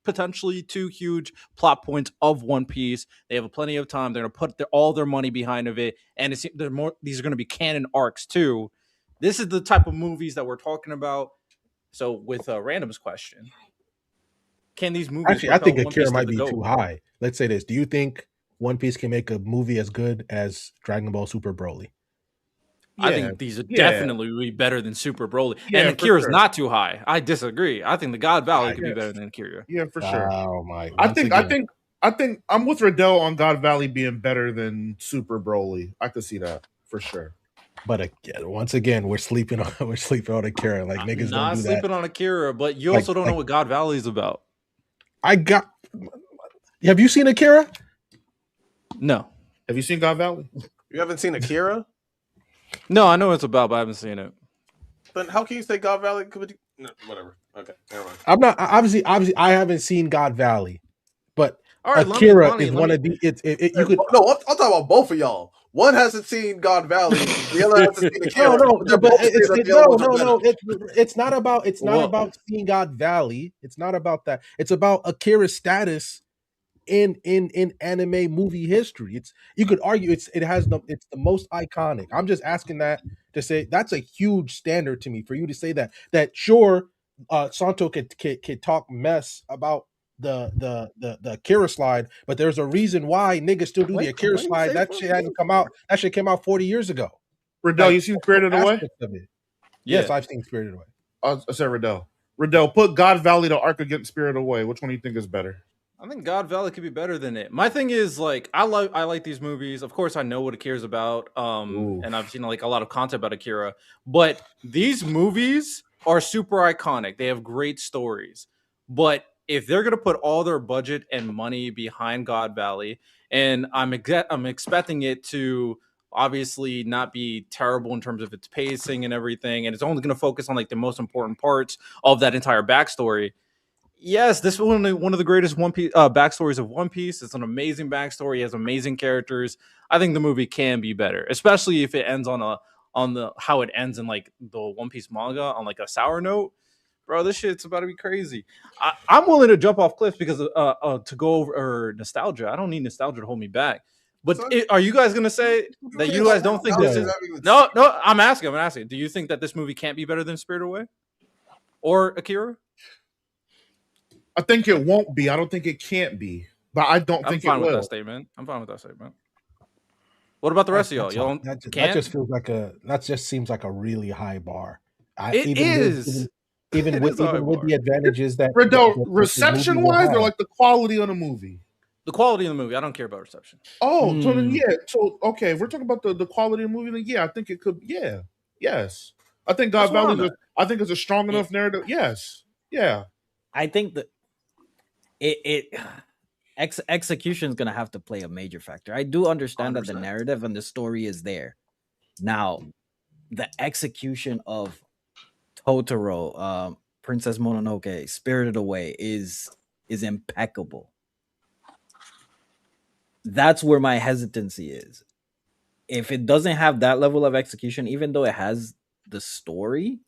potentially two huge plot points of One Piece. They have plenty of time. They're going to put all their money behind of it. And these are going to be canon arcs too. This is the type of movies that we're talking about. So with a randoms question, can these movies... Actually, I think Akira might be too high. Let's say this. Do you think One Piece can make a movie as good as Dragon Ball Super Broly? Yeah, I think these are definitely better than Super Broly. And Akira's not too high. I disagree. I think the God Valley could be better than Akira. Yeah, for sure. Oh my! I think I'm with Riddell on God Valley being better than Super Broly. I could see that for sure. But again, once again, we're sleeping on Akira. Like niggas not don't do sleeping that. on Akira, but you also don't know what God Valley is about. Have you seen Akira? No. Have you seen God Valley? You haven't seen Akira? No, I know what it's about, but I haven't seen it. Then how can you say God Valley could be... No, whatever. Okay, never mind. I'm not obviously I haven't seen God Valley, but Akira is one of the. You could no. I'm talking about both of y'all. One hasn't seen God Valley. The other hasn't seen Akira. It's not about seeing God Valley. It's not about that. It's about Akira's status in anime movie history. You could argue it's the most iconic. I'm just asking that to say that's a huge standard to me for you to say that sure Santo could talk mess about the Akira slide, but there's a reason why niggas still do the Akira slide. That shit hasn't come out. That shit came out 40 years ago. Riddell, you seen Spirited Away? Yes, I've seen Spirited Away. I said Riddell. Riddell, put God Valley to arc against Spirited Away. Which one do you think is better? I think God Valley could be better than it. My thing is like I like these movies. Of course, I know what Akira's about, and I've seen like a lot of content about Akira. But these movies are super iconic. They have great stories. But if they're gonna put all their budget and money behind God Valley, and I'm expecting it to obviously not be terrible in terms of its pacing and everything, and it's only gonna focus on like the most important parts of that entire backstory. Yes, this is one of the greatest One Piece backstories of One Piece. It's an amazing backstory. It has amazing characters. I think the movie can be better, especially if it ends on how it ends in like the One Piece manga on like a sour note. Bro, this shit's about to be crazy. I'm willing to jump off cliffs because to go over nostalgia. I don't need nostalgia to hold me back. But are you guys gonna say that you guys don't think this is? No. I'm asking. Do you think that this movie can't be better than Spirited Away or Akira? I think it won't be. I don't think it can't be. But I don't think it will. I'm fine with that statement. What about the rest of y'all? Y'all that just feels like that just seems like a really high bar. It is. Even with the advantages that reception wise, or like the quality of the movie. The quality of the movie. I don't care about reception. Oh, so then So okay, if we're talking about the quality of the movie, then yeah, I think it could. Yeah, yes, I think God Valley. I think it's a strong enough narrative. Yes, yeah. I think that execution is going to have to play a major factor. I do understand 100%. That the narrative and the story is there. Now, the execution of Totoro, Princess Mononoke, Spirited Away is impeccable. That's where my hesitancy is. If it doesn't have that level of execution, even though it has the story,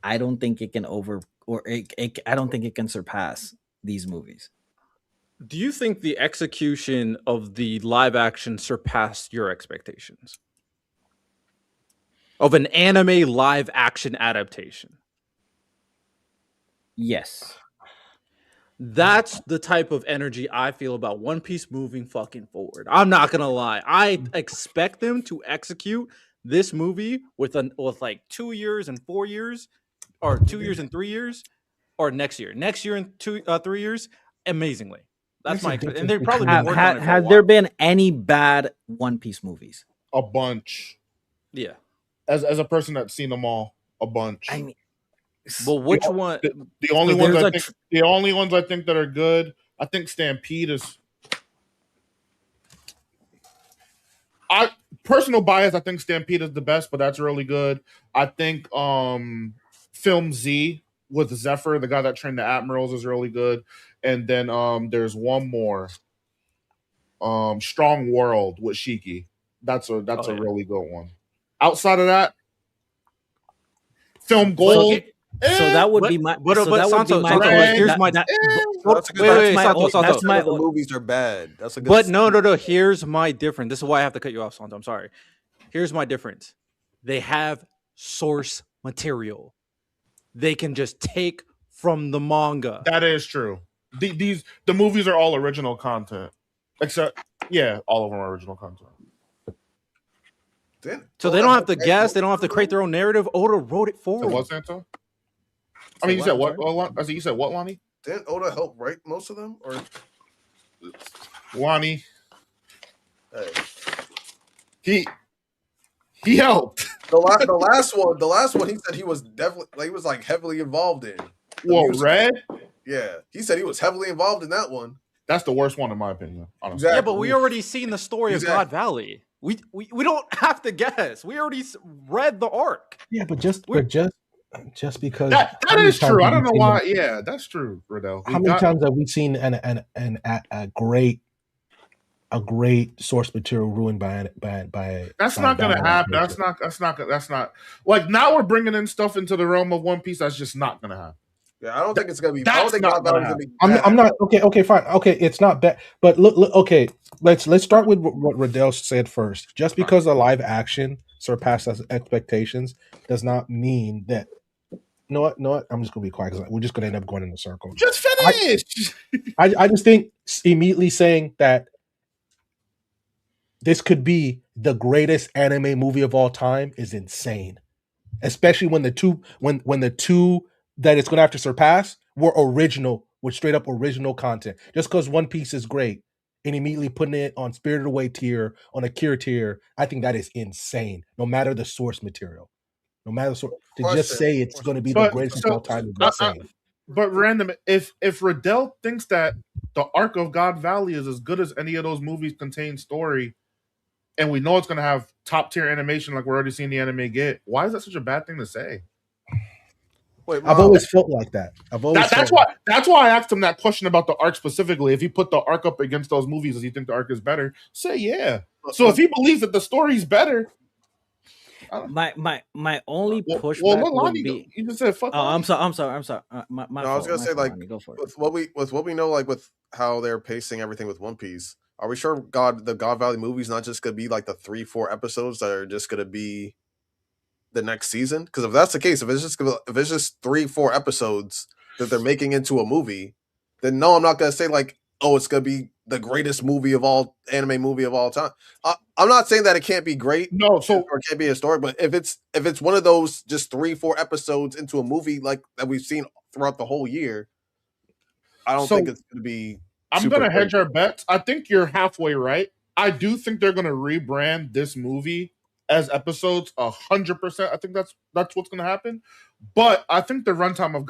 I don't think it can I don't think it can surpass these movies. Do you think the execution of the live action surpassed your expectations of an anime live action adaptation? Yes. That's the type of energy I feel about One Piece moving fucking forward. I'm not gonna lie. I expect them to execute this movie with like 2 years and 4 years or 2 years and 3 years, or next year. Next year and 3 years, amazingly. That's my expectation. And they've probably been working on it for a while. Has there been any bad One Piece movies? A bunch. Yeah. As a person that's seen them all, a bunch. I mean, well, which one? The only ones I think that are good. I think Stampede is. Personal bias. I think Stampede is the best, but that's really good. I think Film Z with Zephyr, the guy that trained the admirals, is really good. And then there's one more. Strong World with Shiki. That's a really good one. Outside of that, Film Gold. So that would be my. Here's my. That's my. The movies are bad. That's a good. But no. Here's my difference. This is why I have to cut you off, Santo. I'm sorry. Here's my difference. They have source material. They can just take from the manga. That is true. The movies are all original content, except all of them are original content. So they don't have to guess. They don't have to create their own narrative. Oda wrote it for them. What, Santo? I mean, you said what? You said what, Lonnie? Didn't Oda help write most of them? Or Lonnie, he helped. The last one, he said he was definitely he was like heavily involved in. Red? Yeah, he said he was heavily involved in that one. That's the worst one in my opinion. Honestly. Exactly. Yeah, but we already seen the story of God Valley. We don't have to guess. We already read the arc. Yeah, but just because that is true. I don't know why. Yeah, that's true, Riddell. How many times have we seen a great source material ruined by That's not gonna happen. That's not like now we're bringing in stuff into the realm of One Piece. That's just not gonna happen. Yeah, I don't think it's gonna be. I don't think it's gonna be. I'm not okay, fine. Okay, it's not bad. But look, okay, let's start with what Riddell said first. Just because the live action surpassed expectations does not mean that. You know what? I'm just gonna be quiet because we're just gonna end up going in a circle. Just finish. I just think immediately saying that this could be the greatest anime movie of all time is insane, especially when the two that it's going to have to surpass were original, with straight up original content. Just because One Piece is great and immediately putting it on Spirited Away tier, on a Cure tier, I think that is insane. No matter the source material, no matter the source, to just say it's going to be the greatest of all time is insane. But random, if Riddell thinks that the arc of God Valley is as good as any of those movies contain story, and we know it's going to have top tier animation like we're already seeing the anime get, why is that such a bad thing to say? Wait, I've always felt like that. That's why I asked him that question about the arc specifically. If he put the arc up against those movies, does he think the arc is better? Say yeah. So if he believes that the story's better, my only pushback would be. You just said fuck. I'm sorry. I was gonna say go for it. with what we know, like with how they're pacing everything with One Piece. Are we sure the God Valley movie's not just gonna be like the 3-4 episodes that are just gonna be the next season? Because if that's the case, if it's just 3-4 episodes that they're making into a movie, then no, I'm not gonna say like, oh, it's gonna be the greatest anime movie of all time. I'm not saying that it can't be great, or it can't be historic, but if it's one of those just 3-4 episodes into a movie like that we've seen throughout the whole year, I don't think it's gonna be. I'm gonna hedge our bets. I think you're halfway right. I do think they're gonna rebrand this movie as episodes 100%. I think that's what's gonna happen. But I think the runtime of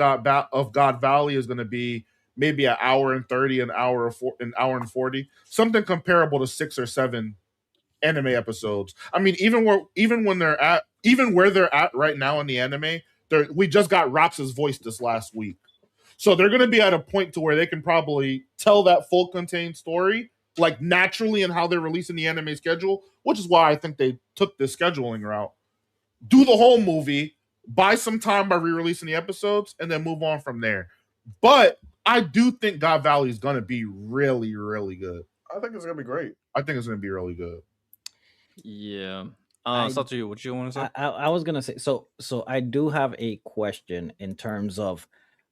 God Valley is gonna be maybe an hour and 30, an hour and 40, something comparable to 6 or 7 anime episodes. I mean, even where they're at right now in the anime, we just got Raps's voice this last week. So they're going to be at a point to where they can probably tell that full contained story like naturally in how they're releasing the anime schedule, which is why I think they took this scheduling route. Do the whole movie, buy some time by re-releasing the episodes, and then move on from there. But I do think God Valley is going to be really, really good. I think it's going to be great. I think it's going to be really good. Yeah. Satu, what you want to say? I was going to say, so I do have a question in terms of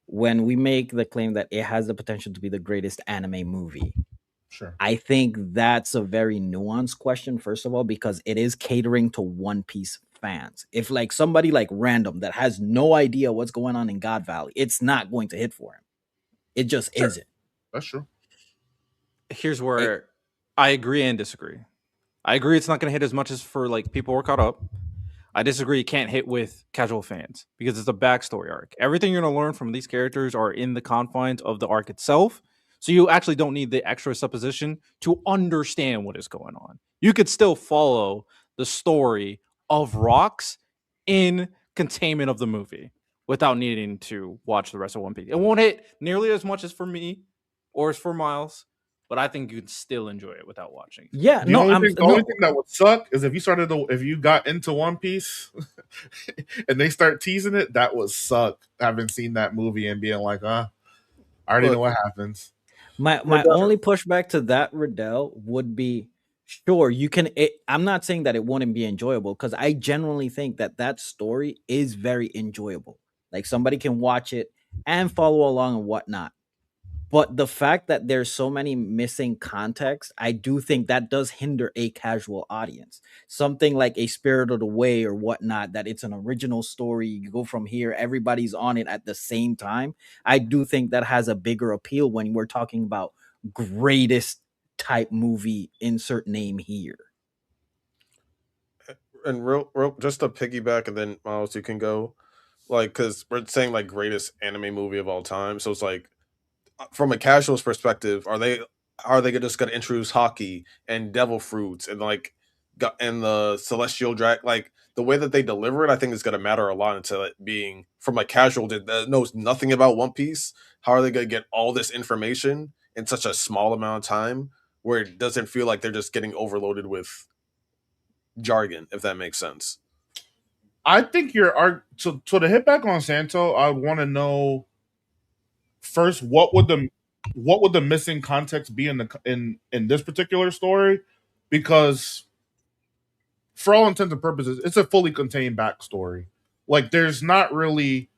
when we make the claim that it has the potential to be the greatest anime movie. Sure. I think that's a very nuanced question, first of all, because it is catering to One Piece fans. If like somebody like random that has no idea what's going on in God Valley, it's not going to hit for him. It just isn't. That's true. Here's where I agree and disagree. I agree it's not going to hit as much as for like people who are caught up. I disagree it can't hit with casual fans because it's a backstory arc. Everything you're going to learn from these characters are in the confines of the arc itself. So you actually don't need the extra supposition to understand what is going on. You could still follow the story of Rocks in containment of the movie without needing to watch the rest of One Piece. It won't hit nearly as much as for me or as for Miles, but I think you'd still enjoy it without watching. Yeah, the only thing that would suck is if you got into One Piece and they start teasing it, that would suck. Having seen that movie and being like, I already know what happens. My only pushback to that, Riddell, would be sure you can. I'm not saying that it wouldn't be enjoyable because I genuinely think that story is very enjoyable. Like somebody can watch it and follow along and whatnot. But the fact that there's so many missing context, I do think that does hinder a casual audience. Something like a Spirited Away or whatnot, that it's an original story. You go from here, everybody's on it at the same time. I do think that has a bigger appeal when we're talking about greatest type movie, insert name here. And real just to piggyback, and then Miles, you can go. Like, because we're saying like greatest anime movie of all time. So it's like, from a casual's perspective, are they just gonna introduce hockey and devil fruits and like and the celestial drag, like the way that they deliver it, I think is gonna matter a lot into it being from a casual that knows nothing about One Piece. How are they gonna get all this information in such a small amount of time where it doesn't feel like they're just getting overloaded with jargon, if that makes sense? I think so to hit back on Santo, I want to know first what would the missing context be in this particular story, because for all intents and purposes it's a fully contained backstory. Like there's not really,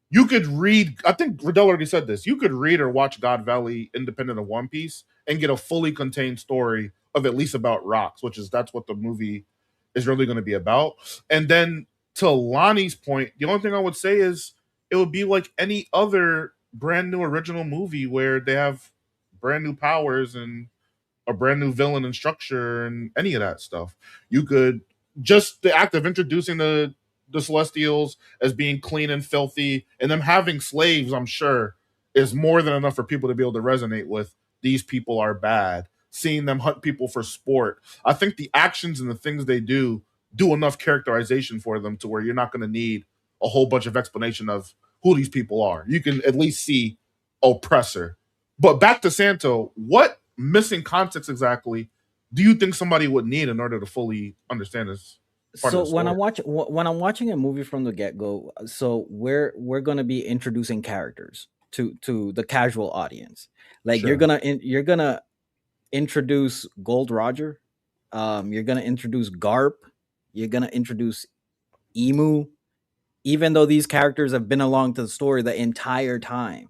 you could read, I think Riddell already said this, you could read or watch God Valley independent of One Piece and get a fully contained story of at least about Rocks, that's what the movie is really going to be about. And then to Lonnie's point, the only thing I would say is it would be like any other brand new original movie where they have brand new powers and a brand new villain and structure and any of that stuff. You could just the act of introducing the Celestials as being clean and filthy and them having slaves, I'm sure, is more than enough for people to be able to resonate with. These people are bad. Seeing them hunt people for sport. I think the actions and the things they do enough characterization for them to where you're not going to need a whole bunch of explanation of who these people are. You can at least see oppressor. But back to Santo, what missing context exactly do you think somebody would need in order to fully understand this? So when I'm watching a movie from the get-go, so we're going to be introducing characters to the casual audience. Like sure. you're gonna introduce Gold Roger, you're gonna introduce Garp, you're gonna introduce Emu, even though these characters have been along to the story the entire time.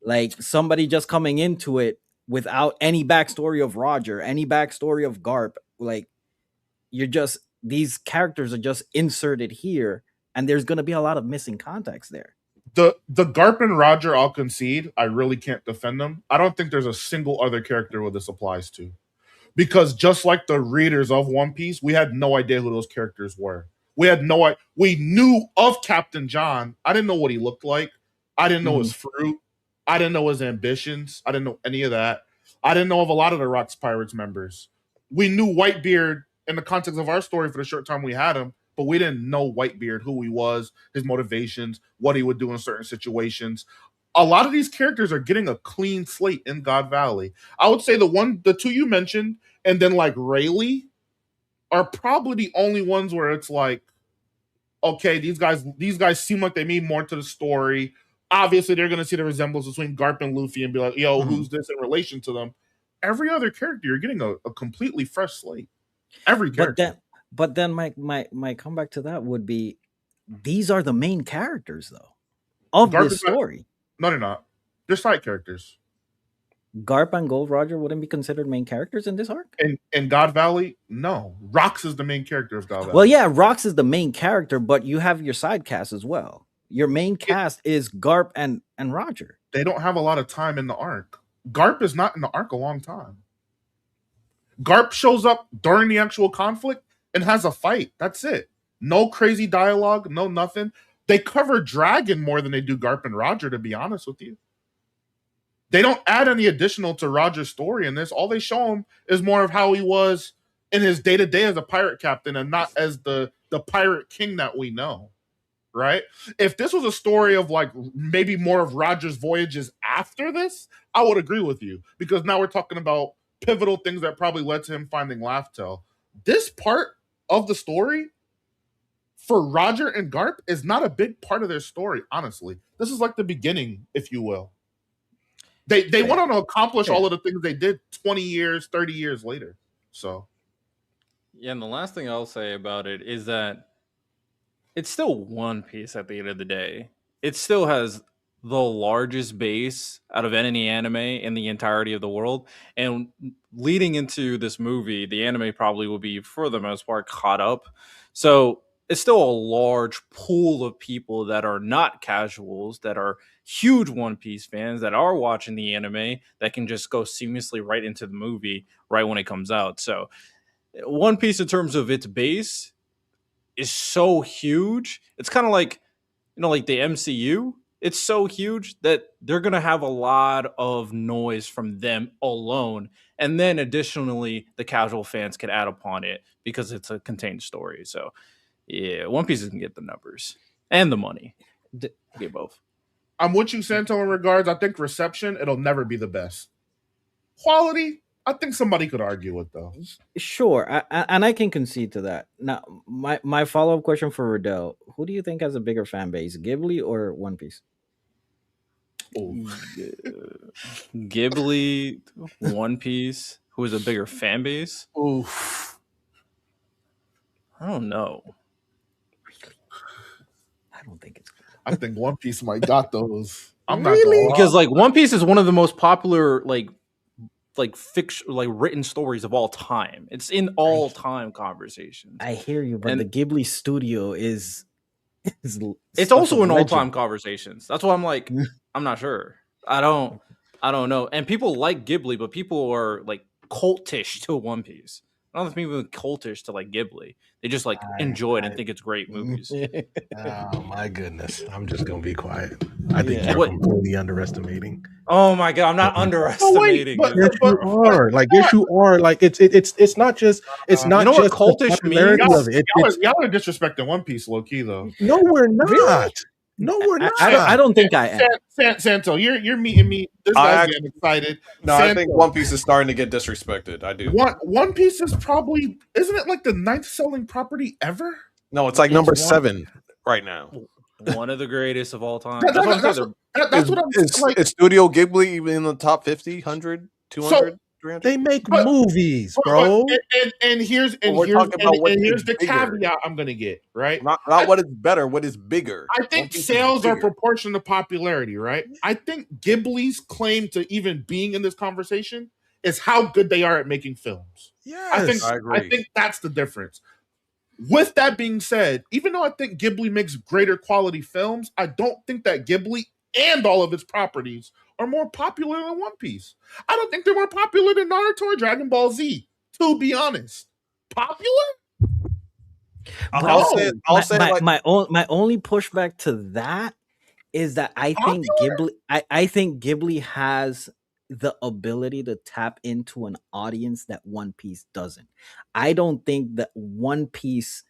Like somebody just coming into it without any backstory of Roger, any backstory of Garp, like these characters are just inserted here, and there's going to be a lot of missing context there. The Garp and Roger, I'll concede. I really can't defend them. I don't think there's a single other character where this applies to. Because just like the readers of One Piece, we had no idea who those characters were. We knew of Captain John. I didn't know what he looked like. I didn't know his fruit. I didn't know his ambitions. I didn't know any of that. I didn't know of a lot of the Rocks Pirates members. We knew Whitebeard in the context of our story for the short time we had him, but we didn't know Whitebeard, who he was, his motivations, what he would do in certain situations. A lot of these characters are getting a clean slate in God Valley. I would say the two you mentioned, and then like Rayleigh, are probably the only ones where it's like, okay, these guys seem like they mean more to the story. Obviously, they're going to see the resemblance between Garp and Luffy and be like, yo, who's this in relation to them? Every other character, you're getting a completely fresh slate. Every character. But then my comeback to that would be, these are the main characters, though, of this story. No, they're not. They're side characters. Garp and Gold Roger wouldn't be considered main characters in this arc? In God Valley, no. Rox is the main character of God Valley. Well, yeah, Rox is the main character, but you have your side cast as well. Your main cast is Garp and Roger. They don't have a lot of time in the arc. Garp is not in the arc a long time. Garp shows up during the actual conflict and has a fight. That's it. No crazy dialogue, no nothing. They cover Dragon more than they do Garp and Roger, to be honest with you. They don't add any additional to Roger's story in this. All they show him is more of how he was in his day-to-day as a pirate captain and not as the pirate king that we know, right? If this was a story of like maybe more of Roger's voyages after this, I would agree with you, because now we're talking about pivotal things that probably led to him finding Laugh-Tale. This part of the story for Roger and Garp is not a big part of their story, honestly. This is like the beginning, if you will. They went on to accomplish all of the things they did 20 years, 30 years later. So, yeah, and the last thing I'll say about it is that it's still One Piece at the end of the day. It still has the largest base out of any anime in the entirety of the world. And leading into this movie, the anime probably will be, for the most part, caught up. So it's still a large pool of people that are not casuals, that are huge One Piece fans, that are watching the anime, that can just go seamlessly right into the movie right when it comes out. So One Piece, in terms of its base, is so huge. It's kind of like, like the MCU. It's so huge that they're going to have a lot of noise from them alone. And then additionally, the casual fans can add upon it because it's a contained story. So yeah, One Piece can get the numbers and the money. Get both. I'm with you, Santo, in regards. I think reception, it'll never be the best. Quality, I think somebody could argue it, though. Sure, and I can concede to that. Now, my follow-up question for Riddell, who do you think has a bigger fan base, Ghibli or One Piece? Ghibli, One Piece, who is a bigger fan base? Oof. I don't know. I don't think it's. I think One Piece might got those. I'm really? not because like One Piece is one of the most popular like fiction, like written stories of all time. It's in all time conversations. I hear you, but the Ghibli studio is it's also in all time conversations. That's why I'm like, I'm not sure. I don't know. And people like Ghibli, but people are like cultish to One Piece. I don't think people are cultish to like Ghibli. They just like enjoy it and think it's great movies. Oh my goodness! I'm just gonna be quiet. I think you're completely underestimating. Oh my god, I'm not underestimating. Yes, you are. Like, yes, you are. Like, it's not just. It's not. You know just what cultish means? Y'all are disrespecting One Piece, low key though. No, we're not. Really? No, we're not. I don't think I am. Santo, you're meeting me. This guy's getting excited. No, Santo, I think One Piece is starting to get disrespected. I do. One Piece is probably, isn't it like the 9th selling property ever? No, it's like number 7 right now. One of the greatest of all time. That's what I'm like. Is Studio Ghibli even in the top 50, 100, 200? They make movies, bro. And here's the caveat I'm gonna get, right? Not what is better, what is bigger. I think sales are proportional to popularity, right? I think Ghibli's claim to even being in this conversation is how good they are at making films. Yes, I agree. I think that's the difference. With that being said, even though I think Ghibli makes greater quality films, I don't think that Ghibli and all of its properties are more popular than One Piece. I don't think they're more popular than Naruto or Dragon Ball Z, to be honest. Popular? I'll say my only pushback to that is that I think Ghibli has the ability to tap into an audience that One Piece doesn't. I don't think that One Piece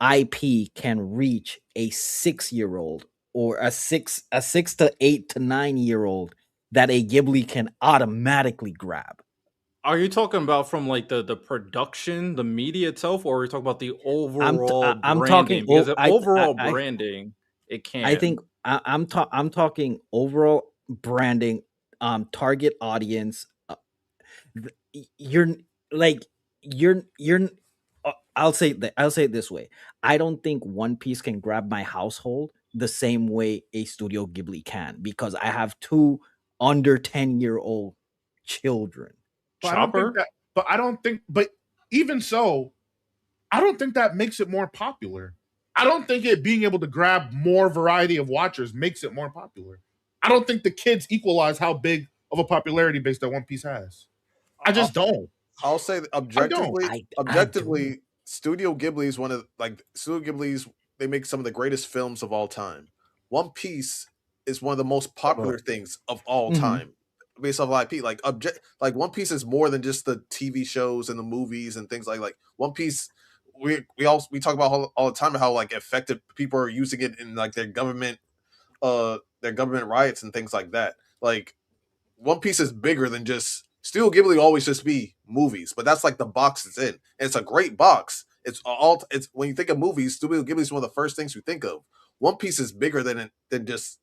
IP can reach a 6-year-old or a 6 to 8 to 9-year-old that a Ghibli can automatically grab. Are you talking about from like the production, the media itself, or are you talking about the overall I'm branding? talking because overall branding, it can. I think I'm talking overall branding, target audience. I'll say it this way. I don't think One Piece can grab my household the same way a Studio Ghibli can, because I have 2 under 10-year-old children. Chopper? But even so, I don't think that makes it more popular. I don't think it being able to grab more variety of watchers makes it more popular. I don't think the kids equalize how big of a popularity base that One Piece has. I just don't. I'll say objectively, Studio Ghibli is one of Studio Ghibli's. They make some of the greatest films of all time. One Piece is one of the most popular things of all time, based off IP. Like One Piece is more than just the TV shows and the movies and things like One Piece. We talk about all the time how like effective people are using it in like their government riots and things like that. Like One Piece is bigger than just Studio Ghibli always just be movies, but that's like the box it's in. And it's a great box. It's when you think of movies, Studio Ghibli is one of the first things you think of. One Piece is bigger than just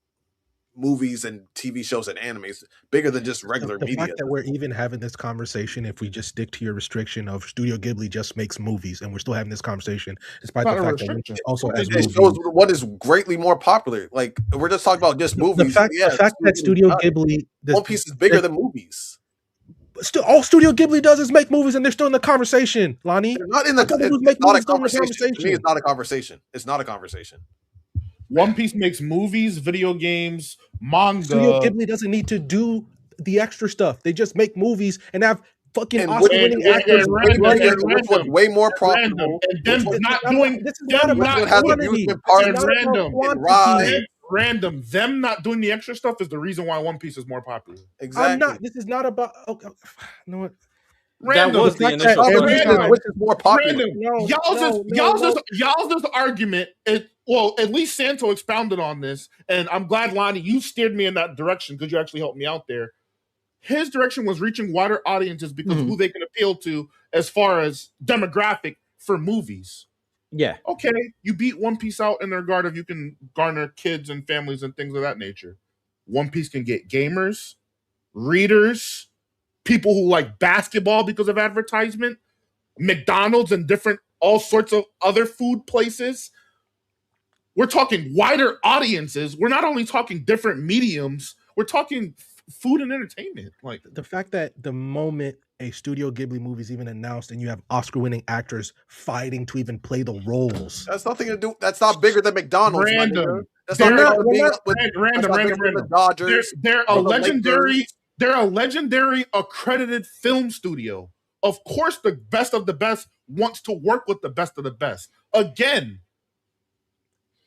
movies and TV shows and animes, bigger than just regular media. The fact that we're even having this conversation, if we just stick to your restriction of Studio Ghibli just makes movies, and we're still having this conversation, despite the fact that it also has movies. Shows what is greatly more popular. Like we're just talking about just movies. The fact that Studio Ghibli, One Piece is bigger than movies. Still, all Studio Ghibli does is make movies, and they're still in the conversation, Lonnie. They're not in the. It's not a conversation. To me, it's not a conversation. It's not a conversation. One Piece makes movies, video games, manga. Studio Ghibli doesn't need to do the extra stuff. They just make movies and have fucking Oscar-winning actors. Way more profitable. And them not doing random. Them not doing the extra stuff is the reason why One Piece is more popular. Exactly. This is not about. Okay, you know what? Random. That was the initial which is more popular. Y'all's argument is, well, at least Santo expounded on this, and I'm glad, Lonnie, you steered me in that direction because you actually helped me out there. His direction was reaching wider audiences because of who they can appeal to as far as demographic for movies. Yeah. Okay, you beat One Piece out in the regard of you can garner kids and families and things of that nature. One Piece can get gamers, readers, people who like basketball because of advertisement, McDonald's and all sorts of other food places. We're talking wider audiences. We're not only talking different mediums, we're talking food and entertainment. Like the fact that the moment a Studio Ghibli movie is even announced and you have Oscar-winning actors fighting to even play the roles. That's nothing to do. That's not bigger than McDonald's. Random. That's Random. Dodgers. They're a legendary. They're a legendary accredited film studio. Of course, the best of the best wants to work with the best of the best. Again,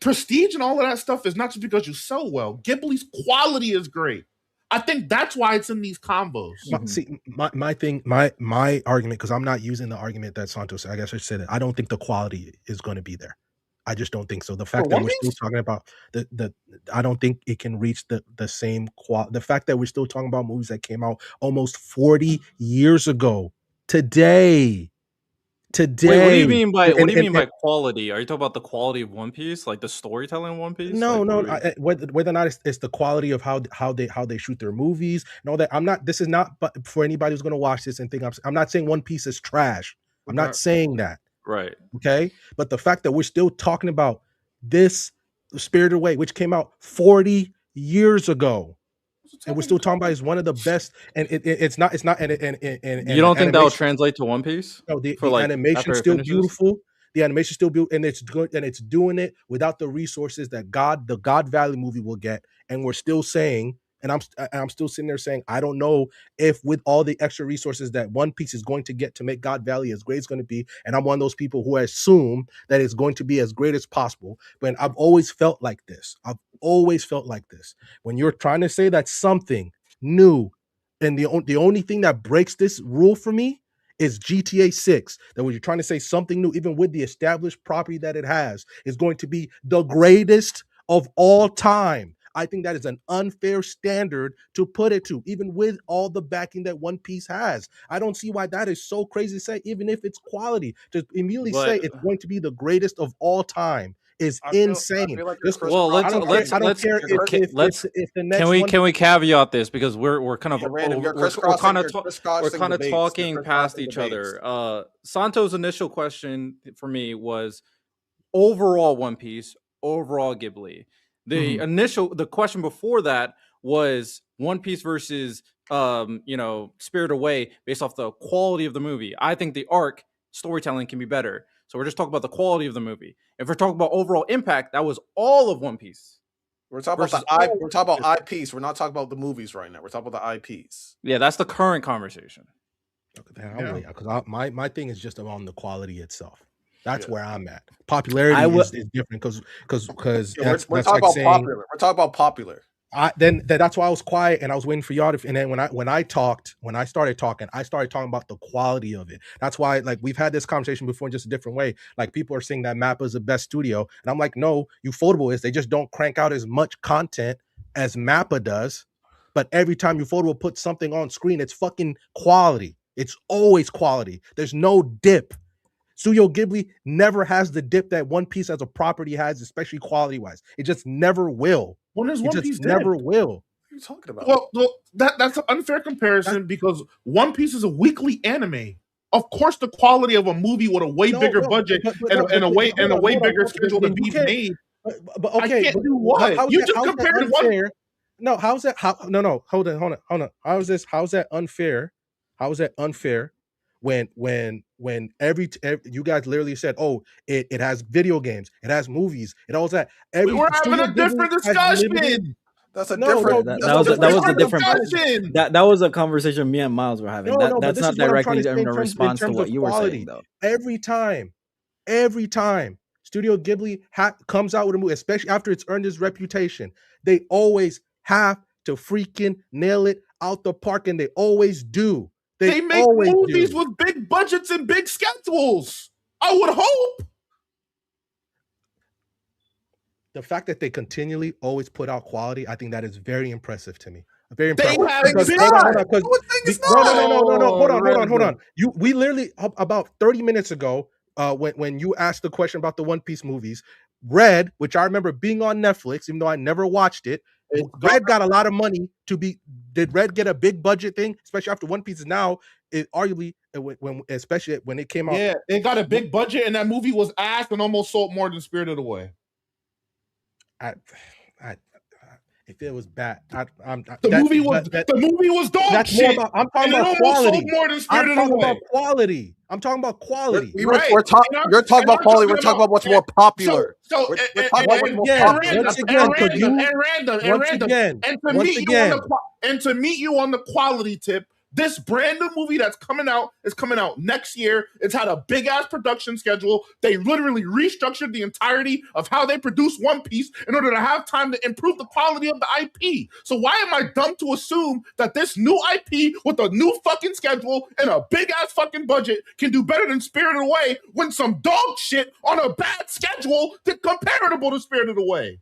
prestige and all of that stuff is not just because you sell well. Ghibli's quality is great. I think that's why it's in these combos. See, my argument, because I'm not using the argument that Santos said. I guess I said it. I don't think the quality is going to be there. I just don't think so. The fact that we're still talking about I don't think it can reach the same quality. The fact that we're still talking about movies that came out almost 40 years ago today. Wait, what do you mean by quality? Are you talking about the quality of One Piece, like the storytelling of One Piece? No, whether or not it's the quality of how they shoot their movies and all that. I'm not. This is not. But for anybody who's going to watch this and think I'm not saying One Piece is trash. I'm not saying that. Right. Okay. But the fact that we're still talking about this Spirited Away, which came out 40 years ago, and we're still talking about is one of the best, and it's not. And you don't think that will translate to One Piece? No, the animation is still beautiful. The animation is still beautiful, and it's good, and it's doing it without the resources that the God Valley movie will get. And we're still saying, and I'm still sitting there saying, I don't know if with all the extra resources that One Piece is going to get to make God Valley as great as it's going to be, and I'm one of those people who assume that it's going to be as great as possible. But I've always felt like this. When you're trying to say that something new, and the only thing that breaks this rule for me is GTA 6. That when you're trying to say something new, even with the established property that it has, is going to be the greatest of all time. I think that is an unfair standard to put it to, even with all the backing that One Piece has. I don't see why that is so crazy to say, even if it's quality, to immediately say it's going to be the greatest of all time is insane. Let's can we caveat this because we're kind of talking past each other. Santo's initial question for me was overall One Piece, overall Ghibli. The question before that was One Piece versus Spirited Away based off the quality of the movie. I think the arc storytelling can be better. So we're just talking about the quality of the movie. If we're talking about overall impact, that was all of One Piece. We're talking about IPs. We're not talking about the movies right now. We're talking about the IPs. Yeah, that's the current conversation. Because my thing is just around the quality itself. That's where I'm at. Popularity is different because we're talking about popular. We're talking about popular. Then that's why I was quiet and I was waiting for y'all to. And then when I started talking about the quality of it. That's why, like, we've had this conversation before in just a different way. Like, people are saying that Mappa is the best studio, and I'm like, no, Ufotable is. They just don't crank out as much content as Mappa does. But every time Ufotable puts something on screen, it's fucking quality. It's always quality. There's no dip. Studio Ghibli never has the dip that One Piece as a property has, especially quality-wise. It just never will. When is One Piece never will. What are you talking about? Well, that's an unfair comparison because One Piece is a weekly anime. Of course, the quality of a movie with a way bigger budget and a way bigger schedule to be made. But okay, I can't do what? You just compared one. No, how's that? No, hold on. How is that unfair? How is that unfair? When you guys literally said, oh, it has video games, it has movies, it all that. We're having a different discussion. That's a different. That was a different. That was a conversation me and Miles were having. That's not directly in response to what you were saying, though. Every time, Studio Ghibli comes out with a movie, especially after it's earned its reputation, they always have to freaking nail it out the park, and they always do. They make movies with big budgets and big schedules. I would hope. The fact that they continually always put out quality, I think that is very impressive to me. Very impressive. Hold on. We literally about 30 minutes ago, when you asked the question about the One Piece movies, Red, which I remember being on Netflix, even though I never watched it, Red got a lot of money to be. Did Red get a big budget thing, especially after One Piece is now? Arguably, especially when it came out. Yeah, it got a big budget, and that movie was ass and almost sold more than Spirited Away. If it was bad, the movie was dog shit. I'm talking about quality. I'm talking about quality. You're talking about quality. We're talking about what's more popular. And to meet you on the quality tip, this brand new movie that's coming out is coming out next year. It's had a big ass production schedule. They literally restructured the entirety of how they produce One Piece in order to have time to improve the quality of the IP. So why am I dumb to assume that this new IP with a new fucking schedule and a big ass fucking budget can do better than Spirited Away when some dog shit on a bad schedule is comparable to Spirited Away?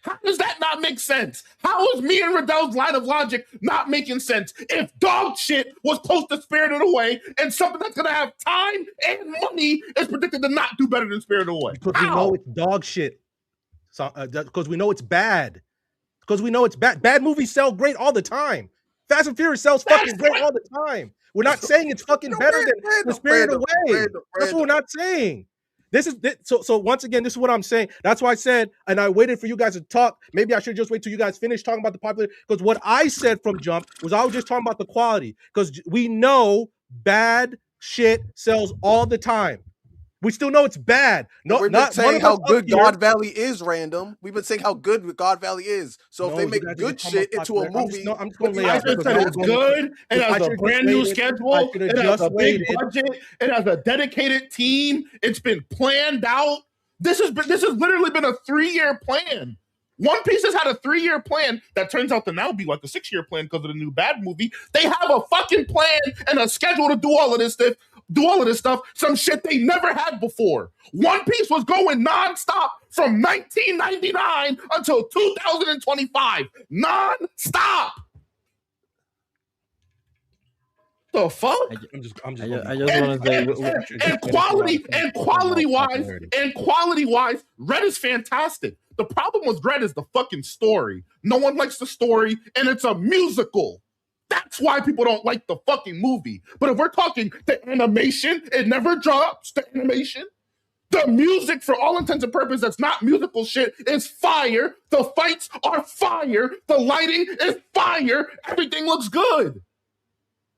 How does that not make sense? How is me and Riddell's line of logic not making sense? If dog shit was close to Spirited Away and something that's going to have time and money is predicted to not do better than Spirited Away. Because we know it's dog shit. Because we know it's bad. Because we know it's bad. Bad movies sell great all the time. Fast and Furious sells fucking great all the time. We're not saying it's fucking better than Spirited Away. That's what we're not saying. So once again, this is what I'm saying. That's why I said, and I waited for you guys to talk. Maybe I should just wait till you guys finish talking about the popular. Because what I said from jump was I was just talking about the quality. Because we know bad shit sells all the time. We still know it's bad. No, we've been saying how good God Valley is, Random. We've been saying how good God Valley is. So if they make good shit into a movie, I'm just going to lay out. It's good. It has a brand new schedule. It has a big budget. It has a dedicated team. It's been planned out. This has literally been a 3-year plan. One Piece has had a 3-year plan that turns out to now be like a 6-year plan because of the new bad movie. They have a fucking plan and a schedule to do all of this stuff. Some shit they never had before. One Piece was going nonstop from 1999 until 2025. Non-stop. The fuck? I just want to say, and quality wise, Red is fantastic. The problem with Red is the fucking story. No one likes the story, and it's a musical. That's why people don't like the fucking movie. But if we're talking the animation, it never drops. The animation, The music, for all intents and purposes, that's not musical shit, is fire. The fights are fire. The lighting is fire. Everything looks good.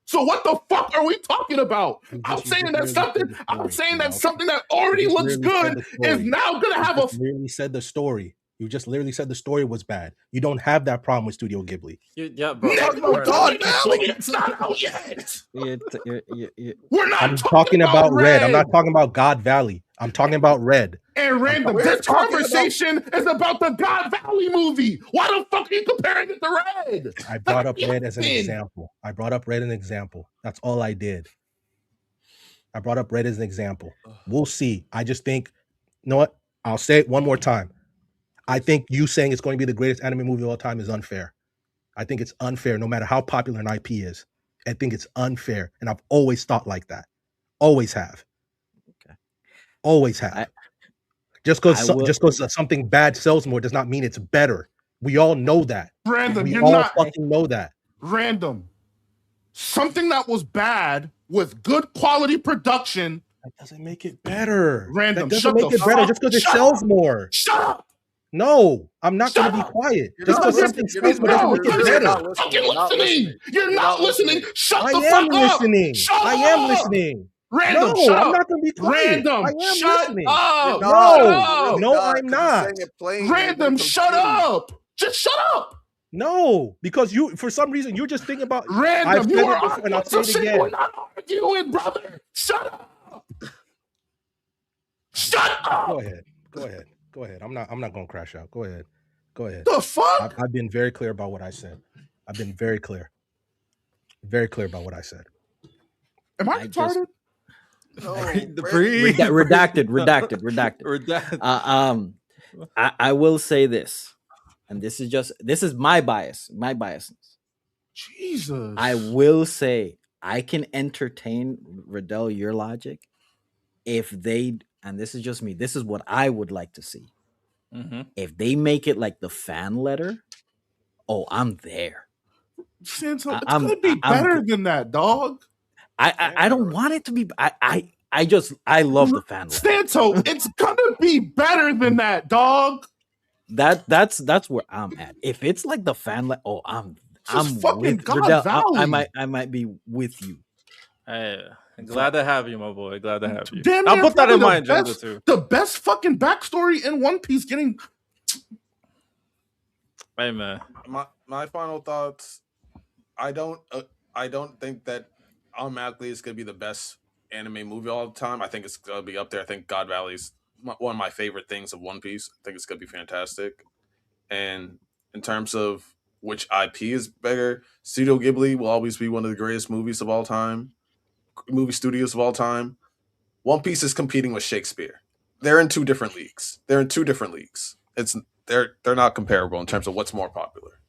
So what the fuck are we talking about? I'm saying that something that already looks good is now gonna have a. Literally said the story. You just literally said the story was bad. You don't have that problem with Studio Ghibli. Yeah, bro. It's not out yet. We're not. I'm talking about Red. I'm not talking about God Valley. I'm talking about Red. And random. This conversation is about the God Valley movie. Why the fuck are you comparing it to Red? I brought up Red as an example. That's all I did. I brought up Red as an example. We'll see. I just think, you know what? I'll say it one more time. I think you saying it's going to be the greatest anime movie of all time is unfair. I think it's unfair no matter how popular an IP is. I think it's unfair. And I've always thought like that. Always have. Okay. Always have. Just because something bad sells more does not mean it's better. We all know that. Random. We all fucking know that. Random. Something that was bad with good quality production. That doesn't make it better. Random. That doesn't make it better just because it sells more. Shut up. No, I'm not going to be quiet. Just because something sells more doesn't make it better. You're not listening. Shut the fuck up. I am listening. Random, no, shut I'm up. not going to be quiet. Random, shut up. No, I'm not. Random, shut up. Just shut up. No, because you, for some reason, you're just thinking about Random. You are and I'll say it again. We're not arguing, brother. Shut up. Shut up. Go ahead. I'm not going to crash out. Go ahead. The fuck? I've been very clear about what I said. I've been very clear. Very clear about what I said. Am I retarded? Redacted. I will say this, and this is my bias. Jesus. I will say I can entertain Riddell your logic if they, and this is just me, this is what I would like to see. Mm-hmm. If they make it like the fan letter, I'm there. It's gonna be better than that, dog. I don't want it to be. I love the fan letter. Stanto, it's gonna be better than that, dog. That's where I'm at. If it's like the fan letter, I'm with Riddell. I might be with you. Hey, glad to have you, my boy. Glad to have you. Damn, I'll put that in my agenda too. The best fucking backstory in One Piece getting. Hey man, my final thoughts. I don't think that automatically it's gonna be the best anime movie all the time. I think it's gonna be up there. I think God Valley's one of my favorite things of One Piece. I think it's gonna be fantastic. And in terms of which IP is better, Studio Ghibli will always be one of the greatest movie studios of all time. One Piece is competing with Shakespeare. They're in two different leagues. They're not comparable in terms of what's more popular.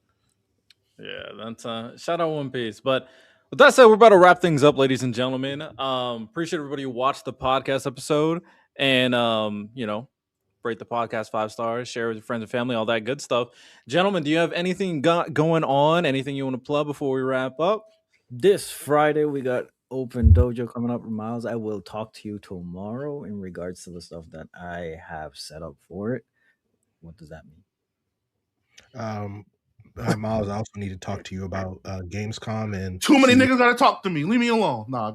Yeah, that's shout out One Piece. But with that said, we're about to wrap things up, ladies and gentlemen. Appreciate everybody who watched the podcast episode, and rate the podcast 5 stars, share with your friends and family, all that good stuff. Gentlemen, do you have anything going on? Anything you want to plug before we wrap up? This Friday we got Open Dojo coming up, Miles. I will talk to you tomorrow in regards to the stuff that I have set up for it. What does that mean? Miles, I also need to talk to you about Gamescom and too many niggas gotta talk to me. Leave me alone. Nah,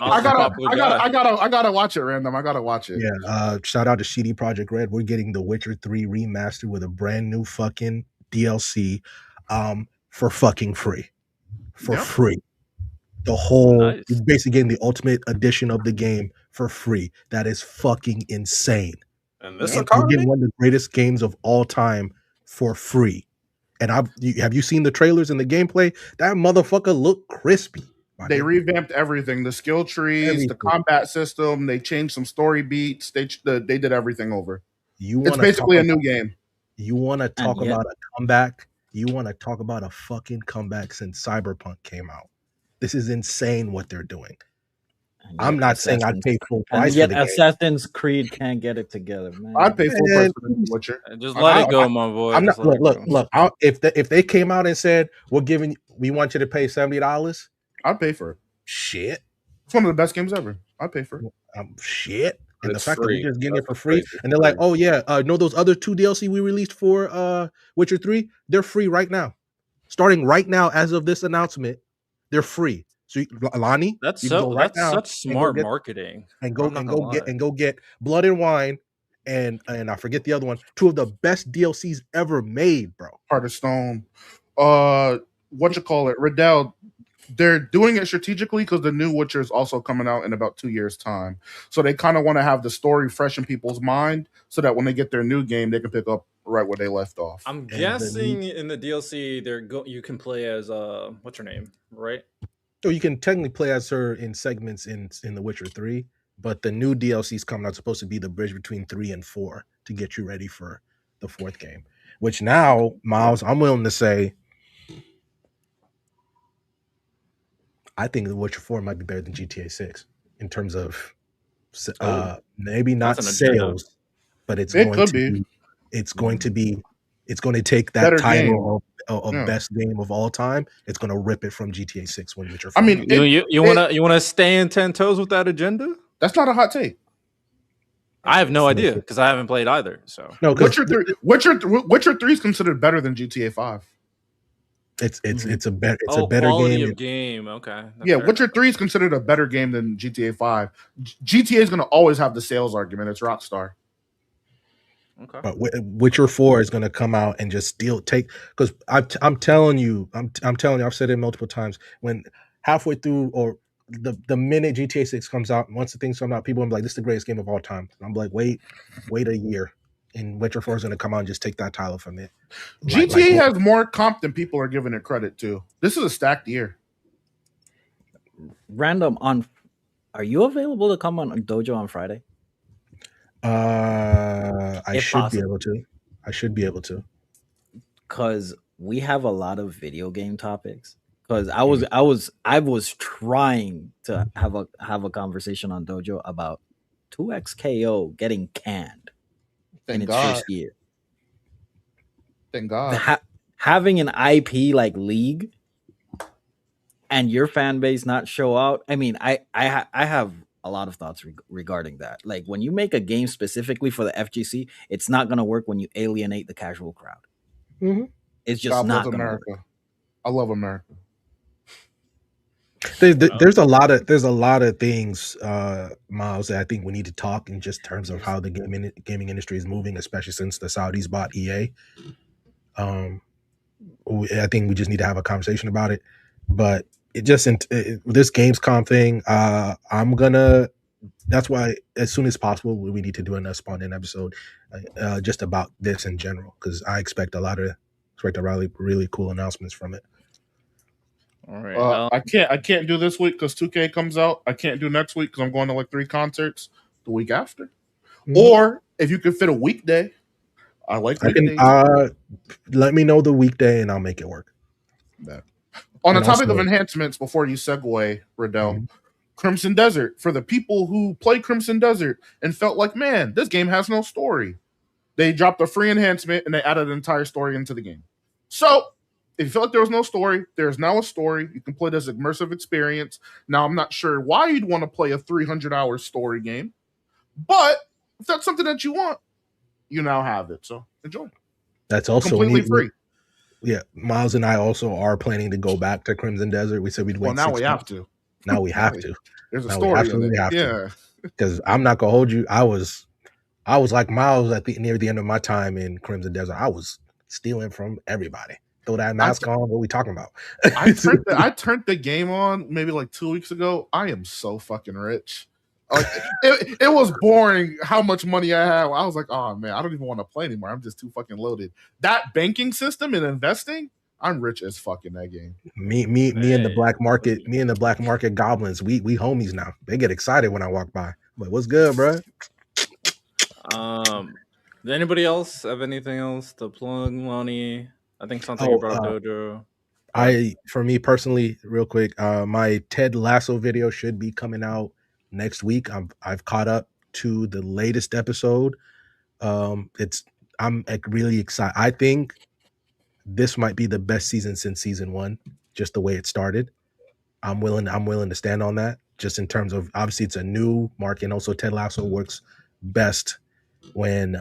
I gotta watch it, Random. I gotta watch it. Yeah. Shout out to CD Projekt Red. We're getting The Witcher 3 remastered with a brand new fucking DLC for fucking free. Free. The whole you're basically getting the ultimate edition of the game for free. That is fucking insane. And this we're getting one of the greatest games of all time for free. And have you seen the trailers and the gameplay? That motherfucker looked crispy. They revamped everything, the skill trees, the combat system. They changed some story beats. They did everything over. It's basically a new game. You want to talk about a comeback? You want to talk about a fucking comeback since Cyberpunk came out? This is insane what they're doing. I'm not saying I'd pay full price. And yet Assassin's Creed can't get it together, man. I'd pay full price for the Witcher. Just let it go, my boy. I'm not, look. If they came out and said we want you to pay $70, I'd pay for it. Shit, it's one of the best games ever. I pay for it. Shit. And It's the fact free. that we're just getting That's it for what's free, crazy. and they're like, "Oh yeah, know those other 2 DLC we released for Witcher 3? They're free right now, starting right now as of this announcement. They're free. So Lonnie, That's you can go right now such smart marketing. and go get Blood and Wine, and I forget the other one. 2 of the best DLCs ever made, bro. Heart of Stone. What you call it, Riddell? They're doing it strategically because the new Witcher is also coming out in about 2 years' time. So they kind of want to have the story fresh in people's mind so that when they get their new game, they can pick up right where they left off. I'm guessing in the DLC, you can play as what's her name, right? So you can technically play as her in segments in The Witcher 3, but the new DLC is coming out supposed to be the bridge between 3 and 4 to get you ready for the 4th game. Which now, Miles, I'm willing to say, I think The Witcher 4 might be better than GTA 6 in terms of maybe not sales, but it's going to take that better title of best game of all time. It's going to rip it from GTA 6 when Witcher 4. I mean, you want to stay 10 toes with that agenda? That's not a hot take. I have no idea because I haven't played either. So no, Witcher 3 is considered better than GTA 5. It's a better game. Okay. That's Witcher 3 is considered a better game than GTA 5. GTA is going to always have the sales argument. It's Rockstar. Okay. But Witcher 4 is going to come out and just take, because I'm telling you, I've said it multiple times, when halfway through or the minute GTA 6 comes out, once the things come out, people will be like, this is the greatest game of all time. And I'm like, wait a year. And Witcher 4 is going to come out and just take that title from it. GTA has more comp than people are giving it credit to. This is a stacked year. Random, are you available to come on Dojo on Friday? I should be able to. Because we have a lot of video game topics. Because I was trying to have a conversation on Dojo about 2XKO getting canned in its first year. Thank God. Having an IP like League and your fan base not show out. I mean, I have a lot of thoughts regarding that. Like, when you make a game specifically for the FGC, it's not going to work when you alienate the casual crowd. Mm-hmm. It's just not going to work. I love America. There's a lot of things, Miles, that I think we need to talk in just terms of how the gaming industry is moving, especially since the Saudis bought EA. I think we just need to have a conversation about it. But this Gamescom thing, that's why as soon as possible we need to do a spawned-in episode just about this in general, because I expect a really cool announcements from it. All right. I can't do this week because 2K comes out. I can't do next week because I'm going to like 3 concerts the week after. Mm-hmm. Or if you could fit a weekday, I like weekdays. Let me know the weekday and I'll make it work. Yeah. On the topic of enhancements, before you segue, Riddell, mm-hmm. Crimson Desert. For the people who played Crimson Desert and felt like, man, this game has no story, they dropped a free enhancement and they added an entire story into the game. So if you felt like there was no story, there's now a story. You can play this immersive experience. Now, I'm not sure why you'd want to play a 300-hour story game, but if that's something that you want, you now have it. So enjoy. That's also completely free. Yeah, Miles and I also are planning to go back to Crimson Desert. We said we'd wait. Well, now we have to. Now we have to. There's a story in it. Yeah. Because I'm not gonna hold you. I was like Miles near the end of my time in Crimson Desert. I was stealing from everybody. Throw that mask on. What are we talking about? I turned the game on maybe like 2 weeks ago. I am so fucking rich. Like it was boring how much money I had. I was like, oh man, I don't even want to play anymore. I'm just too fucking loaded. That banking system and investing, I'm rich as fuck in that game. Me and the black market goblins, we homies now. They get excited when I walk by. But what's good, bro? Does anybody else have anything else to plug, Lonnie? I think something about Dojo. For me personally, real quick, my Ted Lasso video should be coming out next week. I've caught up to the latest episode. I'm really excited. I think this might be the best season since season 1, just the way it started. I'm willing to stand on that. just in terms of obviously it's a new market, and also Ted Lasso works best when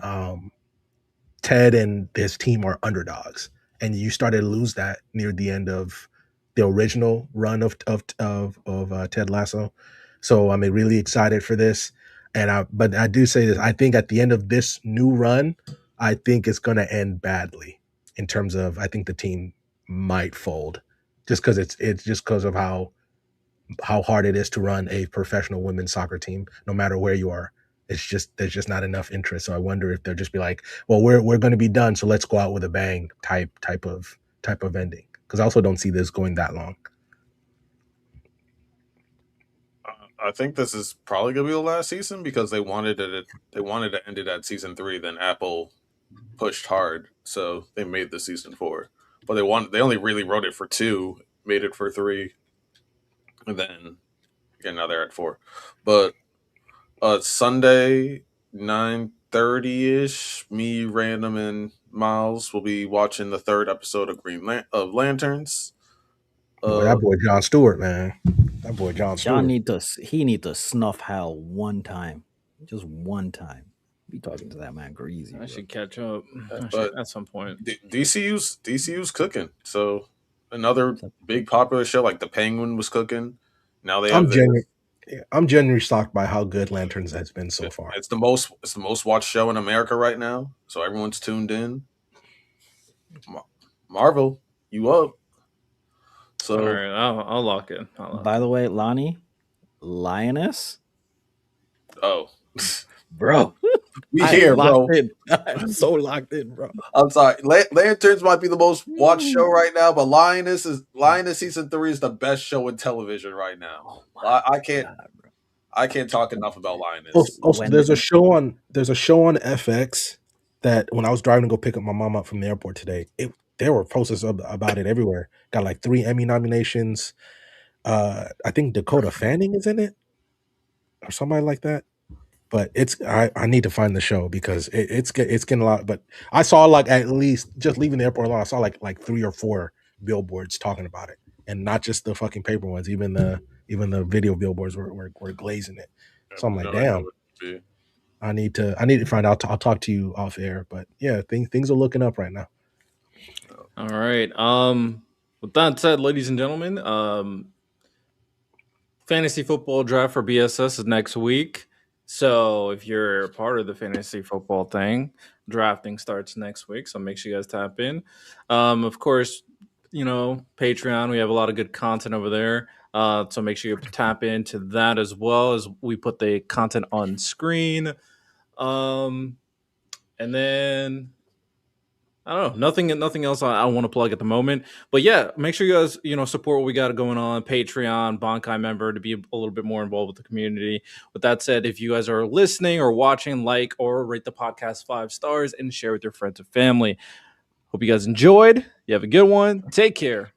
Ted and his team are underdogs, and you started to lose that near the end of the original run of Ted Lasso. So I'm really excited for this, but I do say this: I think at the end of this new run, I think it's going to end badly in terms of I think the team might fold, just because it's just because of how hard it is to run a professional women's soccer team, no matter where you are. It's just there's just not enough interest. So I wonder if they'll just be like, well, we're going to be done, so let's go out with a bang type of ending. Because I also don't see this going that long. I think this is probably going to be the last season because they wanted to end it at season 3. Then Apple pushed hard, so they made the season 4. But they only really wrote it for 2, made it for 3, and then again now they're at 4. But Sunday 9:30ish, me, Random, and Miles will be watching the 3rd episode of Lanterns. Boy, that boy Jon Stewart, man. That boy Jon Stewart. Need to snuff Hal one time, just one time. Be talking to that man crazy. I should catch up at some point. DCU's cooking. So another big popular show like The Penguin was cooking. Now they have I'm genuinely shocked by how good Lanterns has been so far. It's the most watched show in America right now, so everyone's tuned in. Marvel, you up? So all right, I'll lock in. By the way, Lonnie, Lioness. Oh, bro, we here, bro. I'm so locked in, bro. I'm sorry. Lanterns might be the most watched show right now, but Lioness season 3 is the best show in television right now. I can't talk enough about Lioness. Also, there's a show on FX that when I was driving to go pick up my mom up from the airport today, there were posters about it everywhere. Got like 3 Emmy nominations. I think Dakota Fanning is in it or somebody like that. But I need to find the show because it's getting a lot. But I saw like at least just leaving the airport alone, I saw like 3 or 4 billboards talking about it, and not just the fucking paper ones. Even the video billboards were glazing it. So I'm like, damn. I need to find out. I'll talk to you off air. But yeah, things are looking up right now. All right. With that said, ladies and gentlemen, fantasy football draft for BSS is next week. So if you're part of the fantasy football thing, drafting starts next week. So make sure you guys tap in. Of course, Patreon, we have a lot of good content over there. So make sure you tap into that as well as we put the content on screen. And then I don't know, nothing else I want to plug at the moment. But yeah, make sure you guys, support what we got going on. Patreon, Bankai member to be a little bit more involved with the community. With that said, if you guys are listening or watching, like or rate the podcast 5 stars and share with your friends and family. Hope you guys enjoyed. You have a good one. Take care.